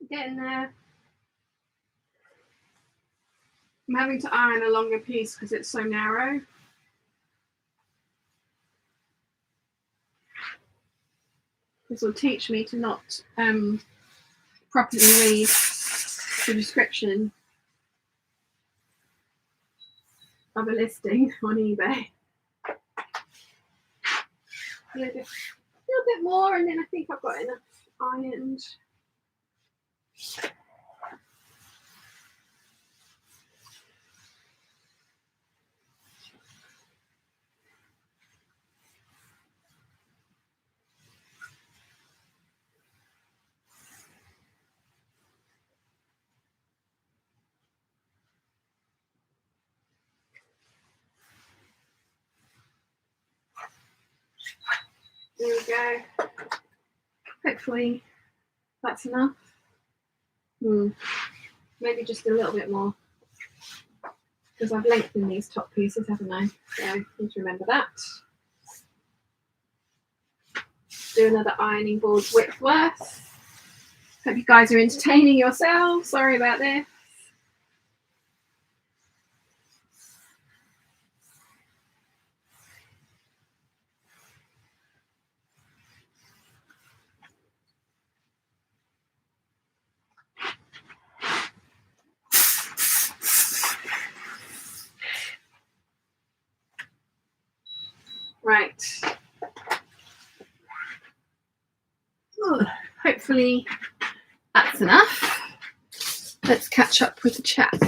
Getting there. I'm having to iron a longer piece because it's so narrow. This will teach me to not properly read the description of a listing on eBay. A little bit more, and then I think I've got enough ironed. There we go. Hopefully that's enough. Maybe just a little bit more, because I've lengthened these top pieces, haven't I? So I need to remember that. Do another ironing board's width worth. Hope you guys are entertaining yourselves. Sorry about this. Right. Ooh, hopefully that's enough. Let's catch up with the chat.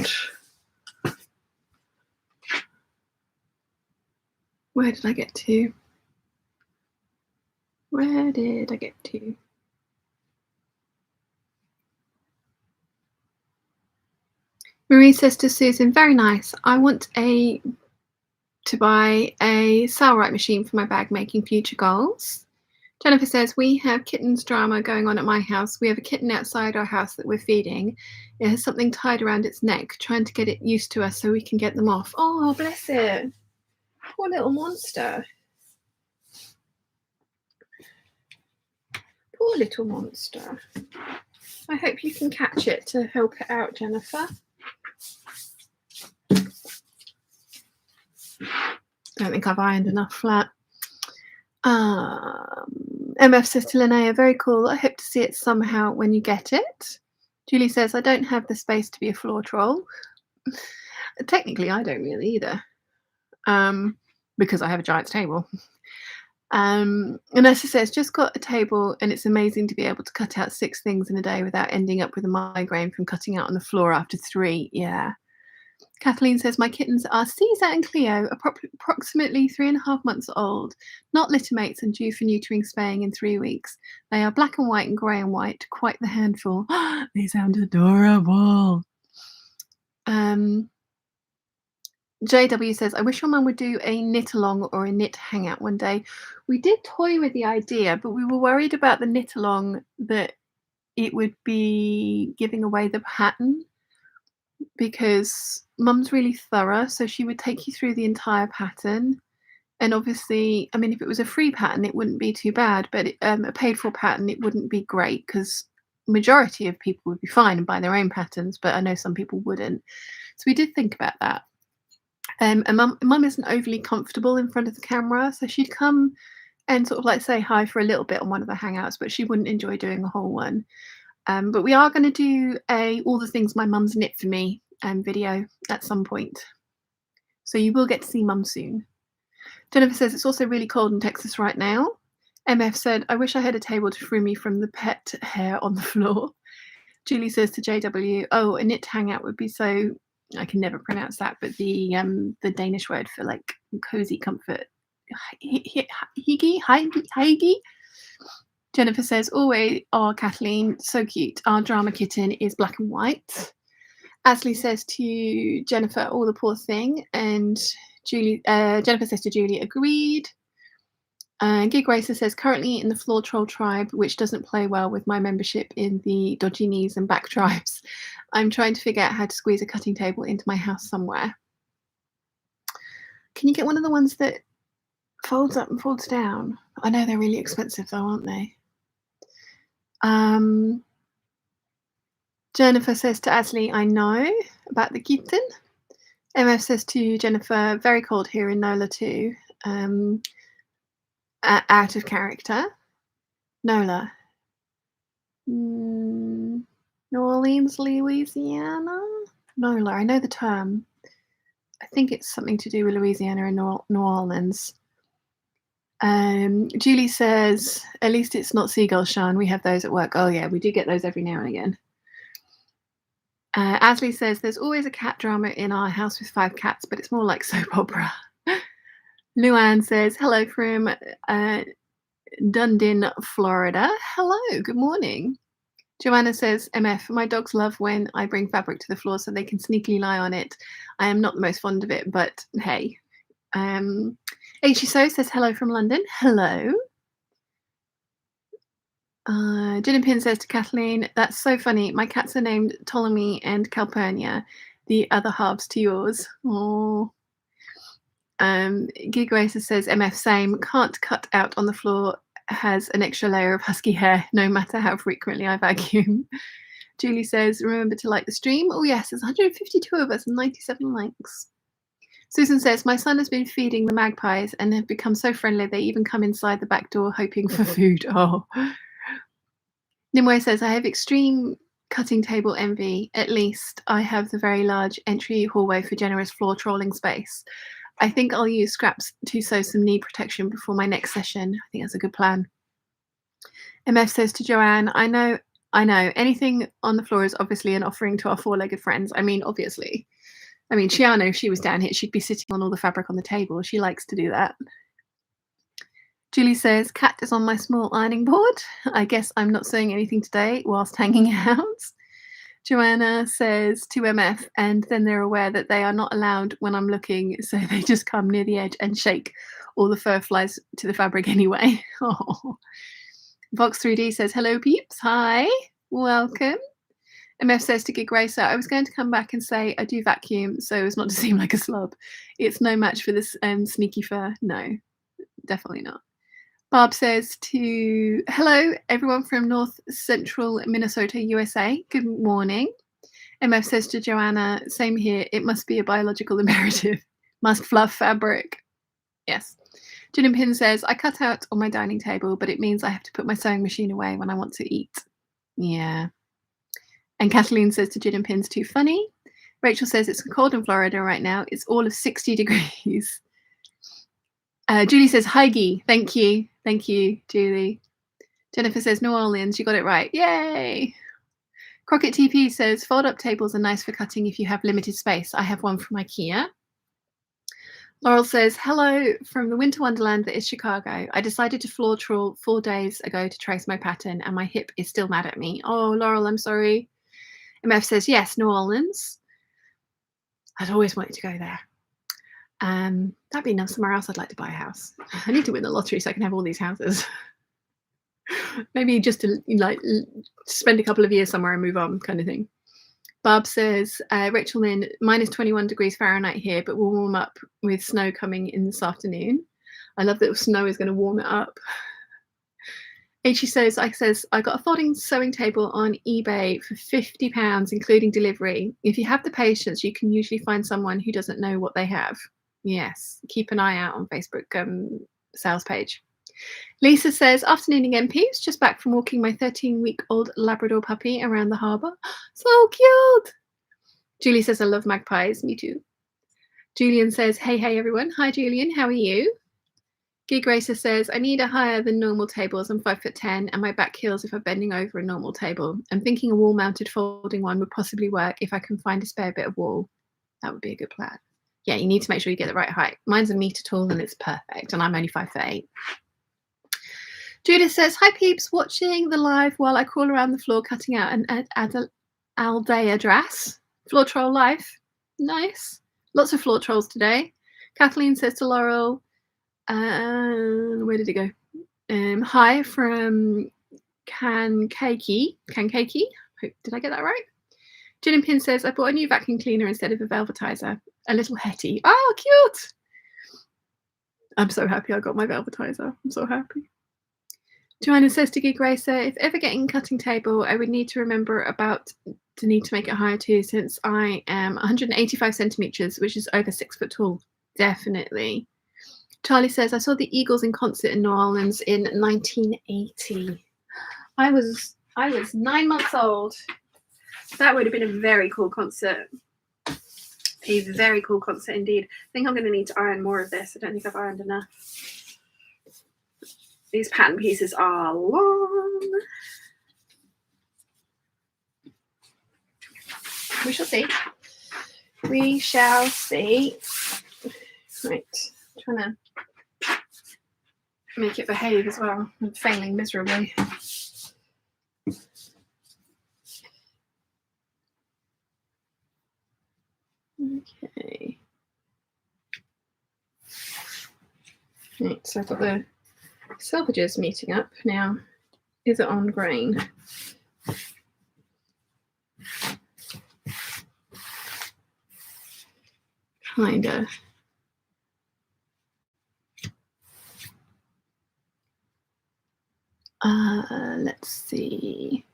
Where did I get to? Where did I get to? Marie says to Susan, very nice. I want to buy a Sailrite machine for my bag making future goals. Jennifer says, we have kittens drama going on at my house. We have a kitten outside our house that we're feeding. It has something tied around its neck, trying to get it used to us so we can get them off. Oh, bless it. Poor little monster. Poor little monster. I hope you can catch it to help it out, Jennifer. Don't think I've ironed enough flat. MF says to Linnea, very cool. I hope to see it somehow when you get it. Julie says, I don't have the space to be a floor troll. Technically, I don't really either. Because I have a giant's table. Vanessa says, just got a table and it's amazing to be able to cut out 6 things in a day without ending up with a migraine from cutting out on the floor after 3. Yeah. Kathleen says, my kittens are Caesar and Cleo, approximately 3.5 months old, not littermates and due for neutering spaying in 3 weeks. They are black and white and grey and white, quite the handful. They sound adorable. JW says, I wish your mum would do a knit along or a knit hangout one day. We did toy with the idea, but we were worried about the knit along that it would be giving away the pattern, because mum's really thorough, so she would take you through the entire pattern. And obviously, I mean, if it was a free pattern, it wouldn't be too bad, but a paid for pattern, it wouldn't be great, because majority of people would be fine and buy their own patterns, but I know some people wouldn't. So we did think about that. And mum isn't overly comfortable in front of the camera, so she'd come and sort of like say hi for a little bit on one of the hangouts, but she wouldn't enjoy doing a whole one. But we are going to do all the things my mum's knit for me video at some point. So you will get to see mum soon. Jennifer says, it's also really cold in Texas right now. MF said, I wish I had a table to free me from the pet hair on the floor. Julie says to JW, oh, a knit hangout would be so, I can never pronounce that, but the Danish word for like cozy comfort. Hygge. Jennifer says, always, oh, Kathleen, so cute. Our drama kitten is black and white. Asley says to Jennifer, oh, the poor thing. And Jennifer says to Julie, agreed. Gig Racer says, currently in the floor troll tribe, which doesn't play well with my membership in the dodgy knees and back tribes. I'm trying to figure out how to squeeze a cutting table into my house somewhere. Can you get one of the ones that folds up and folds down? I know they're really expensive though, aren't they? Jennifer says to Asley, I know about the kitten. MF says to Jennifer, very cold here in NOLA too. Out of character. NOLA. New Orleans, Louisiana? NOLA, I know the term. I think it's something to do with Louisiana and New Orleans. Julie says, at least it's not seagulls, Sean. We have those at work. Oh yeah, we do get those every now and again. Asley says, there's always a cat drama in our house with 5 cats, but it's more like soap opera. Luann says, hello from Dundin, Florida. Hello, good morning. Joanna says, MF, my dogs love when I bring fabric to the floor so they can sneakily lie on it. I am not the most fond of it, but hey. H. So says, hello from London. Hello. Gin and Pin says to Kathleen, that's so funny. My cats are named Ptolemy and Calpurnia, the other halves to yours. Oh. Gig Racer says, MF, same. Can't cut out on the floor. Has an extra layer of husky hair, no matter how frequently I vacuum. Julie says, remember to like the stream. Oh yes, there's 152 of us and 97 likes. Susan says, my son has been feeding the magpies and have become so friendly they even come inside the back door hoping for food. Oh. Nimue says, I have extreme cutting table envy. At least I have the very large entry hallway for generous floor trolling space. I think I'll use scraps to sew some knee protection before my next session. I think that's a good plan. MF says to Joanne, I know, anything on the floor is obviously an offering to our four-legged friends. I mean, obviously. I mean, Shiana, if she was down here, she'd be sitting on all the fabric on the table. She likes to do that. Julie says, cat is on my small ironing board. I guess I'm not sewing anything today whilst hanging out. Joanna says to MF, and then they're aware that they are not allowed when I'm looking, so they just come near the edge and shake. All the fur flies to the fabric anyway. Oh. Vox 3D says, hello, peeps. Hi, welcome. MF says to Gig Racer, I was going to come back and say I do vacuum so as not to seem like a slob. It's no match for this sneaky fur. No, definitely not. Barb says to, hello, everyone from North Central Minnesota, USA. Good morning. MF says to Joanna, same here. It must be a biological imperative. Must fluff fabric. Yes. Jin Pin says, I cut out on my dining table, but it means I have to put my sewing machine away when I want to eat. Yeah. And Kathleen says to Jin Pin's too funny. Rachel says it's cold in Florida right now. It's all of 60 degrees. Julie says, hi, Gee. Thank you. Thank you, Julie. Jennifer says, New Orleans. You got it right. Yay. Crockett TP says, fold-up tables are nice for cutting if you have limited space. I have one from IKEA. Laurel says, hello from the winter wonderland that is Chicago. I decided to floor trawl 4 days ago to trace my pattern, and my hip is still mad at me. Oh, Laurel, I'm sorry. MF says, yes, New Orleans. I'd always wanted to go there. That'd be enough somewhere else I'd like to buy a house. I need to win the lottery so I can have all these houses. Maybe just to like spend a couple of years somewhere and move on, kind of thing. Barb says, Rachel Lynn, minus 21 degrees Fahrenheit here, but we'll warm up with snow coming in this afternoon. I love that snow is going to warm it up. H says, I got a folding sewing table on eBay for £50, including delivery. If you have the patience, you can usually find someone who doesn't know what they have. Yes, keep an eye out on Facebook sales page. Lisa says, afternoon again, Peeps. Just back from walking my 13-week-old Labrador puppy around the harbour. So cute. Julie says, I love magpies. Me too. Julian says, hey, everyone. Hi, Julian. How are you? Gig Racer says, I need a higher than normal table as I'm 5'10" and my back heals if I'm bending over a normal table. I'm thinking a wall-mounted folding one would possibly work if I can find a spare bit of wall. That would be a good plan. Yeah, you need to make sure you get the right height. Mine's a metre tall and it's perfect, and I'm only 5'8". Judith says, hi, Peeps, watching the live while I crawl around the floor cutting out an Aldea dress. Floor troll life. Nice. Lots of floor trolls today. Kathleen says to Laurel, where did it go? Hi from Kankakee. Did I get that right? Jin and Pin says, I bought a new vacuum cleaner instead of a velvetizer. A little Hetty. Oh, cute. I'm so happy I got my velvetizer. I'm so happy. Joanna says to Gig Racer, if ever getting cutting table, I would need to remember about the need to make it higher too, since I am 185 centimetres, which is over 6 foot tall. Definitely. Charlie says, I saw the Eagles in concert in New Orleans in 1980. I was 9 months old. That would have been a very cool concert. A very cool concert indeed. I think I'm going to need to iron more of this. I don't think I've ironed enough. These pattern pieces are long. We shall see. We shall see. Right. I'm trying to make it behave as well. I'm failing miserably. Okay. Right, so I've got the selvages meeting up now. Is it on grain? Kinda. Let's see.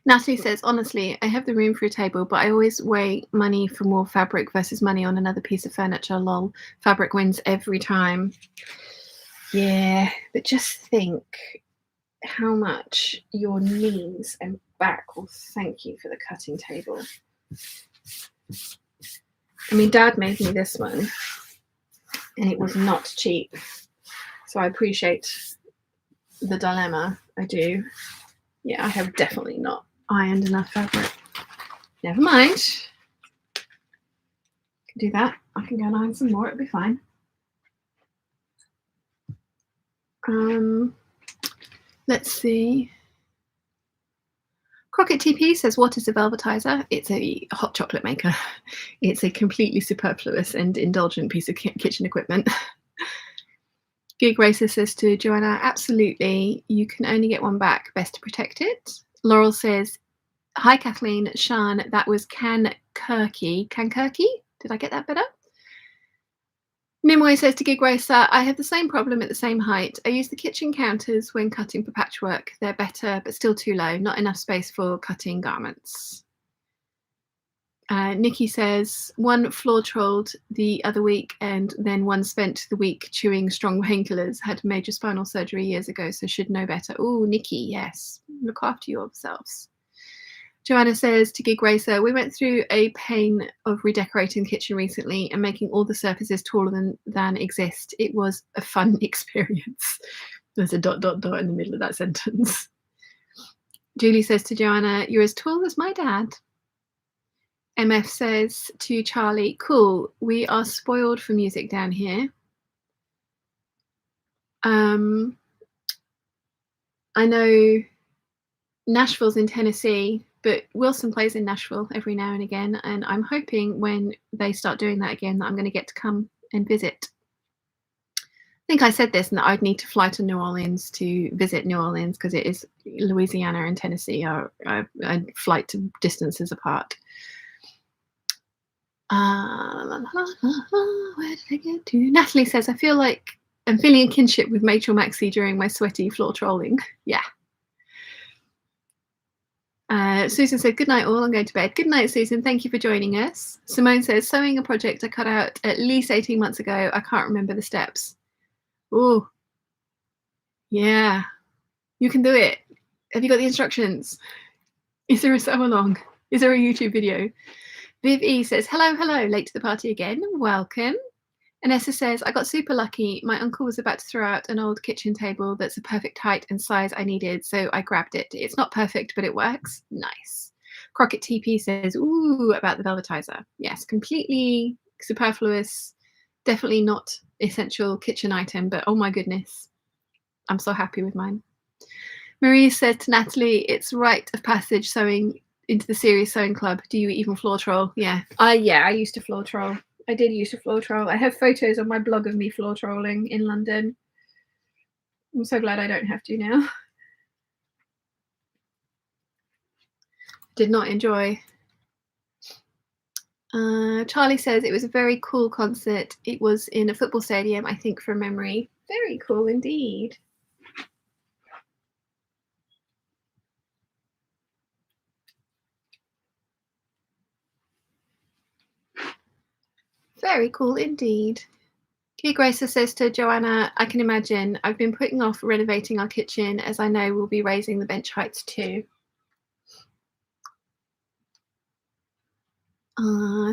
Natalie says, honestly, I have the room for a table, but I always weigh money for more fabric versus money on another piece of furniture. Lol. Fabric wins every time. Yeah, but just think how much your knees and back will thank you for the cutting table. I mean, Dad made me this one. and it was not cheap. So I appreciate the dilemma. I do. Yeah, I have definitely not ironed enough fabric. Never mind. Can do that. I can go and iron some more. It'll be fine. Let's see. Crockett TP says, what is a velvetizer? It's a hot chocolate maker. It's a completely superfluous and indulgent piece of kitchen equipment. Gig Racer says to Joanna, absolutely. You can only get one back. Best to protect it. Laurel says, hi, Kathleen. Shan, that was Kankirky. Kankirky? Did I get that better? Nimue says to Gig Racer, I have the same problem at the same height. I use the kitchen counters when cutting for patchwork. They're better, but still too low. Not enough space for cutting garments. Nikki says, one floor trolled the other week and then one spent the week chewing strong painkillers. Had major spinal surgery years ago, so should know better. Oh, Nikki, yes. Look after yourselves. Joanna says to Gig Racer, we went through a pain of redecorating the kitchen recently and making all the surfaces taller than exist. It was a fun experience. There's a ... in the middle of that sentence. Julie says to Joanna, you're as tall as my dad. MF says to Charlie, cool, we are spoiled for music down here. I know Nashville's in Tennessee, but Wilson plays in Nashville every now and again, and I'm hoping when they start doing that again that I'm going to get to come and visit. I think I said this, and that I'd need to fly to New Orleans to visit New Orleans because it is Louisiana and Tennessee are a flight to distances apart. Where did I get to? Natalie says, I feel like I'm feeling a kinship with Rachel Maxey during my sweaty floor trolling. Yeah. Susan said, good night all, I'm going to bed. Good night, Susan. Thank you for joining us. Simone says, sewing a project I cut out at least 18 months ago. I can't remember the steps. Oh, yeah. You can do it. Have you got the instructions? Is there a sew along? Is there a YouTube video? Viv E says, hello, late to the party again. Welcome. Anessa says, I got super lucky. My uncle was about to throw out an old kitchen table that's a perfect height and size I needed, so I grabbed it. It's not perfect, but it works. Nice. Crockett TP says, ooh, about the velvetizer. Yes, completely superfluous. Definitely not essential kitchen item, but oh my goodness. I'm so happy with mine. Marie said to Natalie, it's rite of passage sewing into the series Sewing Club. Do you even floor troll? Yeah. I used to floor troll. I did used to floor troll. I have photos on my blog of me floor trolling in London. I'm so glad I don't have to now. Did not enjoy. Charlie says it was a very cool concert. It was in a football stadium, I think, from memory. Very cool indeed. Very cool indeed. Key Gracer says to Joanna, I can imagine. I've been putting off renovating our kitchen as I know we'll be raising the bench heights too.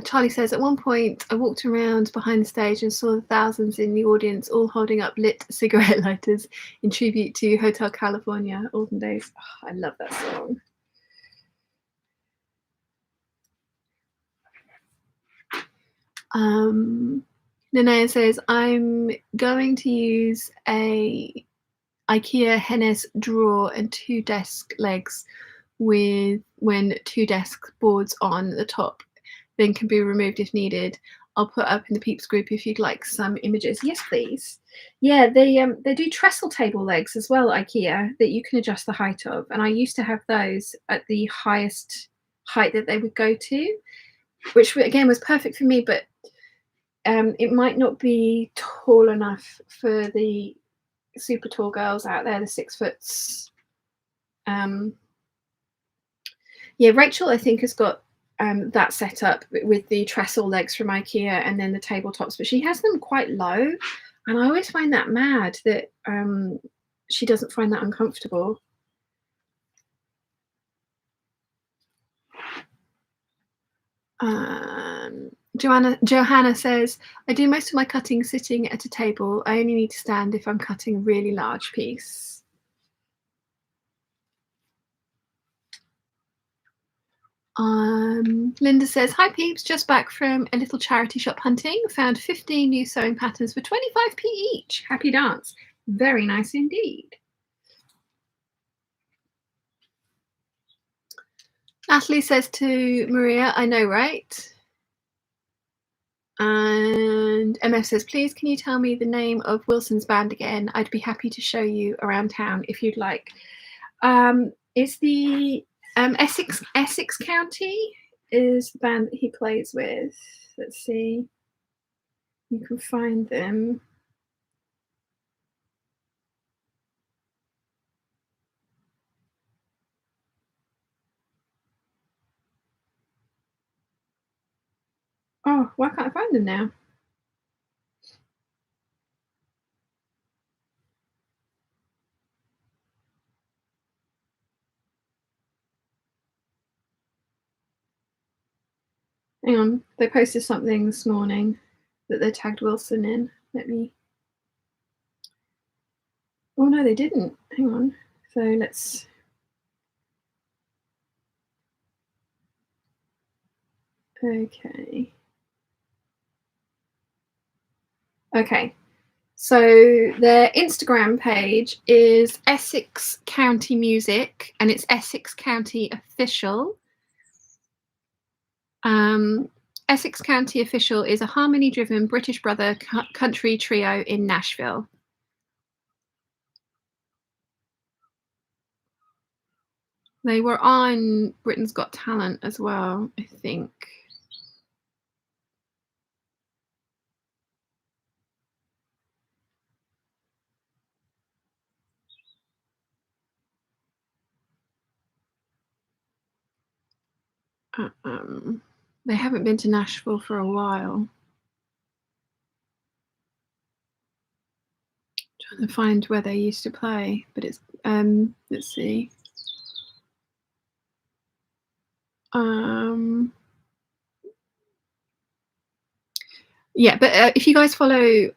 Charlie says, at one point I walked around behind the stage and saw the thousands in the audience all holding up lit cigarette lighters in tribute to Hotel California, olden days. Oh, I love that song. Linnea says, I'm going to use a IKEA Hennes drawer and 2 desk legs with 2 desk boards on the top, then can be removed if needed. I'll put up in the Peeps group if you'd like some images. Yes, please. Yeah, they do trestle table legs as well at IKEA that you can adjust the height of, and I used to have those at the highest height that they would go to, which again was perfect for me, but it might not be tall enough for the super tall girls out there, the 6 foots. Yeah, Rachel I think has got that set up with the trestle legs from IKEA and then the tabletops, but she has them quite low, and I always find that mad that she doesn't find that uncomfortable. Johanna says, I do most of my cutting sitting at a table. I only need to stand if I'm cutting a really large piece. Linda says, hi peeps, just back from a little charity shop hunting. Found 15 new sewing patterns for 25p each. Happy dance. Very nice indeed. Natalie says to Maria, I know, right? And MF says, please, can you tell me the name of Wilson's band again? I'd be happy to show you around town if you'd like. It's the Essex County is the band that he plays with. Let's see. You can find them. Oh, why can't I find them now? Hang on, they posted something this morning that they tagged Wilson in. Let me. Oh no, they didn't. Hang on. So let's. Okay. Okay. So their Instagram page is Essex County Music, and it's Essex County Official. Essex County Official is a harmony-driven British brother country trio in Nashville. They were on Britain's Got Talent as well, I think. They haven't been to Nashville for a while. Trying to find where they used to play, but it's let's see. Yeah, but if you guys follow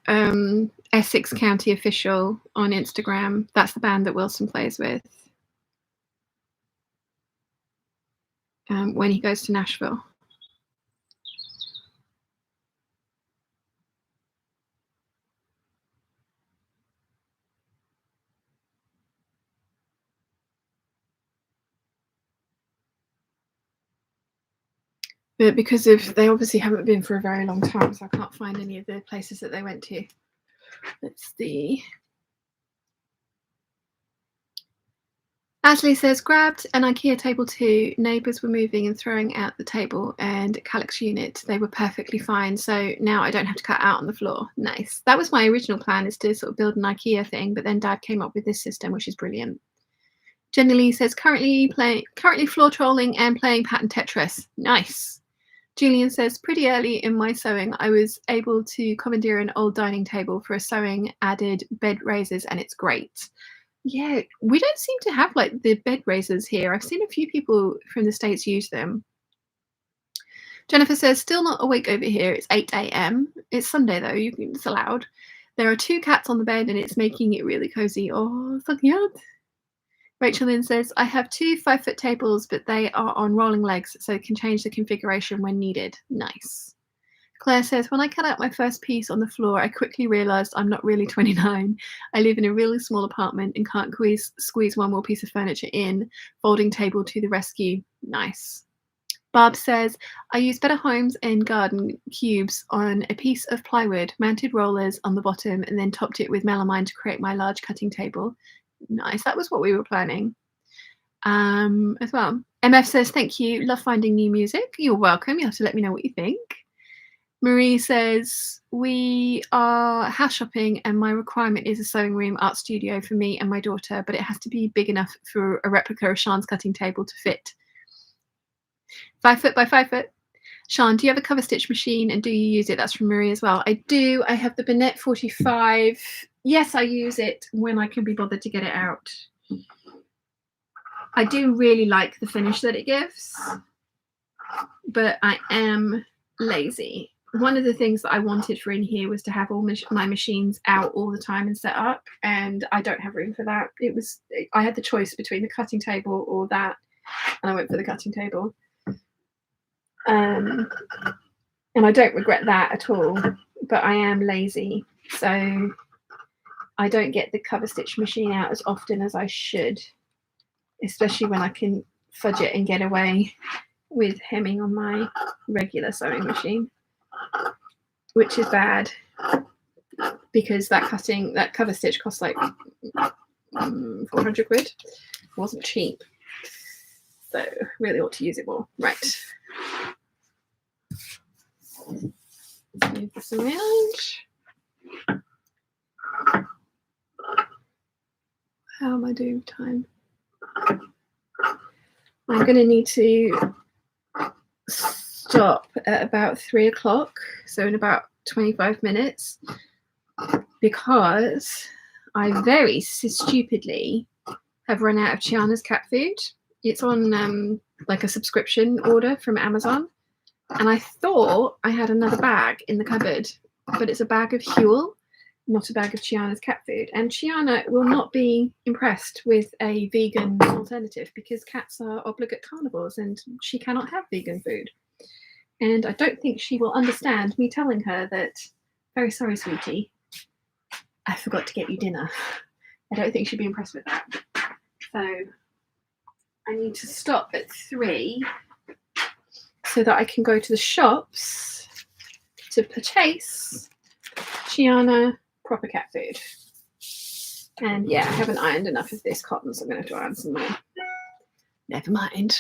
Essex County Official on Instagram, that's the band that Wilson plays with when he goes to Nashville. But because they obviously haven't been for a very long time, so I can't find any of the places that they went to. Let's see. Ashley says, grabbed an IKEA table too. Neighbours were moving and throwing out the table and Calyx unit. They were perfectly fine. So now I don't have to cut out on the floor. Nice. That was my original plan, is to sort of build an IKEA thing, but then Dad came up with this system, which is brilliant. Jenny Lee says, currently floor trolling and playing pattern Tetris. Nice. Julian says, pretty early in my sewing, I was able to commandeer an old dining table for a sewing, added bed raisers, and it's great. Yeah, we don't seem to have like the bed raisers here. I've seen a few people from the States use them. Jennifer says, still not awake over here. It's 8 a.m. It's Sunday though, it's allowed. There are 2 cats on the bed and it's making it really cozy. Oh, so cute. Rachel then says, I have 2 5-foot tables, but they are on rolling legs, so can change the configuration when needed. Nice. Claire says, when I cut out my first piece on the floor, I quickly realised I'm not really 29. I live in a really small apartment and can't squeeze one more piece of furniture in. Folding table to the rescue. Nice. Barb says, I used Better Homes and Garden cubes on a piece of plywood, mounted rollers on the bottom, and then topped it with melamine to create my large cutting table. Nice. That was what we were planning as well. MF says, thank you. Love finding new music. You're welcome. You have to let me know what you think. Marie says, we are house shopping and my requirement is a sewing room art studio for me and my daughter, but it has to be big enough for a replica of Sean's cutting table to fit. 5 foot by 5 foot. Sean, do you have a cover stitch machine and do you use it? That's from Marie as well. I do. I have the Bennett 45. Yes, I use it when I can be bothered to get it out. I do really like the finish that it gives, but I am lazy. one of the things that I wanted for in here was to have all my machines out all the time and set up, and I don't have room for that. I had the choice between the cutting table or that, and I went for the cutting table. And I don't regret that at all, but I am lazy, so I don't get the cover stitch machine out as often as I should, especially when I can fudge it and get away with hemming on my regular sewing machine, which is bad because that cover stitch cost like 400 quid. It wasn't cheap, so really ought to use it more. Right, move this around. How am I doing with time? I'm going to need to stop at about 3 o'clock, so in about 25 minutes, because I very stupidly have run out of Chiana's cat food. It's on like a subscription order from Amazon, and I thought I had another bag in the cupboard, but it's a bag of Huel, not a bag of Chiana's cat food. And Chiana will not be impressed with a vegan alternative because cats are obligate carnivores and she cannot have vegan food. And I don't think she will understand me telling her that, very sorry, sweetie, I forgot to get you dinner. I don't think she'd be impressed with that. So I need to stop at 3 so that I can go to the shops to purchase Chiana proper cat food. And yeah, I haven't ironed enough of this cotton, so I'm going to have to iron some more. Never mind.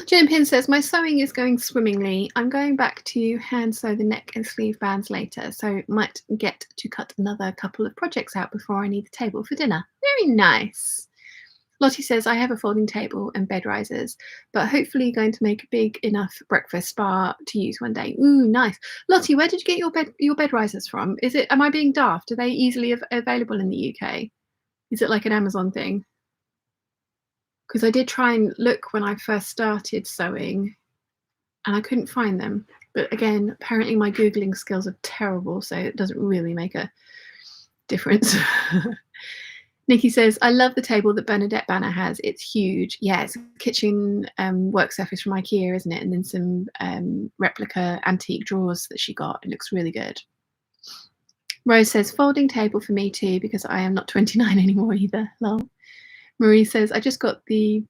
Jen Pin says, my sewing is going swimmingly. I'm going back to hand sew the neck and sleeve bands later, so might get to cut another couple of projects out before I need the table for dinner. Very nice. Lottie says, I have a folding table and bed risers, but hopefully going to make a big enough breakfast bar to use one day. Ooh, nice. Lottie, where did you get your bed risers from? Am I being daft? Are they easily available in the UK? Is it like an Amazon thing? Because I did try and look when I first started sewing and I couldn't find them. But again, apparently my Googling skills are terrible, so it doesn't really make a difference. Nikki says, I love the table that Bernadette Banner has. It's huge. Yeah, it's a kitchen work surface from IKEA, isn't it? And then some replica antique drawers that she got. It looks really good. Rose says, folding table for me too, because I am not 29 anymore either. Lol. Marie says, I just got the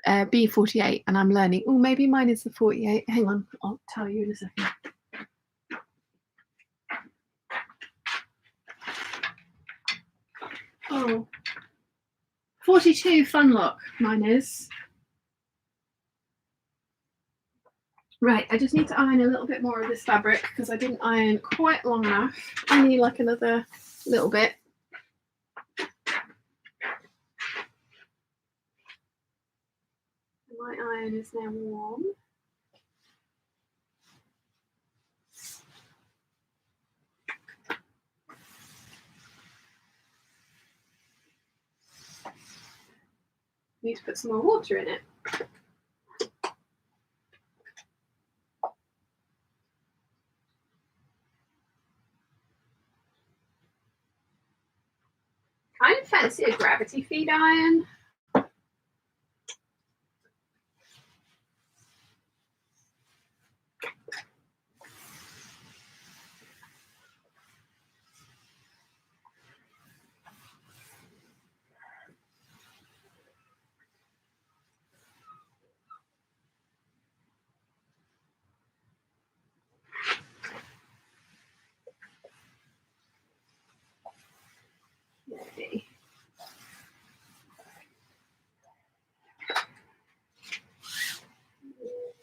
B48 and I'm learning. Oh, maybe mine is the 48. Hang on, I'll tell you in a second. Oh, 42 Funlock, mine is. Right, I just need to iron a little bit more of this fabric because I didn't iron quite long enough. I need like another little bit. My iron is now warm. Need to put some more water in it. Kind of fancy a gravity feed iron. Maybe.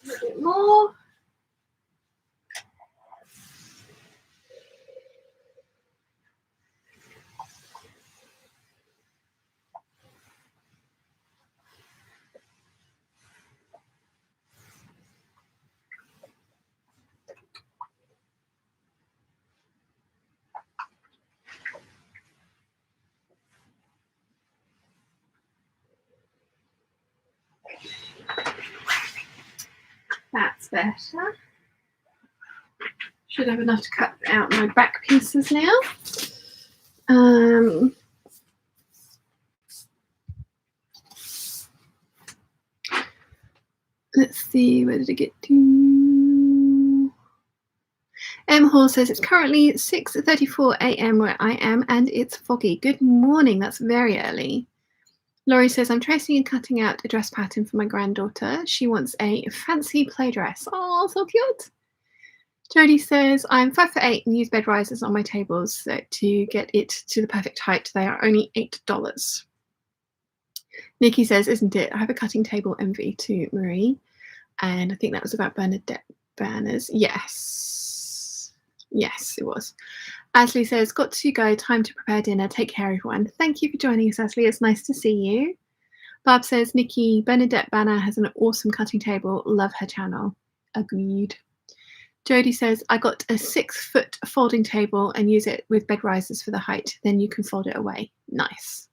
A little bit more. better. Should have enough to cut out my back pieces now. Let's see, where did it get to? M Hall says it's currently 6:34 a.m. where I am and it's foggy. Good morning, that's very early. Laurie says, I'm tracing and cutting out a dress pattern for my granddaughter. She wants a fancy play dress. Oh, so cute. Jodie says, I'm 5'8" and use bed risers on my tables to get it to the perfect height. They are only $8. Nikki says, isn't it? I have a cutting table envy to Marie. And I think that was about Bernadette banners. Yes. Yes, it was. Ashley says, got to go. Time to prepare dinner. Take care, everyone. Thank you for joining us, Ashley. It's nice to see you. Barb says, Nikki, Bernadette Banner has an awesome cutting table. Love her channel. Agreed. Jodie says, I got a 6-foot folding table and use it with bed risers for the height. Then you can fold it away. Nice.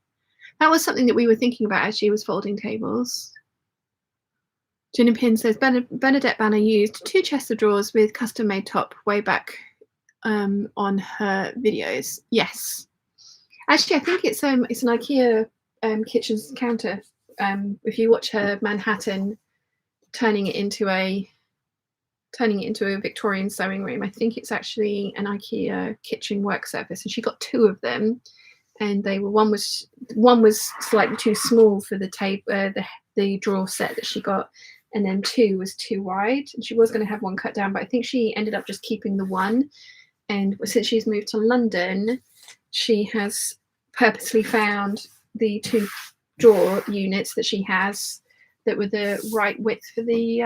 That was something that we were thinking about actually, was folding tables. Jenny Pin says, Bernadette Banner used 2 chests of drawers with custom-made top way back on her videos. Yes. Actually, I think it's an IKEA kitchen counter. If you watch her Manhattan turning it into a Victorian sewing room, I think it's actually an IKEA kitchen work surface, and she got 2 of them, and they were one was slightly too small for the table, the drawer set that she got, and then 2 was too wide, and she was going to have one cut down, but I think she ended up just keeping the one. And since she's moved to London, she has purposely found the 2 drawer units that she has that were the right width for the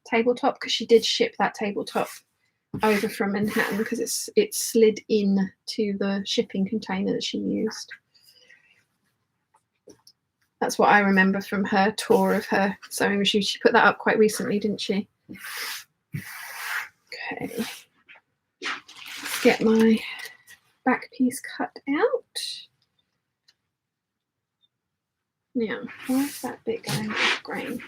tabletop, because she did ship that tabletop over from Manhattan because it slid in to the shipping container that she used. That's what I remember from her tour of her sewing machine. She put that up quite recently, didn't she? Okay. Let's get my back piece cut out. Now, where's that bit going? Grain.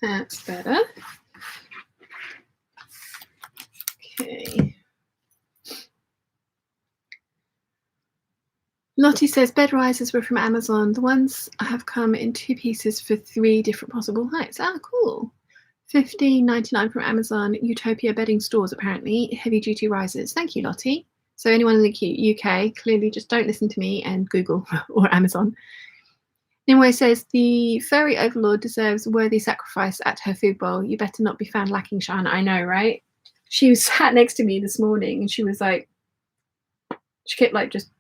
That's better. Okay. Lottie says bed risers were from Amazon. The ones have come in 2 pieces for 3 different possible heights. Ah, cool. $15.99 from Amazon. Utopia bedding stores, apparently. Heavy duty risers. Thank you, Lottie. So anyone in the UK, clearly just don't listen to me and Google or Amazon. Nimue says, the furry overlord deserves a worthy sacrifice at her food bowl. You better not be found lacking, Shan. I know, right? She was sat next to me this morning and she was like, she kept like just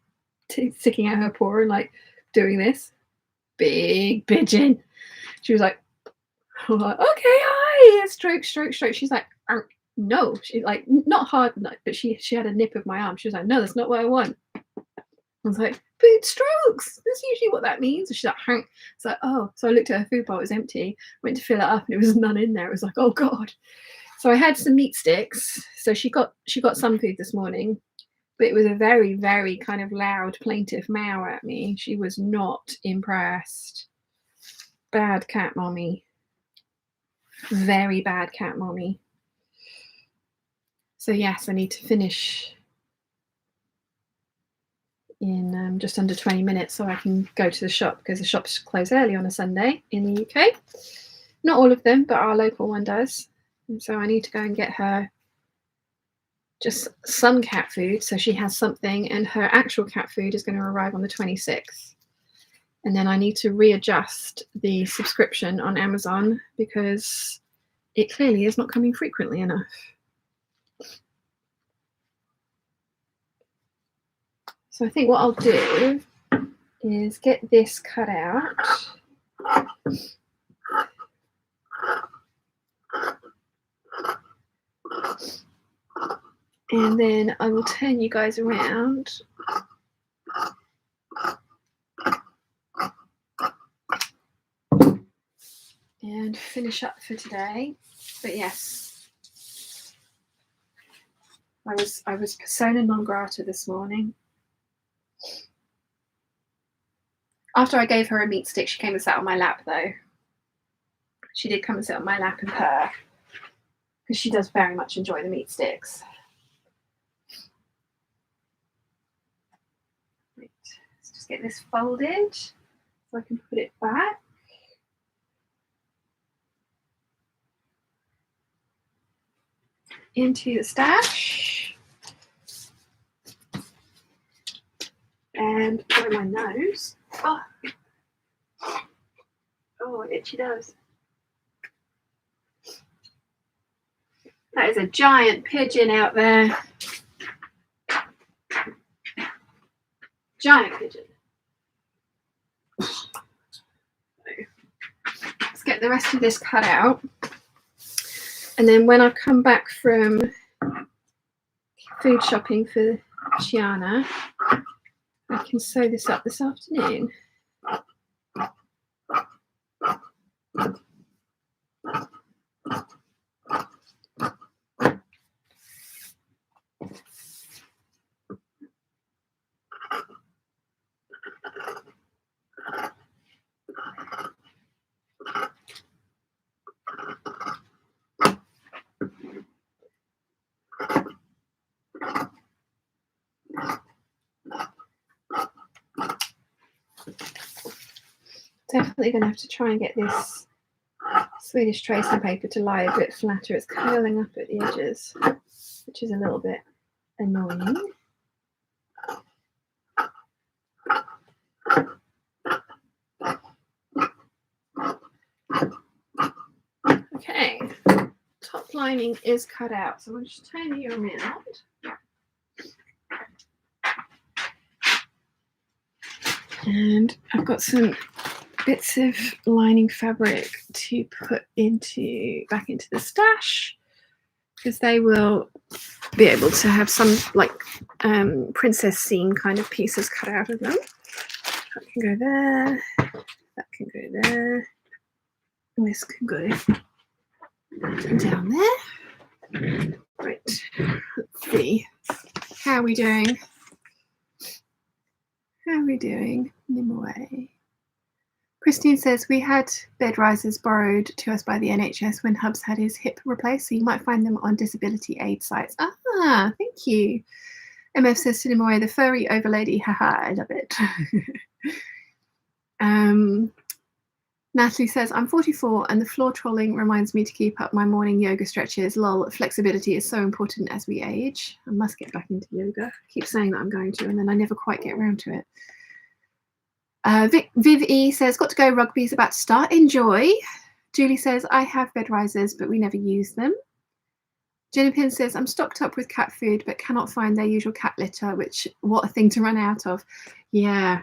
sticking out her paw and like doing this. Big pigeon. She was like, I'm like, okay, hi. Stroke, stroke, stroke. She's like, no. She's like, not hard, but she had a nip of my arm. She was like, no, that's not what I want. I was like, food strokes. That's usually what that means. And she's like, Hank. It's like, oh. So I looked at her food bowl, it was empty. Went to fill it up and it was none in there. It was like, oh God. So I had some meat sticks. So she got some food this morning, but it was a very, very kind of loud, plaintive meow at me. She was not impressed. Bad cat mommy. Very bad cat mommy. So yes, I need to finish in just under 20 minutes so I can go to the shop, because the shops close early on a Sunday in the UK. Not all of them, but our local one does. And so I need to go and get her just some cat food so she has something, and her actual cat food is going to arrive on the 26th. And then I need to readjust the subscription on Amazon because it clearly is not coming frequently enough. So I think what I'll do is get this cut out. And then I will turn you guys around. And finish up for today. But yes, I was persona non grata this morning. After I gave her a meat stick, she came and sat on my lap though. She did come and sit on my lap and purr, because she does very much enjoy the meat sticks. Right, let's just get this folded so I can put it back. Into the stash. And blow my nose. Oh, itchy nose. That is a giant pigeon out there. Giant pigeon. Let's get the rest of this cut out. And then when I come back from food shopping for Shiana, I can sew this up this afternoon. Definitely going to have to try and get this Swedish tracing paper to lie a bit flatter. It's curling up at the edges, which is a little bit annoying. Okay, top lining is cut out, so we'll just turn you around. And I've got some bits of lining fabric to put back into the stash, because they will be able to have some like princess scene kind of pieces cut out of them. That can go there, that can go there, and this can go down there. Right, let's see. How are we doing? How are we doing? Nimue. Christine says, we had bed risers borrowed to us by the NHS when Hubs had his hip replaced, so you might find them on disability aid sites. Ah, thank you. MF says to Nimue, the furry overlady, haha, I love it. Natalie says, I'm 44 and the floor trolling reminds me to keep up my morning yoga stretches. Lol, flexibility is so important as we age. I must get back into yoga. I keep saying that I'm going to, and then I never quite get around to it. Viv E says, got to go, rugby's about to start. Enjoy. Julie says, I have bed risers, but we never use them. Jenny Pin says, I'm stocked up with cat food, but cannot find their usual cat litter, which, what a thing to run out of. Yeah,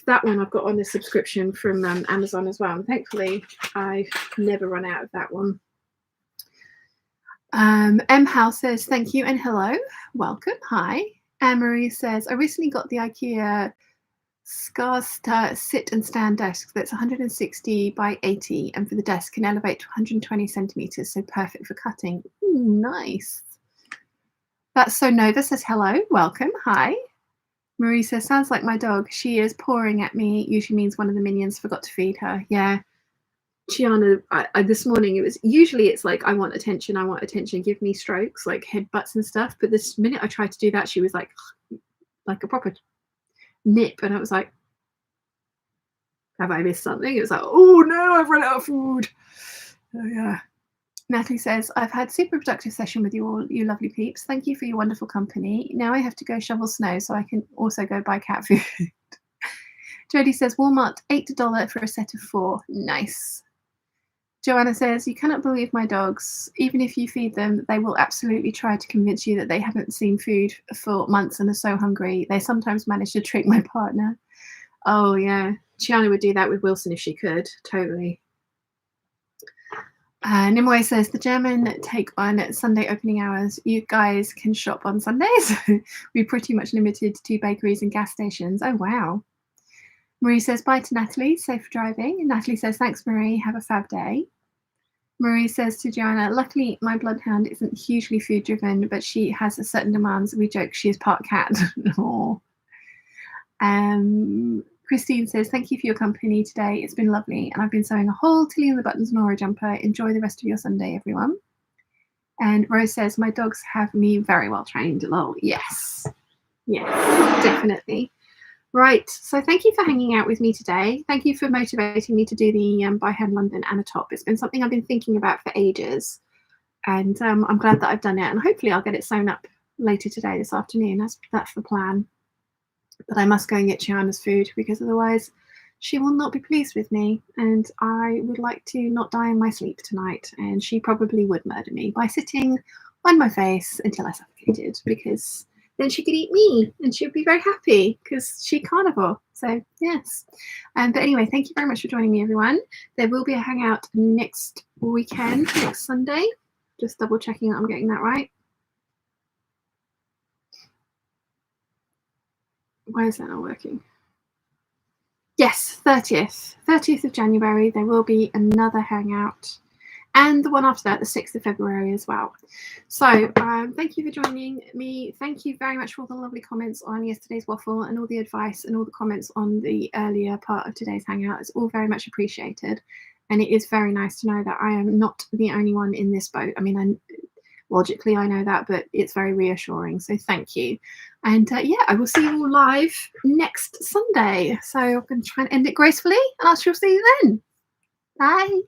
that one I've got on a subscription from Amazon as well. And thankfully, I've never run out of that one. M. House says, thank you and hello. Welcome. Hi. Anne Marie says, I recently got the IKEA Skarsta sit and stand desk that's 160 by 80, and for the desk can elevate to 120 centimeters, so perfect for cutting. Ooh, nice. That's so Nova says hello, welcome, hi. Marie says, sounds like my dog. She is pawing at me. Usually means one of the minions forgot to feed her. Yeah. Chiana, this morning it's like, I want attention, give me strokes, like headbutts and stuff. But this minute I tried to do that, she was like a proper nip, and I was like, have I missed something? It was like, oh no, I've run out of food. Oh yeah. Natalie says, I've had super productive session with you all, you lovely peeps. Thank you for your wonderful company. Now I have to go shovel snow so I can also go buy cat food. Jodie says, Walmart $8 for a set of 4. Nice. Joanna says, you cannot believe my dogs. Even if you feed them, they will absolutely try to convince you that they haven't seen food for months and are so hungry. They sometimes manage to trick my partner. Oh, yeah. Chiana would do that with Wilson if she could. Totally. Nimue says the German take on Sunday opening hours. You guys can shop on Sundays. We're pretty much limited to bakeries and gas stations. Oh, wow. Marie says bye to Natalie. Safe driving. And Natalie says thanks, Marie. Have a fab day. Marie says to Joanna, luckily my bloodhound isn't hugely food driven, but she has a certain demands. We joke she is part cat. Christine says, thank you for your company today. It's been lovely. And I've been sewing a whole Tilly and the Buttons Nora jumper. Enjoy the rest of your Sunday, everyone. And Rose says, my dogs have me very well trained. Lol. Yes. Yes, definitely. Right. So thank you for hanging out with me today. Thank you for motivating me to do the By Hand London and a top. It's been something I've been thinking about for ages. And I'm glad that I've done it. And hopefully I'll get it sewn up later today, this afternoon. That's the plan. But I must go and get Chiana's food because otherwise she will not be pleased with me. And I would like to not die in my sleep tonight. And she probably would murder me by sitting on my face until I suffocated, because then she could eat me and she would be very happy because she carnivore. So yes. But anyway, thank you very much for joining me, everyone. There will be a hangout next weekend, next Sunday. Just double checking that I'm getting that right. Why is that not working? Yes, 30th of January, there will be another hangout. And the one after that, the 6th of February as well. So thank you for joining me. Thank you very much for all the lovely comments on yesterday's waffle and all the advice and all the comments on the earlier part of today's hangout. It's all very much appreciated. And it is very nice to know that I am not the only one in this boat. I mean, logically, I know that, but it's very reassuring. So thank you. And yeah, I will see you all live next Sunday. So I'm going to try and end it gracefully, and I shall see you then. Bye.